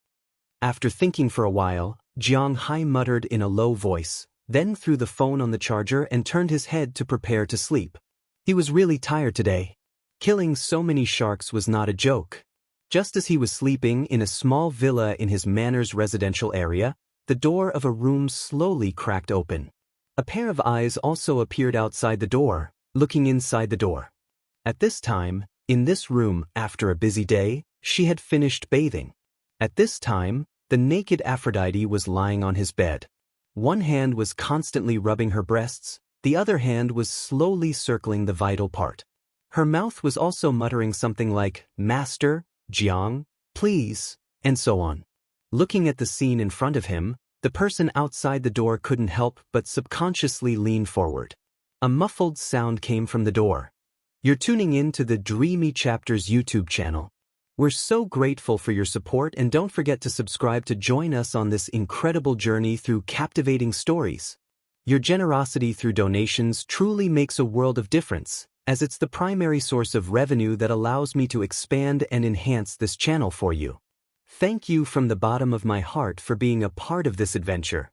After thinking for a while, Jiang Hai muttered in a low voice, then threw the phone on the charger and turned his head to prepare to sleep. He was really tired today. Killing so many sharks was not a joke. Just as he was sleeping in a small villa in his manor's residential area, the door of a room slowly cracked open. A pair of eyes also appeared outside the door, looking inside the door. At this time, in this room, after a busy day, she had finished bathing. At this time, the naked Aphrodite was lying on his bed. One hand was constantly rubbing her breasts, the other hand was slowly circling the vital part. Her mouth was also muttering something like, "Master, Jiang, please," and so on. Looking at the scene in front of him, the person outside the door couldn't help but subconsciously lean forward. A muffled sound came from the door. You're tuning in to the Dreamy Chapters YouTube channel. We're so grateful for your support, and don't forget to subscribe to join us on this incredible journey through captivating stories. Your generosity through donations truly makes a world of difference, as it's the primary source of revenue that allows me to expand and enhance this channel for you. Thank you from the bottom of my heart for being a part of this adventure.